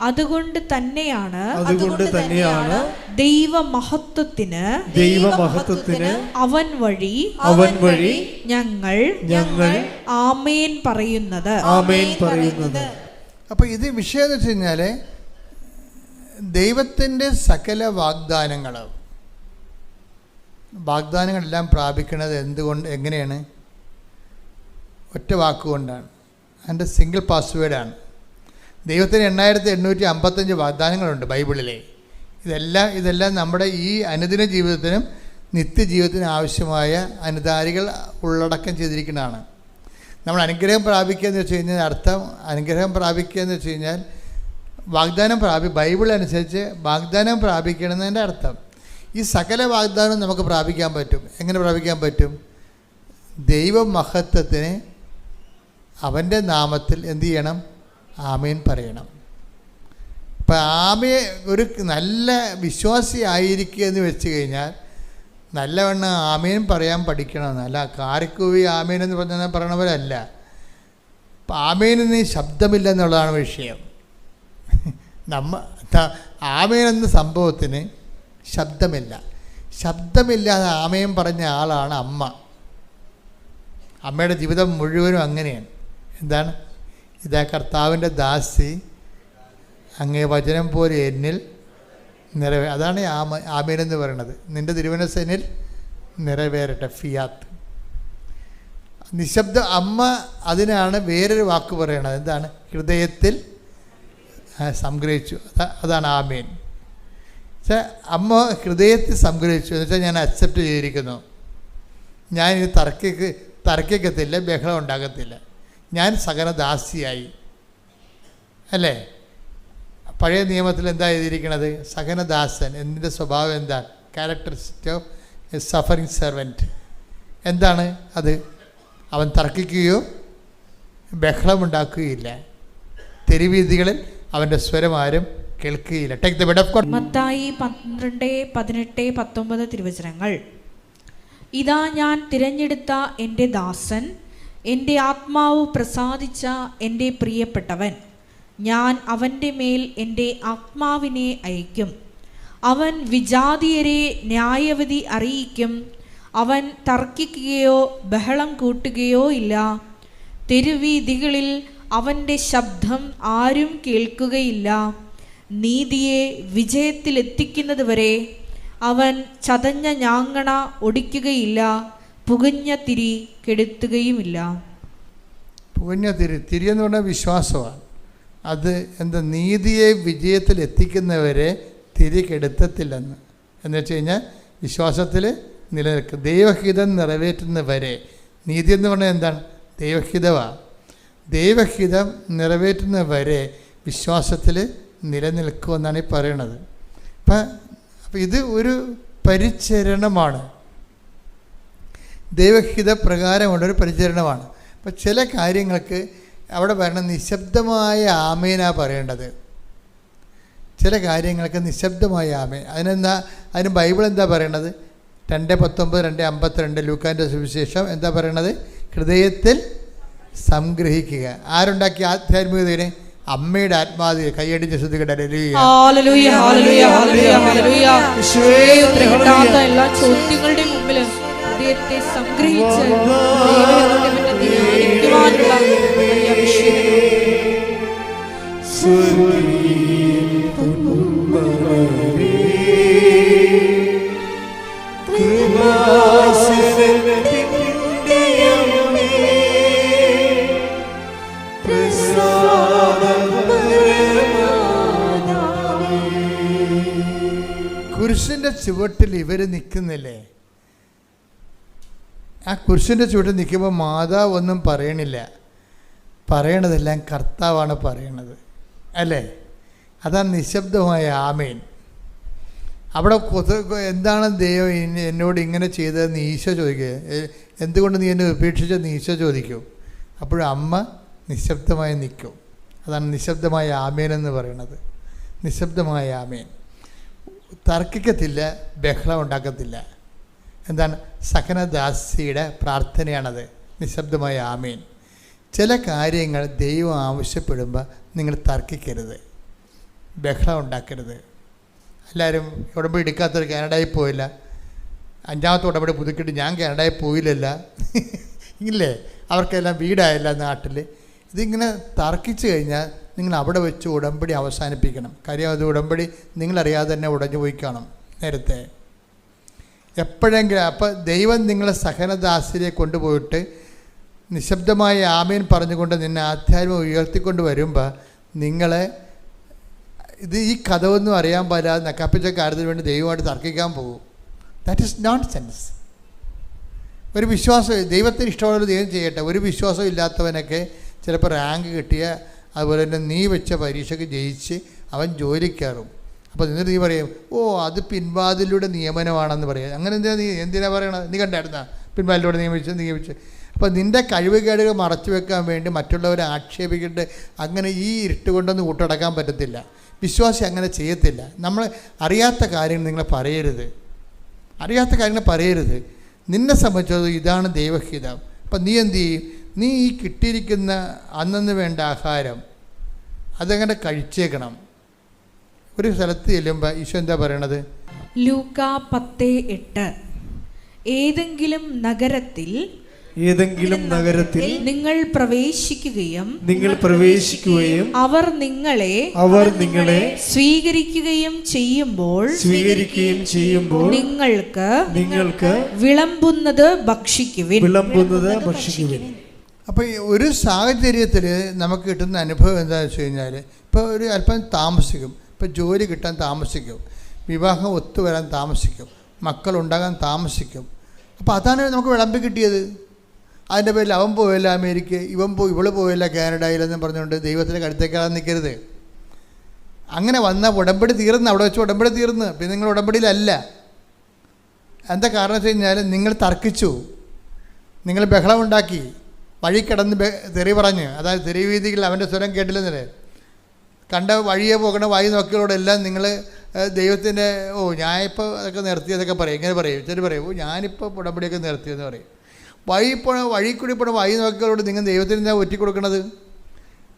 അതുകൊണ്ട് തന്നെയാണ് ദൈവമഹത്വത്തിന് അവൻ വഴി ഞങ്ങൾ ആമേൻ പറയുന്നത്. അപ്പോൾ ഇത് വിഷയം എന്ന് വെച്ച് കഴിഞ്ഞാൽ ദൈവത്തിൻ്റെ സകല വാഗ്ദാനങ്ങളും വാഗ്ദാനങ്ങളെല്ലാം പ്രാപിക്കുന്നത് എങ്ങനെയാണ്? ഒറ്റ വാക്കുകൊണ്ടാണ്. അതിൻ്റെ സിംഗിൾ പാസ്വേഡാണ്. ദൈവത്തിന് 8855 വാഗ്ദാനങ്ങളുണ്ട് ബൈബിളിലെ. ഇതെല്ലാം നമ്മുടെ ഈ അനുദിന ജീവിതത്തിനും നിത്യജീവിതത്തിനും ആവശ്യമായ അനുധാരികൾ ഉള്ളടക്കം ചെയ്തിരിക്കുന്നതാണ്. നമ്മൾ അനുഗ്രഹം പ്രാപിക്കുക എന്ന് വെച്ച് കഴിഞ്ഞാൽ അനുഗ്രഹം പ്രാപിക്കുക എന്ന് വെച്ച് കഴിഞ്ഞാൽ ബൈബിൾ അനുസരിച്ച് വാഗ്ദാനം പ്രാപിക്കണമെന്നതിൻ്റെ അർത്ഥം. ഈ സകല വാഗ്ദാനവും നമുക്ക് പ്രാപിക്കാൻ പറ്റും. എങ്ങനെ പ്രാപിക്കാൻ പറ്റും? ദൈവമഹത്വത്തിന് അവൻ്റെ നാമത്തിൽ എന്തു ചെയ്യണം? ആമേൻ പറയണം. അപ്പം ഒരു നല്ല വിശ്വാസി ആയിരിക്കുക എന്ന് വെച്ച് കഴിഞ്ഞാൽ നല്ലവണ്ണം ആമേൻ പറയാൻ പഠിക്കണമെന്ന്. അല്ല കാരിക്കൂവി ആമേൻ എന്ന് പറയണവരല്ല. അപ്പം ആമേനെന്ന് ശബ്ദമില്ല എന്നുള്ളതാണ് വിഷയം. ആമേൻ എന്ന സംഭവത്തിന് ശബ്ദമില്ലാതെ ആമേൻ പറഞ്ഞ ആളാണ് അമ്മ. അമ്മയുടെ ജീവിതം മുഴുവനും അങ്ങനെയാണ്. എന്താണ്? ഇതാ കർത്താവിൻ്റെ ദാസി, അങ്ങേ വചനം പോലെ എന്നിൽ അതാണ് ആമേൻ എന്ന് പറയുന്നത്. നിൻ്റെ തിരുമനസ്സ് എന്നിൽ നിറവേറട്ടെ, ഫിയാത്ത്. നിശബ്ദ അമ്മ അതിനാണ് വേറൊരു വാക്ക് പറയണത്. എന്താണ്? ഹൃദയത്തിൽ സംഗ്രഹിച്ചു. അതാണ് ആമേൻ. അമ്മ ഹൃദയത്തിൽ സംഗ്രഹിച്ചു എന്ന് വെച്ചാൽ ഞാൻ അക്സെപ്റ്റ് ചെയ്തിരിക്കുന്നു. ഞാൻ ഇത് തർക്കിക്കത്തില്ല, ബഹളം ഉണ്ടാകത്തില്ല. ഞാൻ സഹനദാസിയായി. അല്ലേ? പഴയ നിയമത്തിൽ എന്താ എഴുതിയിരിക്കുന്നത്? സഹനദാസൻ. എന്തിൻ്റെ സ്വഭാവം എന്താണ്? Characteristic of a suffering servant. എന്താണ് അത്? അവൻ തർക്കിക്കുകയോ ബഹളമുണ്ടാക്കുകയില്ല. തെരുവീഥികളിൽ അവൻ്റെ സ്വരം ആരും കേൾക്കുകയില്ല. Take the bed of God. Mathai 12:18-19 തിരുവചനങ്ങൾ. ഇതാ ഞാൻ തിരഞ്ഞെടുത്ത എൻ്റെ ദാസൻ, എൻ്റെ ആത്മാവ് പ്രസാദിച്ച എൻ്റെ പ്രിയപ്പെട്ടവൻ. ഞാൻ അവൻ്റെ മേൽ എൻ്റെ ആത്മാവിനെ അയക്കും. അവൻ വിജാതിയരെ ന്യായവിധി അറിയിക്കും. അവൻ തർക്കിക്കുകയോ ബഹളം കൂട്ടുകയോ ഇല്ല. തെരുവീഥികളിൽ അവൻ്റെ ശബ്ദം ആരും കേൾക്കുകയില്ല. നീതിയെ വിജയത്തിലെത്തിക്കുന്നത് വരെ അവൻ ചതഞ്ഞ ഞാങ്ങണ ഒടിക്കുകയില്ല. പുകഞ്ഞ തിരി കെടുത്തുകയുമില്ല. പുകഞ്ഞ തിരി എന്ന് പറഞ്ഞാൽ വിശ്വാസമാണ്. അത് എന്താ? നീതിയെ വിജയത്തിലെത്തിക്കുന്നവരെ തിരി കെടുത്തത്തില്ലെന്ന്. എന്ന് വെച്ച് കഴിഞ്ഞാൽ വിശ്വാസത്തിൽ നിലനിൽക്കും. ദൈവഹിതം നിറവേറ്റുന്നവരെ. നീതി എന്ന് പറഞ്ഞാൽ എന്താണ്? ദൈവഹിതമാണ്. ദൈവഹിതം നിറവേറ്റുന്നവരെ വിശ്വാസത്തിൽ നിലനിൽക്കുമെന്നാണ് ഈ പറയണത്. അപ്പം ഇത് ഒരു പരിചരണമാണ്. ദൈവഹിത പ്രകാരമുള്ളൊരു പരിചരണമാണ്. അപ്പം ചില കാര്യങ്ങൾക്ക് അവിടെ പറയണ നിശബ്ദമായ ആമേനാ പറയേണ്ടത്. ചില കാര്യങ്ങൾക്ക് നിശബ്ദമായ ആമേൻ. അതിന് ബൈബിൾ എന്താ പറയണത്? 2:19, 2:52 ലൂക്കാൻ്റെ സുവിശേഷം എന്താ പറയണത്? ഹൃദയത്തിൽ സംഗ്രഹിക്കുക. ആരുണ്ടാക്കിയ ആധ്യാത്മികതയെ? അമ്മയുടെ ആത്മാവിനെ കൈയടിച്ച് ശ്രദ്ധിക്കട്ടെ. എല്ലാ ചോദ്യങ്ങളുടെ മുമ്പിൽ ഹൃദയത്തെ സംഗ്രഹിച്ച് കുരിശിൻ്റെ ചുവട്ടിൽ ഇവർ നിൽക്കുന്നില്ലേ? ആ കുരിശിൻ്റെ ചുവട്ടിൽ നിൽക്കുമ്പോൾ മാതാവ് ഒന്നും പറയണില്ല. പറയണതെല്ലാം കർത്താവാണ് പറയണത്. അല്ലേ? അതാണ് നിശബ്ദമായ ആമേൻ. അവിടെ എന്താണ് ദൈവം എന്നോട് ഇങ്ങനെ ചെയ്തതെന്ന് ഈശോ ചോദിക്കുക. എന്തുകൊണ്ട് നീ എന്നെ ഉപേക്ഷിച്ചെന്ന് ഈശോ ചോദിക്കും. അപ്പോഴും അമ്മ നിശബ്ദമായി നിൽക്കും. അതാണ് നിശബ്ദമായ ആമേൻ എന്ന് പറയുന്നത്. നിശബ്ദമായ ആമേൻ. തർക്കിക്കത്തില്ല, ബഹളം ഉണ്ടാക്കത്തില്ല. എന്താണ്? സഹനദാസിയുടെ പ്രാർത്ഥനയാണത്, നിശബ്ദമായ ആമേൻ. ചില കാര്യങ്ങൾ ദൈവം ആവശ്യപ്പെടുമ്പോൾ നിങ്ങൾ തർക്കിക്കരുത്, ബഹളം ഉണ്ടാക്കരുത്. എല്ലാവരും ഉടമ്പടി എടുക്കാത്തവർ കാനഡയിൽ പോയില്ല, 5ാമത്തെ ഉടമ്പടി പുതുക്കിയിട്ട് ഞാൻ കാനഡയിൽ പോയില്ലല്ല ഇല്ലേ? അവർക്കെല്ലാം വീടായില്ല നാട്ടിൽ. ഇതിങ്ങനെ തർക്കിച്ചു കഴിഞ്ഞാൽ നിങ്ങൾ അവിടെ വെച്ച് ഉടമ്പടി അവസാനിപ്പിക്കണം. കാര്യം അത് ഉടമ്പടി നിങ്ങളറിയാതെ തന്നെ ഉടഞ്ഞു പോയി കാണും നേരത്തെ. എപ്പോഴെങ്കിലും അപ്പോൾ ദൈവം നിങ്ങളെ സഹനദാസിനെ കൊണ്ടുപോയിട്ട് നിശബ്ദമായ ആമേൻ പറഞ്ഞുകൊണ്ട് നിന്നെ ആധ്യാത്മം ഉയർത്തിക്കൊണ്ട് വരുമ്പോൾ നിങ്ങളെ ഈ കഥയൊന്നും അറിയാൻ പാടില്ലാതെ നക്കാപ്പിച്ച കാര്യത്തിന് വേണ്ടി ദൈവമായിട്ട് തർക്കിക്കാൻ പോകും. That is known sense. ഒരു വിശ്വാസം, ദൈവത്തിന് ഇഷ്ടമുള്ള ദൈവം ചെയ്യട്ടെ. ഒരു വിശ്വാസം ഇല്ലാത്തവനൊക്കെ ചിലപ്പോൾ റാങ്ക് കിട്ടിയ, അതുപോലെ തന്നെ നീ വെച്ച പരീക്ഷയ്ക്ക് ജയിച്ച് അവൻ ജോലിക്ക് കയറും. അപ്പോൾ എന്നിട്ട് നീ പറയും, ഓ അത് പിൻവാതിലൂടെ നിയമനമാണെന്ന് പറയാം. അങ്ങനെ എന്തിനാ പറയണത്? നീ കണ്ടായിരുന്ന പിൻവാതിലൂടെ നിയമിച്ച്. അപ്പോൾ നിൻ്റെ കഴിവുകേടുകൾ മറച്ചു വെക്കാൻ വേണ്ടി മറ്റുള്ളവരെ ആക്ഷേപിക്കേണ്ട, അങ്ങനെ ഈ ഇരുട്ട് കൊണ്ടൊന്നും കൂട്ടടക്കാൻ പറ്റത്തില്ല. വിശ്വാസി അങ്ങനെ ചെയ്യത്തില്ല. നമ്മൾ അറിയാത്ത കാര്യങ്ങൾ നിങ്ങൾ പറയരുത്, അറിയാത്ത കാര്യങ്ങൾ പറയരുത്. നിന്നെ സംബന്ധിച്ചത് ഇതാണ് ദൈവഹിതം. അപ്പം നീ എന്ത് ചെയ്യും? നീ ഈ കിട്ടിയിരിക്കുന്ന അന്നന്ന് വേണ്ട ആഹാരം അതങ്ങനെ കഴിച്ചേക്കണം. ഒരു സ്ഥലത്ത് ചെല്ലുമ്പോൾ ഈശോ എന്താ പറയണത്? ലൂക്ക 10:8 ഏതെങ്കിലും നഗരത്തിൽ നിങ്ങൾ പ്രവേശിക്കുകയും അവർ നിങ്ങളെ സ്വീകരിക്കുകയും ചെയ്യുമ്പോൾ നിങ്ങൾക്ക് വിളമ്പുന്നത് ഭക്ഷിക്കുവിൻ. അപ്പോൾ ഒരു സാഹചര്യത്തിൽ നമുക്ക് കിട്ടുന്ന അനുഭവം എന്താണെന്ന് വെച്ച് കഴിഞ്ഞാൽ, ഇപ്പോൾ ഒരു അല്പം താമസിക്കും, ഇപ്പോൾ ജോലി കിട്ടാൻ താമസിക്കും, വിവാഹം ഒത്തുവരാൻ താമസിക്കും, മക്കളുണ്ടാകാൻ താമസിക്കും. അപ്പോൾ അതാണ് നമുക്ക് വിളമ്പി കിട്ടിയത്. അതിൻ്റെ പേരിൽ അവൻ പോയല്ല അമേരിക്ക, ഇവള് പോയല്ല കാനഡയിലെന്ന് പറഞ്ഞുകൊണ്ട് ദൈവത്തിൻ്റെ കടുത്തേക്കാതെ നിൽക്കരുത്. അങ്ങനെ വന്ന ഉടമ്പടി തീർന്ന്, അവിടെ വെച്ച് ഉടമ്പടി തീർന്ന്. പിന്നെ നിങ്ങൾ ഉടമ്പടിയിലല്ല. എന്താ കാരണം വെച്ച് കഴിഞ്ഞാൽ നിങ്ങൾ തർക്കിച്ചു, നിങ്ങൾ ബഹളമുണ്ടാക്കി, വഴി കിടന്ന് തെറി പറഞ്ഞ്, അതായത് തെരുവീതികൾ അവൻ്റെ സ്വരം കേട്ടില്ലെന്നില്ലേ, കണ്ട വഴിയെ പോകണ വായി നോക്കിയോടെല്ലാം നിങ്ങൾ ദൈവത്തിൻ്റെ ഞാനിപ്പോൾ അതൊക്കെ നിർത്തിയതൊക്കെ പറയും. ഇങ്ങനെ പറയും, ചില പറയും, ഞാനിപ്പോൾ ഉടമ്പടിയൊക്കെ നിർത്തിയെന്ന് പറയും. വഴി കൂടി പോണ വായി നോക്കിയോട് നിങ്ങൾ ദൈവത്തിന് എന്താ ഒറ്റിക്കൊടുക്കണത്?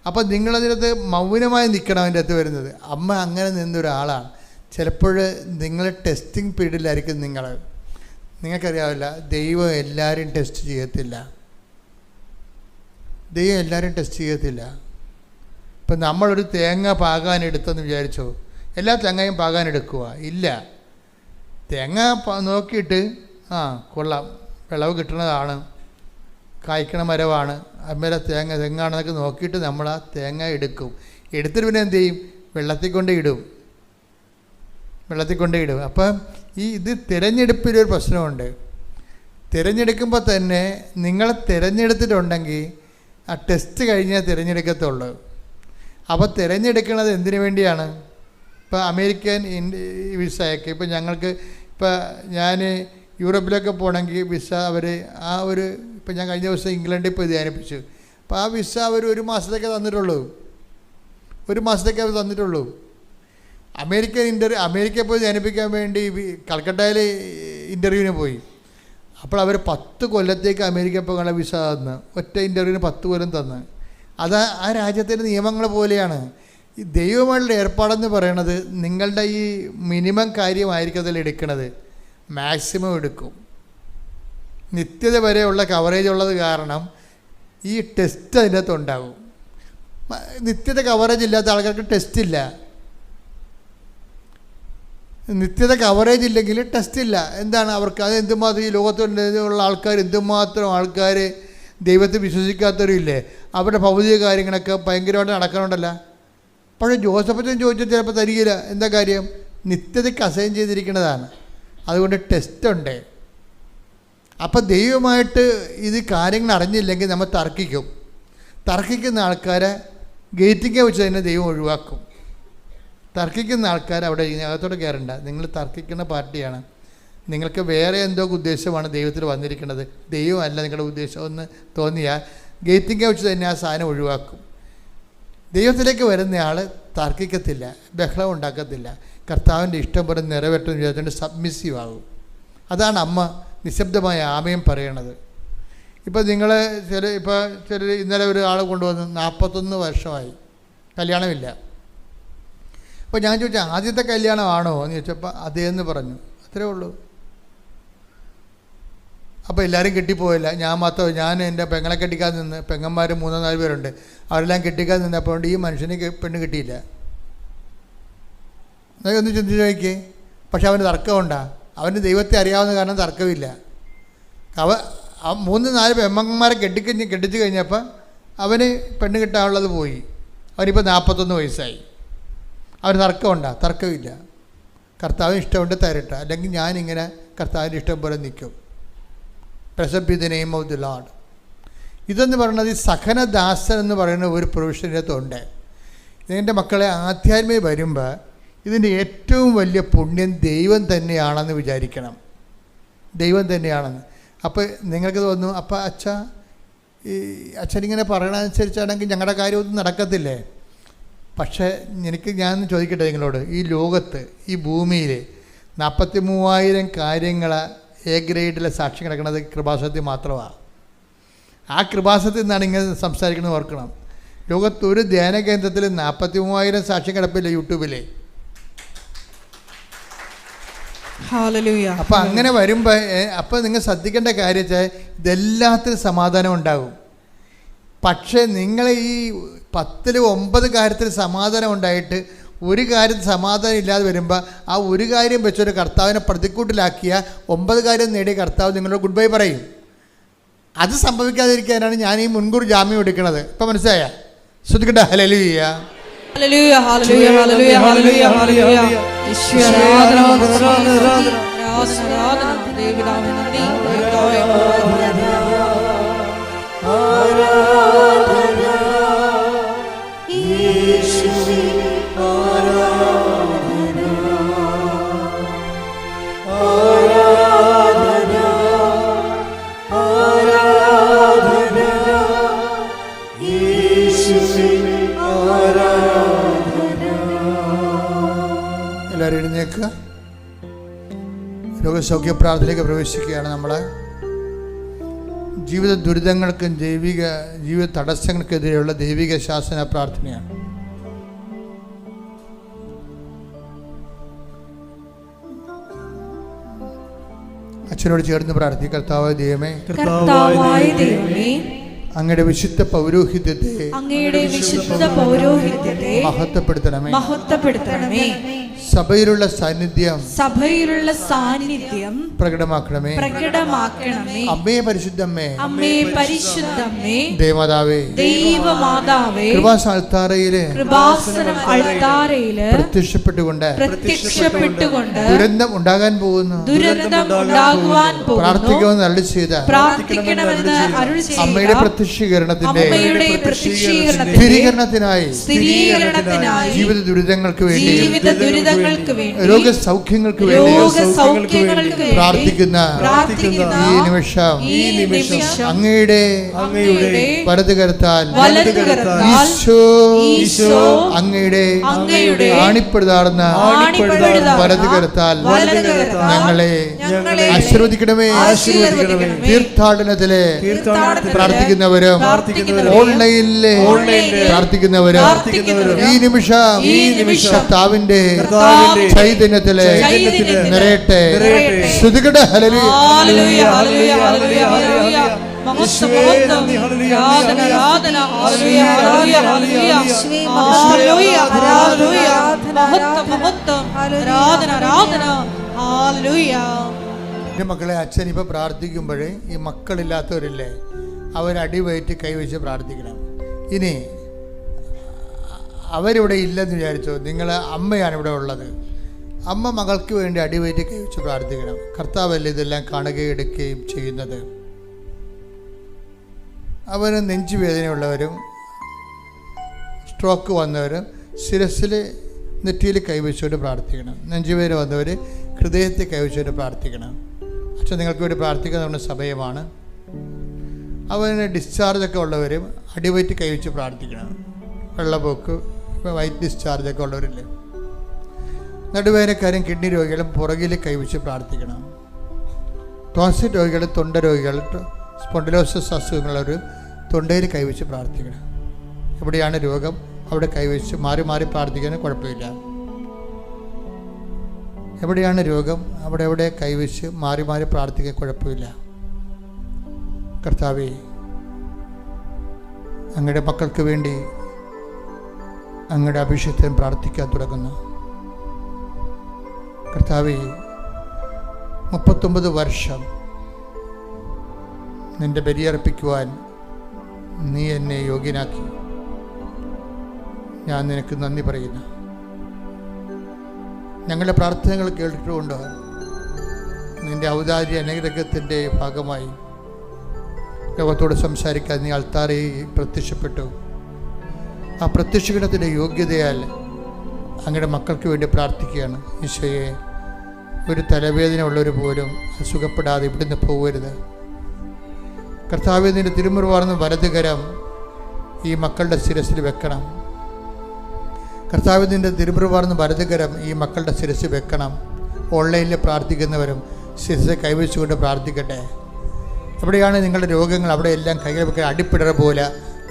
അപ്പം നിങ്ങളതിനകത്ത് മൗനമായി നിൽക്കണം. അതിൻ്റെ അകത്ത് വരുന്നത് അമ്മ അങ്ങനെ നിന്നൊരാളാണ്. ചിലപ്പോൾ നിങ്ങൾ ടെസ്റ്റിംഗ് പീരീഡിലായിരിക്കും. നിങ്ങൾക്കറിയാവില്ല, ദൈവം എല്ലാവരും ടെസ്റ്റ് ചെയ്യത്തില്ല. ഇപ്പം നമ്മളൊരു തേങ്ങ പാകാൻ എടുത്തെന്ന് വിചാരിച്ചോ, എല്ലാ തേങ്ങയും പാകാൻ എടുക്കുക? ഇല്ല. തേങ്ങ നോക്കിയിട്ട് കൊള്ളാം, വിളവ് കിട്ടുന്നതാണ്, കായ്ക്കണ മരമാണ്, അമ്മേലെ തെങ്ങാണെന്നൊക്കെ നോക്കിയിട്ട് നമ്മൾ ആ തേങ്ങ എടുക്കും. എടുത്തിട്ട് പിന്നെ എന്ത് ചെയ്യും? വെള്ളത്തിൽ കൊണ്ടിടും. അപ്പം ഇത് തിരഞ്ഞെടുപ്പിലൊരു പ്രശ്നമുണ്ട്. തിരഞ്ഞെടുക്കുമ്പോൾ തന്നെ നിങ്ങൾ തിരഞ്ഞെടുത്തിട്ടുണ്ടെങ്കിൽ ആ ടെസ്റ്റ് കഴിഞ്ഞാൽ തിരഞ്ഞെടുക്കത്തുള്ളൂ. അപ്പോൾ തിരഞ്ഞെടുക്കുന്നത് എന്തിനു വേണ്ടിയാണ്? ഇപ്പോൾ അമേരിക്കൻ വിസയൊക്കെ ഇപ്പോൾ ഞങ്ങൾക്ക്, ഇപ്പോൾ ഞാൻ യൂറോപ്പിലൊക്കെ പോകണമെങ്കിൽ വിസ അവർ ഇപ്പോൾ ഞാൻ കഴിഞ്ഞ ദിവസം ഇംഗ്ലണ്ടിൽ പോയി ധ്യാനിപ്പിച്ചു. അപ്പോൾ ആ വിസ അവർ ഒരു മാസത്തേക്ക് തന്നിട്ടുള്ളൂ. അമേരിക്കയിൽ പോയി ധ്യാനിപ്പിക്കാൻ വേണ്ടി കൽക്കട്ടയിൽ ഇൻ്റർവ്യൂവിന് പോയി. അപ്പോൾ അവർ 10 കൊല്ലത്തേക്ക് അമേരിക്കയിൽ പോകാനുള്ള വിസ തന്ന്, ഒറ്റ ഇൻ്റർവ്യൂവിന് 10 കൊല്ലം തന്ന്. അത് ആ രാജ്യത്തിൻ്റെ നിയമങ്ങൾ പോലെയാണ്. ഈ ദൈവമായിട്ടുള്ള ഏർപ്പാടെന്ന് പറയണത് നിങ്ങളുടെ ഈ മിനിമം കാര്യമായിരിക്കും അതിൽ എടുക്കുന്നത്, മാക്സിമം എടുക്കും. നിത്യത വരെയുള്ള കവറേജ് ഉള്ളത് കാരണം ഈ ടെസ്റ്റ് അതിൻ്റെ അകത്ത് ഉണ്ടാകും. നിത്യത കവറേജ് ഇല്ലാത്ത ആൾക്കാർക്ക് ടെസ്റ്റ് ഇല്ല. നിത്യത കവറേജ് ഇല്ലെങ്കിൽ ടെസ്റ്റ് ഇല്ല. എന്താണ് അവർക്ക്? അത് എന്തുമാത്രം ഈ ലോകത്തുള്ള ആൾക്കാർ ദൈവത്തെ വിശ്വസിക്കാത്തവരും ഇല്ലേ? അവരുടെ ഭൗതിക കാര്യങ്ങളൊക്കെ ഭയങ്കരമായിട്ട് നടക്കണുണ്ടല്ലോ. പക്ഷേ ജോസഫച്ചൻ ചോദിച്ചാൽ ചിലപ്പോൾ തരികയില്ല. എന്താ കാര്യം? നിത്യതയ്ക്ക് അസൈൻ ചെയ്തിരിക്കുന്നതാണ്. അതുകൊണ്ട് ടെസ്റ്റ് ഉണ്ട്. അപ്പം ദൈവമായിട്ട് ഇത് കാര്യങ്ങൾ അറിഞ്ഞില്ലെങ്കിൽ നമ്മൾ തർക്കിക്കുന്ന ആൾക്കാരെ ഗേറ്റിങ്ങെ വെച്ച് തന്നെ ദൈവം ഒഴിവാക്കും. തർക്കിക്കുന്ന ആൾക്കാർ അവിടെ അകത്തോടെ കയറണ്ട. നിങ്ങൾ തർക്കിക്കുന്ന പാർട്ടിയാണ്. നിങ്ങൾക്ക് വേറെ എന്തോ ഉദ്ദേശമാണ് ദൈവത്തിൽ വന്നിരിക്കുന്നത്, ദൈവമല്ല നിങ്ങളുടെ ഉദ്ദേശം എന്ന് തോന്നിയാൽ ഗേറ്റിങ്ങെ വെച്ച് തന്നെ ആ സാധനം ഒഴിവാക്കും. ദൈവത്തിലേക്ക് വരുന്നയാൾ തർക്കിക്കത്തില്ല, ബഹളം ഉണ്ടാക്കത്തില്ല, കർത്താവിൻ്റെ ഇഷ്ടം പോലെ നിറവേറ്റുന്ന വിചാരിച്ചുകൊണ്ട് സബ്മിസീവ് ആകും. അതാണ് അമ്മ നിശബ്ദമായ ആമയും പറയണത്. ഇപ്പോൾ നിങ്ങൾ ചില ഇന്നലെ ഒരു ആൾ കൊണ്ടുവന്ന് 41 വർഷമായി കല്യാണമില്ല. അപ്പോൾ ഞാൻ ചോദിച്ചാൽ ആദ്യത്തെ കല്യാണമാണോ എന്ന് ചോദിച്ചപ്പോൾ അതേന്ന് പറഞ്ഞു. അത്രേ ഉള്ളൂ. അപ്പോൾ എല്ലാവരും കെട്ടിപ്പോയില്ല. ഞാൻ എൻ്റെ പെങ്ങളെ കെട്ടിക്കാൻ നിന്ന്, പെങ്ങന്മാർ 3-4 പേരുണ്ട്, അവരെല്ലാം കെട്ടിക്കാൻ നിന്നപ്പോൾ ഈ മനുഷ്യന് പെണ്ണ് കിട്ടിയില്ല. ഒന്ന് ചിന്തിച്ച് നോക്കിയേ. പക്ഷെ അവന് തർക്കമുണ്ടാ? അവന് ദൈവത്തെ അറിയാവുന്ന കാരണം തർക്കമില്ല. 3-4 പെമ്മന്മാരെ കെട്ടിച്ച് കഴിഞ്ഞപ്പോൾ അവന് പെണ്ണ് കിട്ടാനുള്ളത് പോയി. അവനിപ്പോൾ 41 വയസ്സായി. അവന് തർക്കമുണ്ടോ? തർക്കമില്ല. കർത്താവിന് ഇഷ്ടമുണ്ട് തരട്ടെ, അല്ലെങ്കിൽ ഞാനിങ്ങനെ കർത്താവിൻ്റെ ഇഷ്ടം പോലെ നിൽക്കും. Present B the name of the Lord. ഇതെന്ന് പറയുന്നത് ഈ സഹനദാസൻ എന്ന് പറയുന്ന ഒരു പ്രൊഫഷനകത്തുണ്ട്. ഇതിൻ്റെ മക്കളെ ആധ്യാത്മിക വരുമ്പോൾ ഇതിൻ്റെ ഏറ്റവും വലിയ പുണ്യം ദൈവം തന്നെയാണെന്ന് വിചാരിക്കണം. ദൈവം തന്നെയാണെന്ന്. അപ്പോൾ നിങ്ങൾക്ക് തോന്നും, അപ്പോൾ അച്ഛനിങ്ങനെ പറയണതനുസരിച്ചാണെങ്കിൽ ഞങ്ങളുടെ കാര്യമൊന്നും നടക്കത്തില്ലേ? പക്ഷേ ഞാൻ ചോദിക്കട്ടെ നിങ്ങളോട്, ഈ ലോകത്ത്, ഈ ഭൂമിയിൽ 43,000 കാര്യങ്ങൾ എ ഗ്രേഡിലെ സാക്ഷ്യം കിടക്കുന്നത് കൃപാസനത്തിൽ മാത്രമാണ്. ആ കൃപാസനത്തിൽ നിന്നാണ് ഇങ്ങനെ സംസാരിക്കുന്നത് ഓർക്കണം. ലോകത്തൊരു ധ്യാന കേന്ദ്രത്തിൽ 43,000 സാക്ഷ്യം കിടപ്പില്ല യൂട്യൂബിൽ. അപ്പം അങ്ങനെ വരുമ്പോൾ അപ്പം നിങ്ങൾ ശ്രദ്ധിക്കേണ്ട കാര്യം വെച്ചാൽ ഇതെല്ലാത്തിനും സമാധാനം ഉണ്ടാകും. പക്ഷേ നിങ്ങൾ ഈ 10-9 കാര്യത്തിൽ സമാധാനം ഉണ്ടായിട്ട് ഒരു കാര്യത്തിൽ സമാധാനം ഇല്ലാതെ വരുമ്പോൾ ആ ഒരു കാര്യം വെച്ചൊരു കർത്താവിനെ പ്രതിക്കൂട്ടിലാക്കിയ 9 കാര്യം നേടിയ കർത്താവ് നിങ്ങളോട് ഗുഡ് ബൈ പറയും. അത് സംഭവിക്കാതിരിക്കാനാണ് ഞാൻ ഈ മുൻകൂർ ജാമ്യം എടുക്കുന്നത്. ഇപ്പം മനസ്സിലായ? ശ്രദ്ധിക്കട്ടെ. ഹല്ലേലൂയ, ഹല്ലേലൂയ, ഹല്ലേലൂയ, ഹല്ലേലൂയ, ഹല്ലേലൂയ, ഹല്ലേലൂയ. ഈശ്വര ആരാധന, ആരാധന, ആരാധന. ദൈവപിതാവേ നന്ദി. എല്ലാവരും എഴുന്നേൽക്കുക. രോഗസൗഖ്യ പ്രാർത്ഥനയിലേക്ക് പ്രവേശിക്കുകയാണ്. നമ്മൾ ജീവിത ദുരിതങ്ങൾക്കും ജീവിത തടസ്സങ്ങൾക്കെതിരെയുള്ള ദൈവിക ശാസന പ്രാർത്ഥനയാണ്. അച്ഛനോട് ചേർന്ന് പ്രാർത്ഥിക്കുക. കർത്താവായ ദൈവമേ, അങ്ങയുടെ വിശുദ്ധ പൗരോഹിത്യത്തെ മഹത്വപ്പെടുത്തണമേ. സഭയിലുള്ള സാന്നിധ്യം പ്രകടമാക്കണമേ. അമ്മേ പരിശുദ്ധമ്മേ, ദേവമാതാവേ, കൃപാസന അൾത്താരയില് പ്രത്യക്ഷപ്പെട്ടുകൊണ്ട് ദുരന്തം ഉണ്ടാകാൻ പോകുന്നു പ്രാർത്ഥിക്കുമെന്ന് അരുളി ചെയ്ത അമ്മയുടെ പ്രത്യക്ഷീകരണത്തിന്റെ സ്ഥിരീകരണത്തിനായി ജീവിത ദുരിതങ്ങൾക്ക് വേണ്ടി രോഗസൗഖ്യങ്ങൾക്ക് വേണ്ടി പ്രാർത്ഥിക്കുന്ന ഈ നിമിഷം അങ്ങയുടെ വലതുകരത്താൽ ഈശോ അങ്ങയുടെ ആണിപ്പെടുതാർന്ന വലതുകരത്താൽ ഞങ്ങളെ ആശീർവദിക്കണമേ. തീർത്ഥാടനത്തിലെ പ്രാർത്ഥിക്കുന്നവരും ഓൺലൈനിലെ പ്രാർത്ഥിക്കുന്നവരും ഈ നിമിഷം കർത്താവിന്റെ ചൈതന്യത്തിലെ നിറയട്ടെ. ശ്രുതികട്ടെ. ഹല്ലേലൂയ, ഹല്ലേലൂയ, ഹല്ലേലൂയ, ഹല്ലേലൂയ. എൻ്റെ മക്കളെ, അച്ഛൻ ഇപ്പൊ പ്രാർത്ഥിക്കുമ്പോഴേ ഈ മക്കളില്ലാത്തവരില്ലേ, അവരടിവയറ്റി കൈവച്ച് പ്രാർത്ഥിക്കണം. ഇനി അവരിവിടെ ഇല്ലെന്ന് വിചാരിച്ചോ, നിങ്ങൾ അമ്മയാണ് ഇവിടെ ഉള്ളത്. അമ്മ മകൾക്ക് വേണ്ടി അടിവയറ്റി കൈവച്ച് പ്രാർത്ഥിക്കണം. കർത്താവല്ലേ ഇതെല്ലാം കാണുകയും എടുക്കുകയും ചെയ്യുന്നത്. അവർ നെഞ്ചുവേദനയുള്ളവരും സ്ട്രോക്ക് വന്നവരും ശിരസിൽ നെറ്റിയിൽ കൈവച്ചുകൊണ്ട് പ്രാർത്ഥിക്കണം. നെഞ്ചുവേദന വന്നവർ ഹൃദയത്തിൽ കൈവച്ചുകൊണ്ട് പ്രാർത്ഥിക്കണം. അച്ഛൻ നിങ്ങൾക്ക് വേണ്ടി പ്രാർത്ഥിക്കുന്ന സമയമാണ്. അവന് ഡിസ്ചാർജൊക്കെ ഉള്ളവരും അടിവയറ്റി കൈവച്ച് പ്രാർത്ഥിക്കണം. വെള്ളപ്പൊക്ക്, വൈറ്റ് ഡിസ്ചാർജൊക്കെ ഉള്ളവരില്ലേ, നടുവേദനക്കാരും കിഡ്നി രോഗികളും പുറകിൽ കൈവച്ച് പ്രാർത്ഥിക്കണം. ടോൺസിൽ രോഗികൾ, തൊണ്ട രോഗികൾ, സ്പോണ്ടിലോസിസ് അസുഖങ്ങളുള്ളവർ തൊണ്ടയിൽ കൈവച്ച് പ്രാർത്ഥിക്കണം. എവിടെയാണ് രോഗം അവിടെ കൈവച്ച് മാറി മാറി പ്രാർത്ഥിക്കാൻ കുഴപ്പമില്ല. എവിടെയാണ് രോഗം അവിടെ കൈവച്ച് മാറി മാറി പ്രാർത്ഥിക്കാൻ കുഴപ്പമില്ല. കർത്താവേ, അങ്ങയുടെ മക്കൾക്ക് വേണ്ടി അങ്ങയുടെ അഭിഷേകത്തിന് പ്രാർത്ഥിക്കാൻ തുടങ്ങുന്നു. കർത്താവേ, 39 വർഷം നിന്റെ ബലിയർപ്പിക്കുവാൻ നീ എന്നെ യോഗ്യനാക്കി. ഞാൻ നിനക്ക് നന്ദി പറയുന്നു. ഞങ്ങളുടെ പ്രാർത്ഥനകൾ കേട്ടിട്ടുകൊണ്ട് നിന്റെ ഔദാര്യ അനുഗ്രഹത്തിൻ്റെ ഭാഗമായി ലോകത്തോട് സംസാരിക്കാൻ നീ അൾത്താറിൽ പ്രത്യക്ഷപ്പെട്ടു. ആ പ്രത്യക്ഷീകരണത്തിൻ്റെ യോഗ്യതയാൽ അങ്ങയുടെ മക്കൾക്ക് വേണ്ടി പ്രാർത്ഥിക്കുകയാണ്. ഈശോയെ, ഒരു തലവേദന ഉള്ളവർ പോലും സുഖപ്പെടാതെ ഇവിടുന്ന് പോകരുത്. കർത്താവേ, നിന്റെ തിരുമുറിവാർന്ന വലതുകരം ഈ മക്കളുടെ ശിരസിൽ വെക്കണം. കർത്താവേ, നിന്റെ തിരുമുറിവാർന്ന വലതുകരം ഈ മക്കളുടെ ശിരസിൽ വെക്കണം. ഓൺലൈനിൽ പ്രാർത്ഥിക്കുന്നവരും ശിരസ് കൈവച്ചുകൊണ്ട് പ്രാർത്ഥിക്കട്ടെ. എവിടെയാണ് നിങ്ങളുടെ രോഗങ്ങൾ അവിടെ എല്ലാം കൈകൾ വെക്കാൻ അടിപ്പിടർ പോലെ,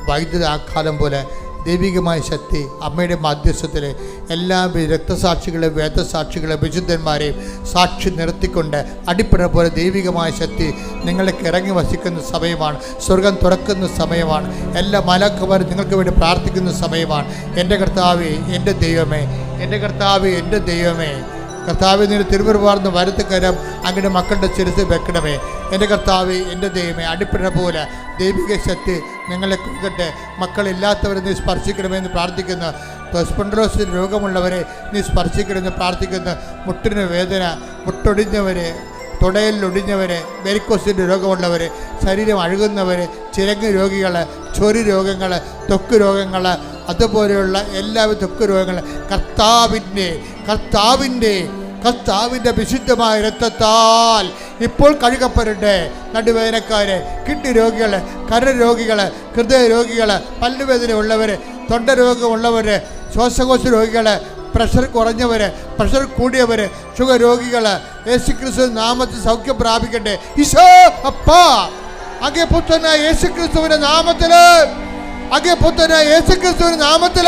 വൈദ്യുത ആഘാതം പോലെ ദൈവികമായ ശക്തി അമ്മയുടെ മധ്യസ്ഥത്തിൽ എല്ലാ രക്തസാക്ഷികളെ, വേദസാക്ഷികളെ, വിശുദ്ധന്മാരെയും സാക്ഷി നിർത്തിക്കൊണ്ട് അടിപ്പിട പോലെ ദൈവികമായ ശക്തി നിങ്ങൾക്ക് ഇറങ്ങി വസിക്കുന്ന സമയമാണ്. സ്വർഗം തുറക്കുന്ന സമയമാണ്. എല്ലാ മലക്കുമാരും നിങ്ങൾക്ക് വേണ്ടി പ്രാർത്ഥിക്കുന്ന സമയമാണ്. എൻ്റെ കർത്താവേ, എൻ്റെ ദൈവമേ, എൻ്റെ കർത്താവേ, എൻ്റെ ദൈവമേ, കർത്താവേ, നിന്റെ തിരുമുറിവാർന്ന വലതുകരം അങ്ങയുടെ മക്കളുടെ ശിരസിൽ വെക്കണമേ. എൻ്റെ കർത്താവേ, എൻ്റെ ദൈവമേ, അടിപ്പിട പോലെ ദൈവിക ശക്തി നിങ്ങളെ കൊടുക്കട്ടെ. മക്കളില്ലാത്തവരെ നീ സ്പർശിക്കണമെന്ന് പ്രാർത്ഥിക്കുന്നു. സ്പോണ്ടിലോസിസ് രോഗമുള്ളവരെ നീ സ്പർശിക്കണമെന്ന് പ്രാർത്ഥിക്കുന്നു. മുട്ടിന് വേദന, മുട്ടൊടിഞ്ഞവരെ, തുടയിലൊടിഞ്ഞവരെ, വെരിക്കോസിൻ്റെ രോഗമുള്ളവർ, ശരീരം അഴുകുന്നവർ, ചിരങ്ങ് രോഗികൾ, ചൊറി രോഗങ്ങൾ, ത്വക്ക് രോഗങ്ങൾ, അതുപോലെയുള്ള എല്ലാവിധ ത്വക്ക് രോഗങ്ങൾ കർത്താവിൻ്റെ വിശുദ്ധമായ രക്തത്താൽ ഇപ്പോൾ കഴുകപ്പെടട്ടെ. നടുവേദനക്കാർ, കിഡ്നി രോഗികൾ, കരരോഗികൾ, ഹൃദയ രോഗികൾ, പല്ലുവേദന ഉള്ളവർ, തൊണ്ട രോഗമുള്ളവർ, ശ്വാസകോശ രോഗികൾ, പ്രഷർ കുറഞ്ഞവർ, പ്രഷർ കൂടിയവർ, ഷുഗർ രോഗികൾ, യേശുക്രിസ്തു നാമത്തിൽ സൗഖ്യം പ്രാപിക്കട്ടെ. ഈശോ അപ്പാ, അങ്ങേ പുത്രനായ യേശുക്രിസ്തുവിന്റെ നാമത്തിൽ, അങ്ങേ പുത്രനായ യേശുക്രിസ്തുവിന്റെ നാമത്തിൽ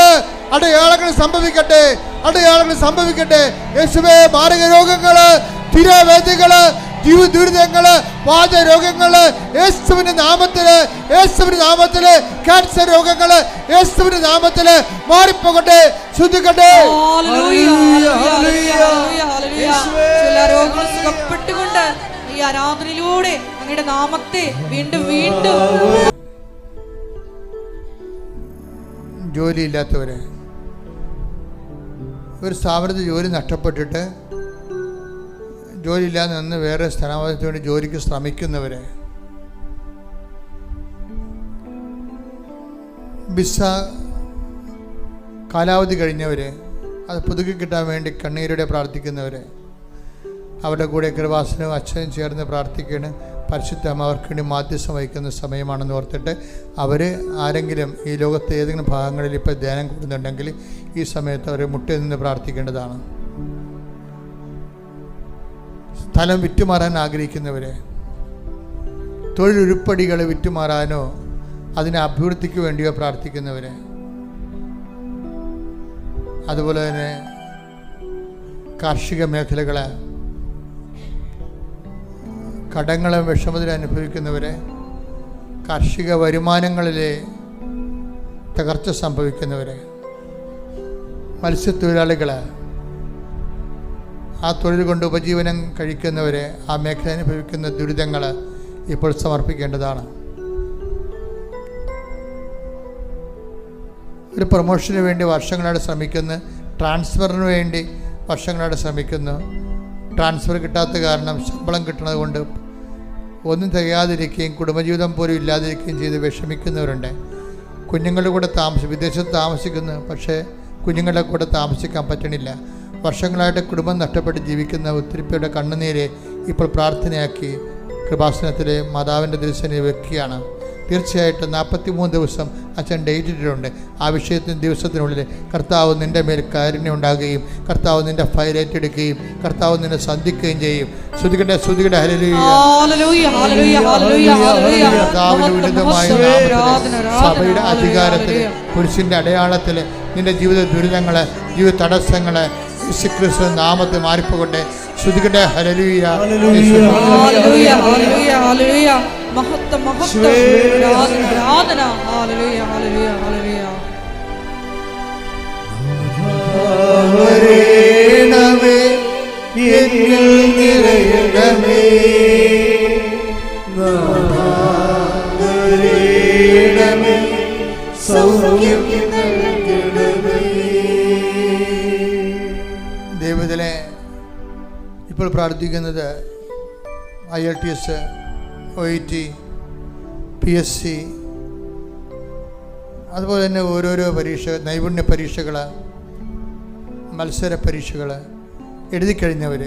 അടയാളങ്ങൾ സംഭവിക്കട്ടെ, അടയാളങ്ങൾ സംഭവിക്കട്ടെ. യേശുവേ, മാരക രോഗങ്ങള്, തിരവേദികള്, ജീവദുരിതങ്ങള്, വാദരോഗങ്ങള് യേശുവിന്റെ നാമത്തില്, യേശുവിന്റെ നാമത്തില്, ക്യാൻസർ രോഗങ്ങള് യേശുവിന്റെ നാമത്തില് മാറിപ്പോകട്ടെ, ശുദ്ധിക്കട്ടെ. സുഖപ്പെട്ടുകൊണ്ട് ഈ ആരാധനയിലൂടെ അങ്ങയുടെ നാമത്തെ വീണ്ടും വീണ്ടും. ജോലിയില്ലാത്തവരെ, ഒരു സ്ഥാപനത്തിൽ ജോലി നഷ്ടപ്പെട്ടിട്ട് ജോലിയില്ലാതെ നിന്ന് വേറെ സ്ഥാപനത്തിന് വേണ്ടി ജോലിക്ക് ശ്രമിക്കുന്നവരെ, വിസ കാലാവധി കഴിഞ്ഞവരെ, അത് പുതുക്കി കിട്ടാൻ വേണ്ടി കണ്ണീരോടെ പ്രാർത്ഥിക്കുന്നവരെ, അവരുടെ കൂടെ കൃപാസനവും അച്ഛനും ചേർന്ന് പ്രാർത്ഥിക്കുകയാണ്. പരിശുദ്ധ അമ്മ അവർക്ക് വേണ്ടി മാധ്യസ്ഥം വഹിക്കുന്ന സമയമാണെന്ന് ഓർത്തിട്ട് അവർ ആരെങ്കിലും ഈ ലോകത്തെ ഏതെങ്കിലും ഭാഗങ്ങളിൽ ഇപ്പോൾ ധ്യാനം കൂടുന്നുണ്ടെങ്കിൽ ഈ സമയത്ത് അവർ മുട്ടിൽ നിന്ന് പ്രാർത്ഥിക്കേണ്ടതാണ്. സ്ഥലം വിറ്റുമാറാൻ ആഗ്രഹിക്കുന്നവരെ, തൊഴിലുരുപ്പടികൾ വിറ്റുമാറാനോ അതിനെ അഭിവൃദ്ധിക്ക് വേണ്ടിയോ പ്രാർത്ഥിക്കുന്നവരെ, അതുപോലെ തന്നെ കാർഷിക മേഖലകളെ, കടങ്ങളും വിഷമത്തിൽ അനുഭവിക്കുന്നവരെ, കാർഷിക വരുമാനങ്ങളിലെ തകർച്ച സംഭവിക്കുന്നവരെ, മത്സ്യത്തൊഴിലാളികൾ, ആ തൊഴിൽ കൊണ്ട് ഉപജീവനം കഴിക്കുന്നവരെ, ആ മേഖല അനുഭവിക്കുന്ന ദുരിതങ്ങൾ ഇപ്പോൾ സമർപ്പിക്കേണ്ടതാണ്. ഒരു പ്രൊമോഷന് വേണ്ടി വർഷങ്ങളായിട്ട് ശ്രമിക്കുന്നു, ട്രാൻസ്ഫറിന് വേണ്ടി വർഷങ്ങളായിട്ട് ശ്രമിക്കുന്നു. ട്രാൻസ്ഫർ കിട്ടാത്ത കാരണം ശമ്പളം കിട്ടുന്നത് കൊണ്ട് ഒന്നും തികയാതിരിക്കുകയും കുടുംബജീവിതം പോലും ഇല്ലാതിരിക്കുകയും ചെയ്ത് വിഷമിക്കുന്നവരുണ്ട്. കുഞ്ഞുങ്ങളുടെ കൂടെ വിദേശത്ത് താമസിക്കുന്നു, പക്ഷേ കുഞ്ഞുങ്ങളുടെ കൂടെ താമസിക്കാൻ പറ്റണില്ല. വർഷങ്ങളായിട്ട് കുടുംബം നഷ്ടപ്പെട്ട് ജീവിക്കുന്ന ഒത്തിരി പേരുടെ കണ്ണുനീരെ ഇപ്പോൾ പ്രാർത്ഥനയാക്കി കൃപാസനത്തിലെ മാതാവിൻ്റെ ദിവസത്തിൽ വെക്കുകയാണ്. തീർച്ചയായിട്ടും 43 ദിവസം അച്ഛൻ ഡേറ്റ് ഇട്ടിട്ടുണ്ട്. ആ ദിവസത്തിനുള്ളിൽ കർത്താവ് നിൻ്റെ മേൽ കാരുണ്യം ഉണ്ടാകുകയും കർത്താവ് നിൻ്റെ ഫയൽ ഏറ്റെടുക്കുകയും കർത്താവ് നിന്നെ സന്ധിക്കുകയും ചെയ്യും. ശ്രുതികട്ടെ, ശ്രുതികട്ടെ, സഭയുടെ അധികാരത്തിൽ, പുരുഷൻ്റെ അടയാളത്തിൽ നിന്റെ ജീവിത ദുരിതങ്ങള്, ജീവിത തടസ്സങ്ങള് യേശുക്രിസ്തു നാമത്തിൽ മാറിപ്പോകട്ടെ. ശ്രുതികട്ടെ, ഹല്ലേലൂയ, ഹല്ലേലൂയ, ഹല്ലേലൂയ, ഹല്ലേലൂയ. മഹത്വം, മഹത്വം, ആരാധന. ഹല്ലേലൂയ, ഹല്ലേലൂയ, ഹല്ലേലൂയ. എന്നിൽ നിറയണമേ, നാഥരേണമേ, സൗഖ്യം നൽകണമേ. ദൈവത്തിലെ ഇപ്പോൾ പ്രാർത്ഥിക്കുന്നത് IELTS, OET, PSC, അതുപോലെ തന്നെ ഓരോരോ പരീക്ഷ, നൈപുണ്യ പരീക്ഷകൾ, മത്സര പരീക്ഷകൾ എഴുതിക്കഴിഞ്ഞവർ,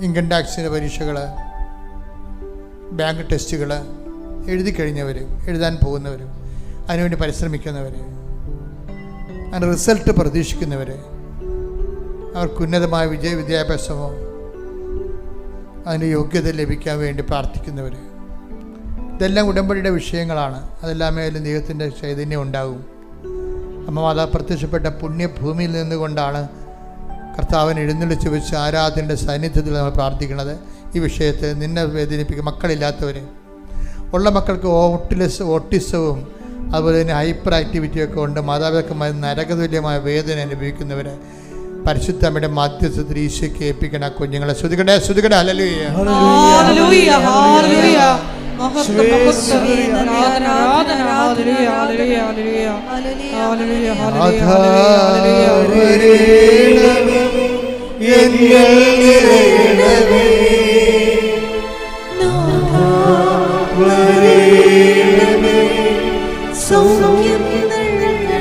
ഇൻകം ടാക്സിൻ്റെ പരീക്ഷകൾ, ബാങ്ക് ടെസ്റ്റുകൾ എഴുതിക്കഴിഞ്ഞവർ, എഴുതാൻ പോകുന്നവർ, അതിനുവേണ്ടി പരിശ്രമിക്കുന്നവർ, അതിൻ്റെ റിസൾട്ട് പ്രതീക്ഷിക്കുന്നവർ, അവർക്ക് ഉന്നതമായ വിദ്യാഭ്യാസമോ അതിന് യോഗ്യത ലഭിക്കാൻ വേണ്ടി പ്രാർത്ഥിക്കുന്നവർ, ഇതെല്ലാം ഉടമ്പടിയുടെ വിഷയങ്ങളാണ്. അതെല്ലാം മേലും ദൈവത്തിൻ്റെ ചൈതന്യം ഉണ്ടാകും. അമ്മ മാതാവ് പ്രത്യക്ഷപ്പെട്ട പുണ്യഭൂമിയിൽ നിന്നുകൊണ്ടാണ് കർത്താവിനെ എഴുന്നള്ളിച്ച് വെച്ച് ആരാധനയുടെ സാന്നിധ്യത്തിൽ നമ്മൾ പ്രാർത്ഥിക്കുന്നത്. ഈ വിഷയത്തിൽ നിന്നെ വേദനിപ്പിക്കും മക്കളില്ലാത്തവർ, ഉള്ള മക്കൾക്ക് ഓട്ടിസവും അതുപോലെ തന്നെ ഹൈപ്പർ ആക്ടിവിറ്റിയൊക്കെ ഉണ്ട്, മാതാപിതാക്കന്മാർ നരകതുല്യമായ വേദന അനുഭവിക്കുന്നവർ, പരിശുദ്ധ അമ്മയുടെ മാധ്യസ്ഥത്തിൽ ഈശോയ്ക്ക് ഏൽപ്പിക്കണ കുഞ്ഞുങ്ങളെ ശ്രുതികടേ ശ്രുതികടേ. ഹല്ലേലൂയ ഹല്ലേലൂയ ഹല്ലേലൂയ. മഹത്വം മഹത്വം ആരാധന ആരാധന. ഹല്ലേലൂയ ഹല്ലേലൂയ ഹല്ലേലൂയ ഹല്ലേലൂയ ഹല്ലേലൂയ സൗഖ്യം നൽകണമേ.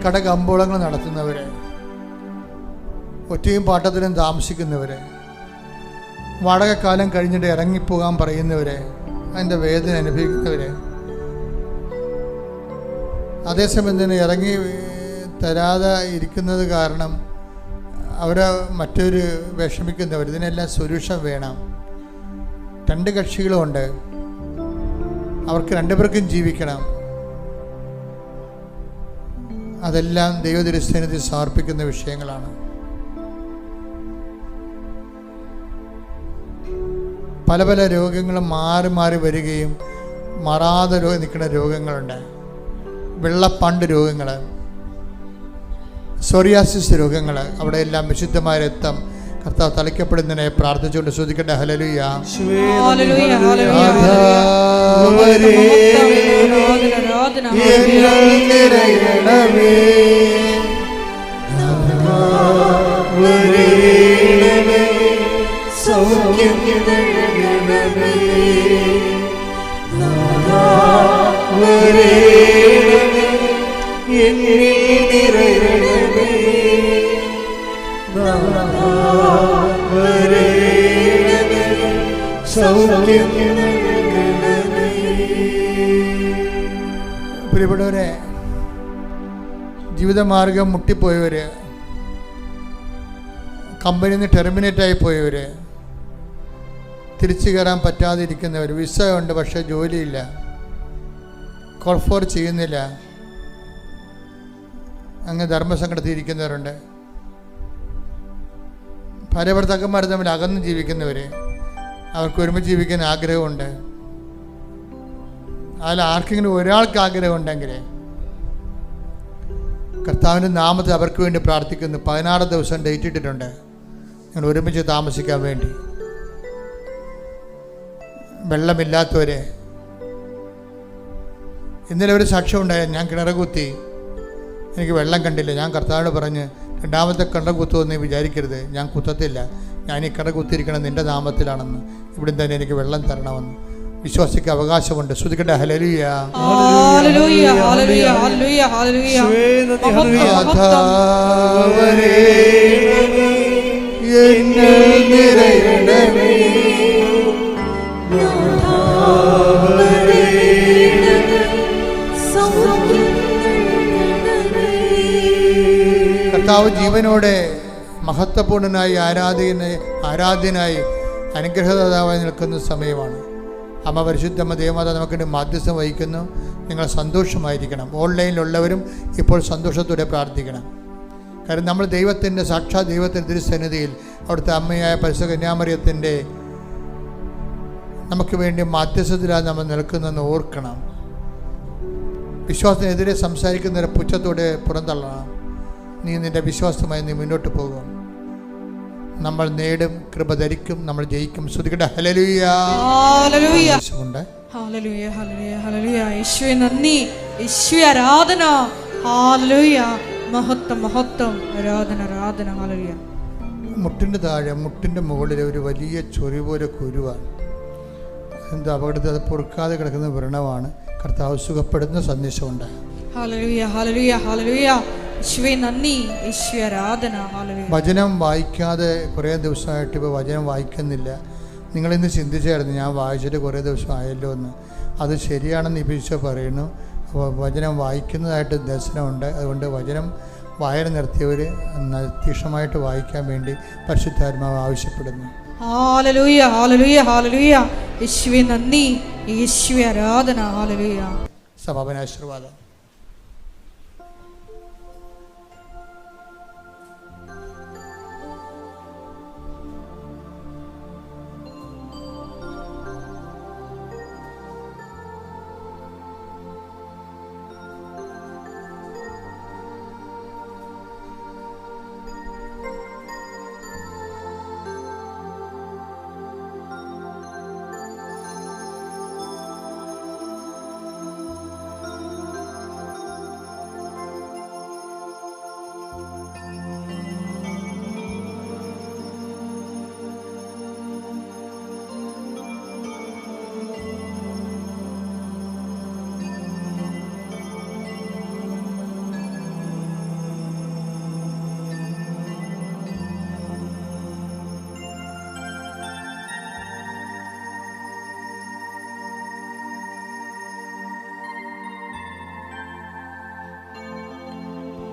കടകമ്പോളങ്ങൾ നടത്തുന്നവർ, ഒറ്റയും പാട്ടത്തിലും താമസിക്കുന്നവർ, വാടകക്കാലം കഴിഞ്ഞിട്ട് ഇറങ്ങിപ്പോകാൻ പറയുന്നവർ, അതിൻ്റെ വേദന അനുഭവിക്കുന്നവർ, അതേസമയം തന്നെ ഇറങ്ങി തരാതെ ഇരിക്കുന്നത് കാരണം അവരെ മറ്റൊരു വിഷമിക്കുന്നവർ, ഇതിനെല്ലാം സൊല്യൂഷൻ വേണം. രണ്ട് കക്ഷികളുമുണ്ട്, അവർക്ക് രണ്ടുപേർക്കും ജീവിക്കണം. അതെല്ലാം ദൈവതിരുസന്നിധിയിൽ സമർപ്പിക്കുന്ന വിഷയങ്ങളാണ്. പല പല രോഗങ്ങളും മാറി മാറി വരികയും മാറാതെ നിൽക്കുന്ന രോഗങ്ങളുണ്ട്. വെള്ളപ്പണ്ട് രോഗങ്ങൾ, സോറിയാസിസ് രോഗങ്ങൾ, അവിടെയെല്ലാം വിശുദ്ധമായ രക്തം കർത്താവ് തളിക്കപ്പെടുന്നതിനെ പ്രാർത്ഥിച്ചുകൊണ്ട് ശ്രദ്ധിക്കട്ടെ. ഹല്ലേലൂയ ഹല്ലേലൂയ ഹല്ലേലൂയ. പ്രിയപ്പെട്ടവരെ, ജീവിതമാർഗം മുട്ടിപ്പോയവർ, കമ്പനിയിൽ നിന്ന് ടെർമിനേറ്റായി പോയവർ, തിരിച്ചു കയറാൻ പറ്റാതിരിക്കുന്നവർ, വിസ ഉണ്ട് പക്ഷേ ജോലിയില്ല, കോൾ ഫോർ ചെയ്യുന്നില്ല, അങ്ങ് ധർമ്മസങ്കടത്തിൽ ഇരിക്കുന്നവരുണ്ട്, ഭാര്യ ഭർത്താക്കന്മാർ തമ്മിൽ അകന്ന് ജീവിക്കുന്നവർ, അവർക്ക് ഒരുമിച്ച് ജീവിക്കാൻ ആഗ്രഹമുണ്ട്. അതിൽ ആർക്കെങ്കിലും ഒരാൾക്ക് ആഗ്രഹമുണ്ടെങ്കിൽ കർത്താവിൻ്റെ നാമത്തിൽ അവർക്ക് വേണ്ടി പ്രാർത്ഥിക്കുന്നു. 16 ദിവസം ഡേറ്റ് ഇട്ടിട്ടുണ്ട് ഞങ്ങൾ ഒരുമിച്ച് താമസിക്കാൻ വേണ്ടി. വെള്ളമില്ലാത്തവരെ, ഇന്നലെ ഒരു സാക്ഷ്യം ഉണ്ടായിരുന്നു. ഞാൻ കിണർ കുത്തി, എനിക്ക് വെള്ളം കണ്ടില്ല. ഞാൻ കർത്താവിനോട് പറഞ്ഞ്, രണ്ടാമത്തെ കിണർ കുത്തുമെന്ന് വിചാരിക്കരുത്, ഞാൻ കുത്തത്തില്ല, ഞാൻ ഈ കിണർ കുത്തിയിരിക്കണം നിൻ്റെ നാമത്തിലാണെന്ന്, ഇവിടെ തന്നെ എനിക്ക് വെള്ളം തരണമെന്ന്. വിശ്വാസിക്ക് അവകാശമുണ്ട്. ശ്രുതിക്കട്ടെ. ഹല്ലേലൂയ ഹല്ലേലൂയ ഹല്ലേലൂയ ഹല്ലേലൂയ ഹല്ലേലൂയ. കർത്താവ് ജീവനോടെ മഹത്വപൂർണനായി ആരാധ്യനായി അനുഗ്രഹദാതാവായി നിൽക്കുന്ന സമയമാണ്. അമ്മ പരിശുദ്ധമ്മ ദേവമാത നമുക്ക് വേണ്ടി മാധ്യസ്ഥം വഹിക്കുന്നു. നിങ്ങൾ സന്തോഷമായിരിക്കണം. ഓൺലൈനിലുള്ളവരും ഇപ്പോൾ സന്തോഷത്തോടെ പ്രാർത്ഥിക്കണം. കാരണം നമ്മൾ ദൈവത്തിൻ്റെ സാക്ഷാത് ദൈവത്തിൻ്റെ തിരുസന്നിധിയിൽ അവിടുത്തെ അമ്മയായ പരിശുദ്ധ കന്യാമറിയത്തിൻ്റെ നമുക്ക് വേണ്ടി മാധ്യസ്ഥത്തിലാണ് നമ്മൾ നിൽക്കുന്നതെന്ന് ഓർക്കണം. വിശ്വാസത്തിനെതിരെ സംസാരിക്കുന്നവരെ പുച്ഛത്തോടെ പുറന്തള്ളണം. നീ നിൻ്റെ വിശ്വാസമായി നീ മുന്നോട്ട് പോകും. നമ്മൾ നേടും, കൃപ ധരിക്കും, നമ്മൾ ജയിക്കും. ശ്രുതികട്ടെ ഹല്ലേലൂയ. ഹല്ലേലൂയ. ഉണ്ട്. ഹല്ലേലൂയ, ഹല്ലേലൂയ, ഹല്ലേലൂയ. യേശുവേ നന്ദി, യേശുവേ ആരാധന. ഹല്ലേലൂയ. മഹത്വം, മഹത്വം, ആരാധന, ആരാധന. ഹല്ലേലൂയ. മുട്ടിൻ്റെ താഴെ, മുട്ടിൻ്റെ മുകളിൽ ഒരു വലിയ ചൊറി പോലെ കുരുവാണ്. എന്ത് അപകടത്തിൽ അത് പൊറുക്കാതെ കിടക്കുന്ന വ്രണമാണ്. കർത്താവ് സുഖപ്പെടുന്ന സന്ദേശമുണ്ട്. ഹല്ലേലൂയ, ഹല്ലേലൂയ, ഹല്ലേലൂയ. യേശുവേ നന്ദി, യേശുവേ ആരാധന. ഹല്ലേലൂയ. വചനം വായിക്കാതെ കുറേ ദിവസമായിട്ട് ഇപ്പോൾ വചനം വായിക്കുന്നില്ല. നിങ്ങളിന്ന് ചിന്തിച്ചായിരുന്നു, ഞാൻ വായിച്ചിട്ട് കുറേ ദിവസം ആയല്ലോ എന്ന്. അത് ശരിയാണെന്ന് ഈശോ പറയുന്നു. വചനം വായിക്കുന്നതായിട്ട് ദർശനമുണ്ട്. അതുകൊണ്ട് വചനം വായന നിർത്തിയവർ തീക്ഷണമായിട്ട് വായിക്കാൻ വേണ്ടി പരിശുദ്ധാത്മാവ് ആവശ്യപ്പെടുന്നു. ഹല്ലേലൂയ, ഹല്ലേലൂയ, ഹല്ലേലൂയ. യേശുവേ നന്ദി, യേശുവേ ആരാധന. ഹല്ലേലൂയ. സമാപനാശീർവാദം.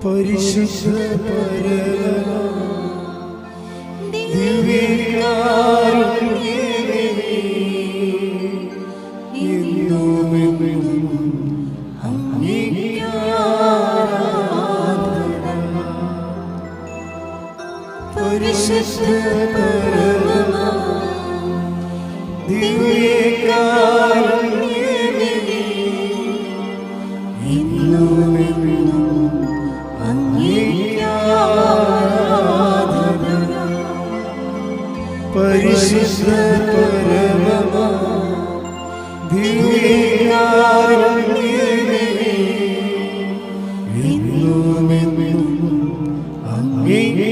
പരിശുദ്ധ പരമ ദിവ്യകാരുണ്യമേ, എന്നുമെന്നും അങ്ങേക്ക് ആരാധന. പരിശുദ്ധ പരമ ദിവ്യകാരുണ്യമേ, എന്നുമെന്നും പരിശുദ്ധ പരമ ദിവ്യകാരുണ്യമേ, എന്നുമെന്നും അങ്ങേക്ക്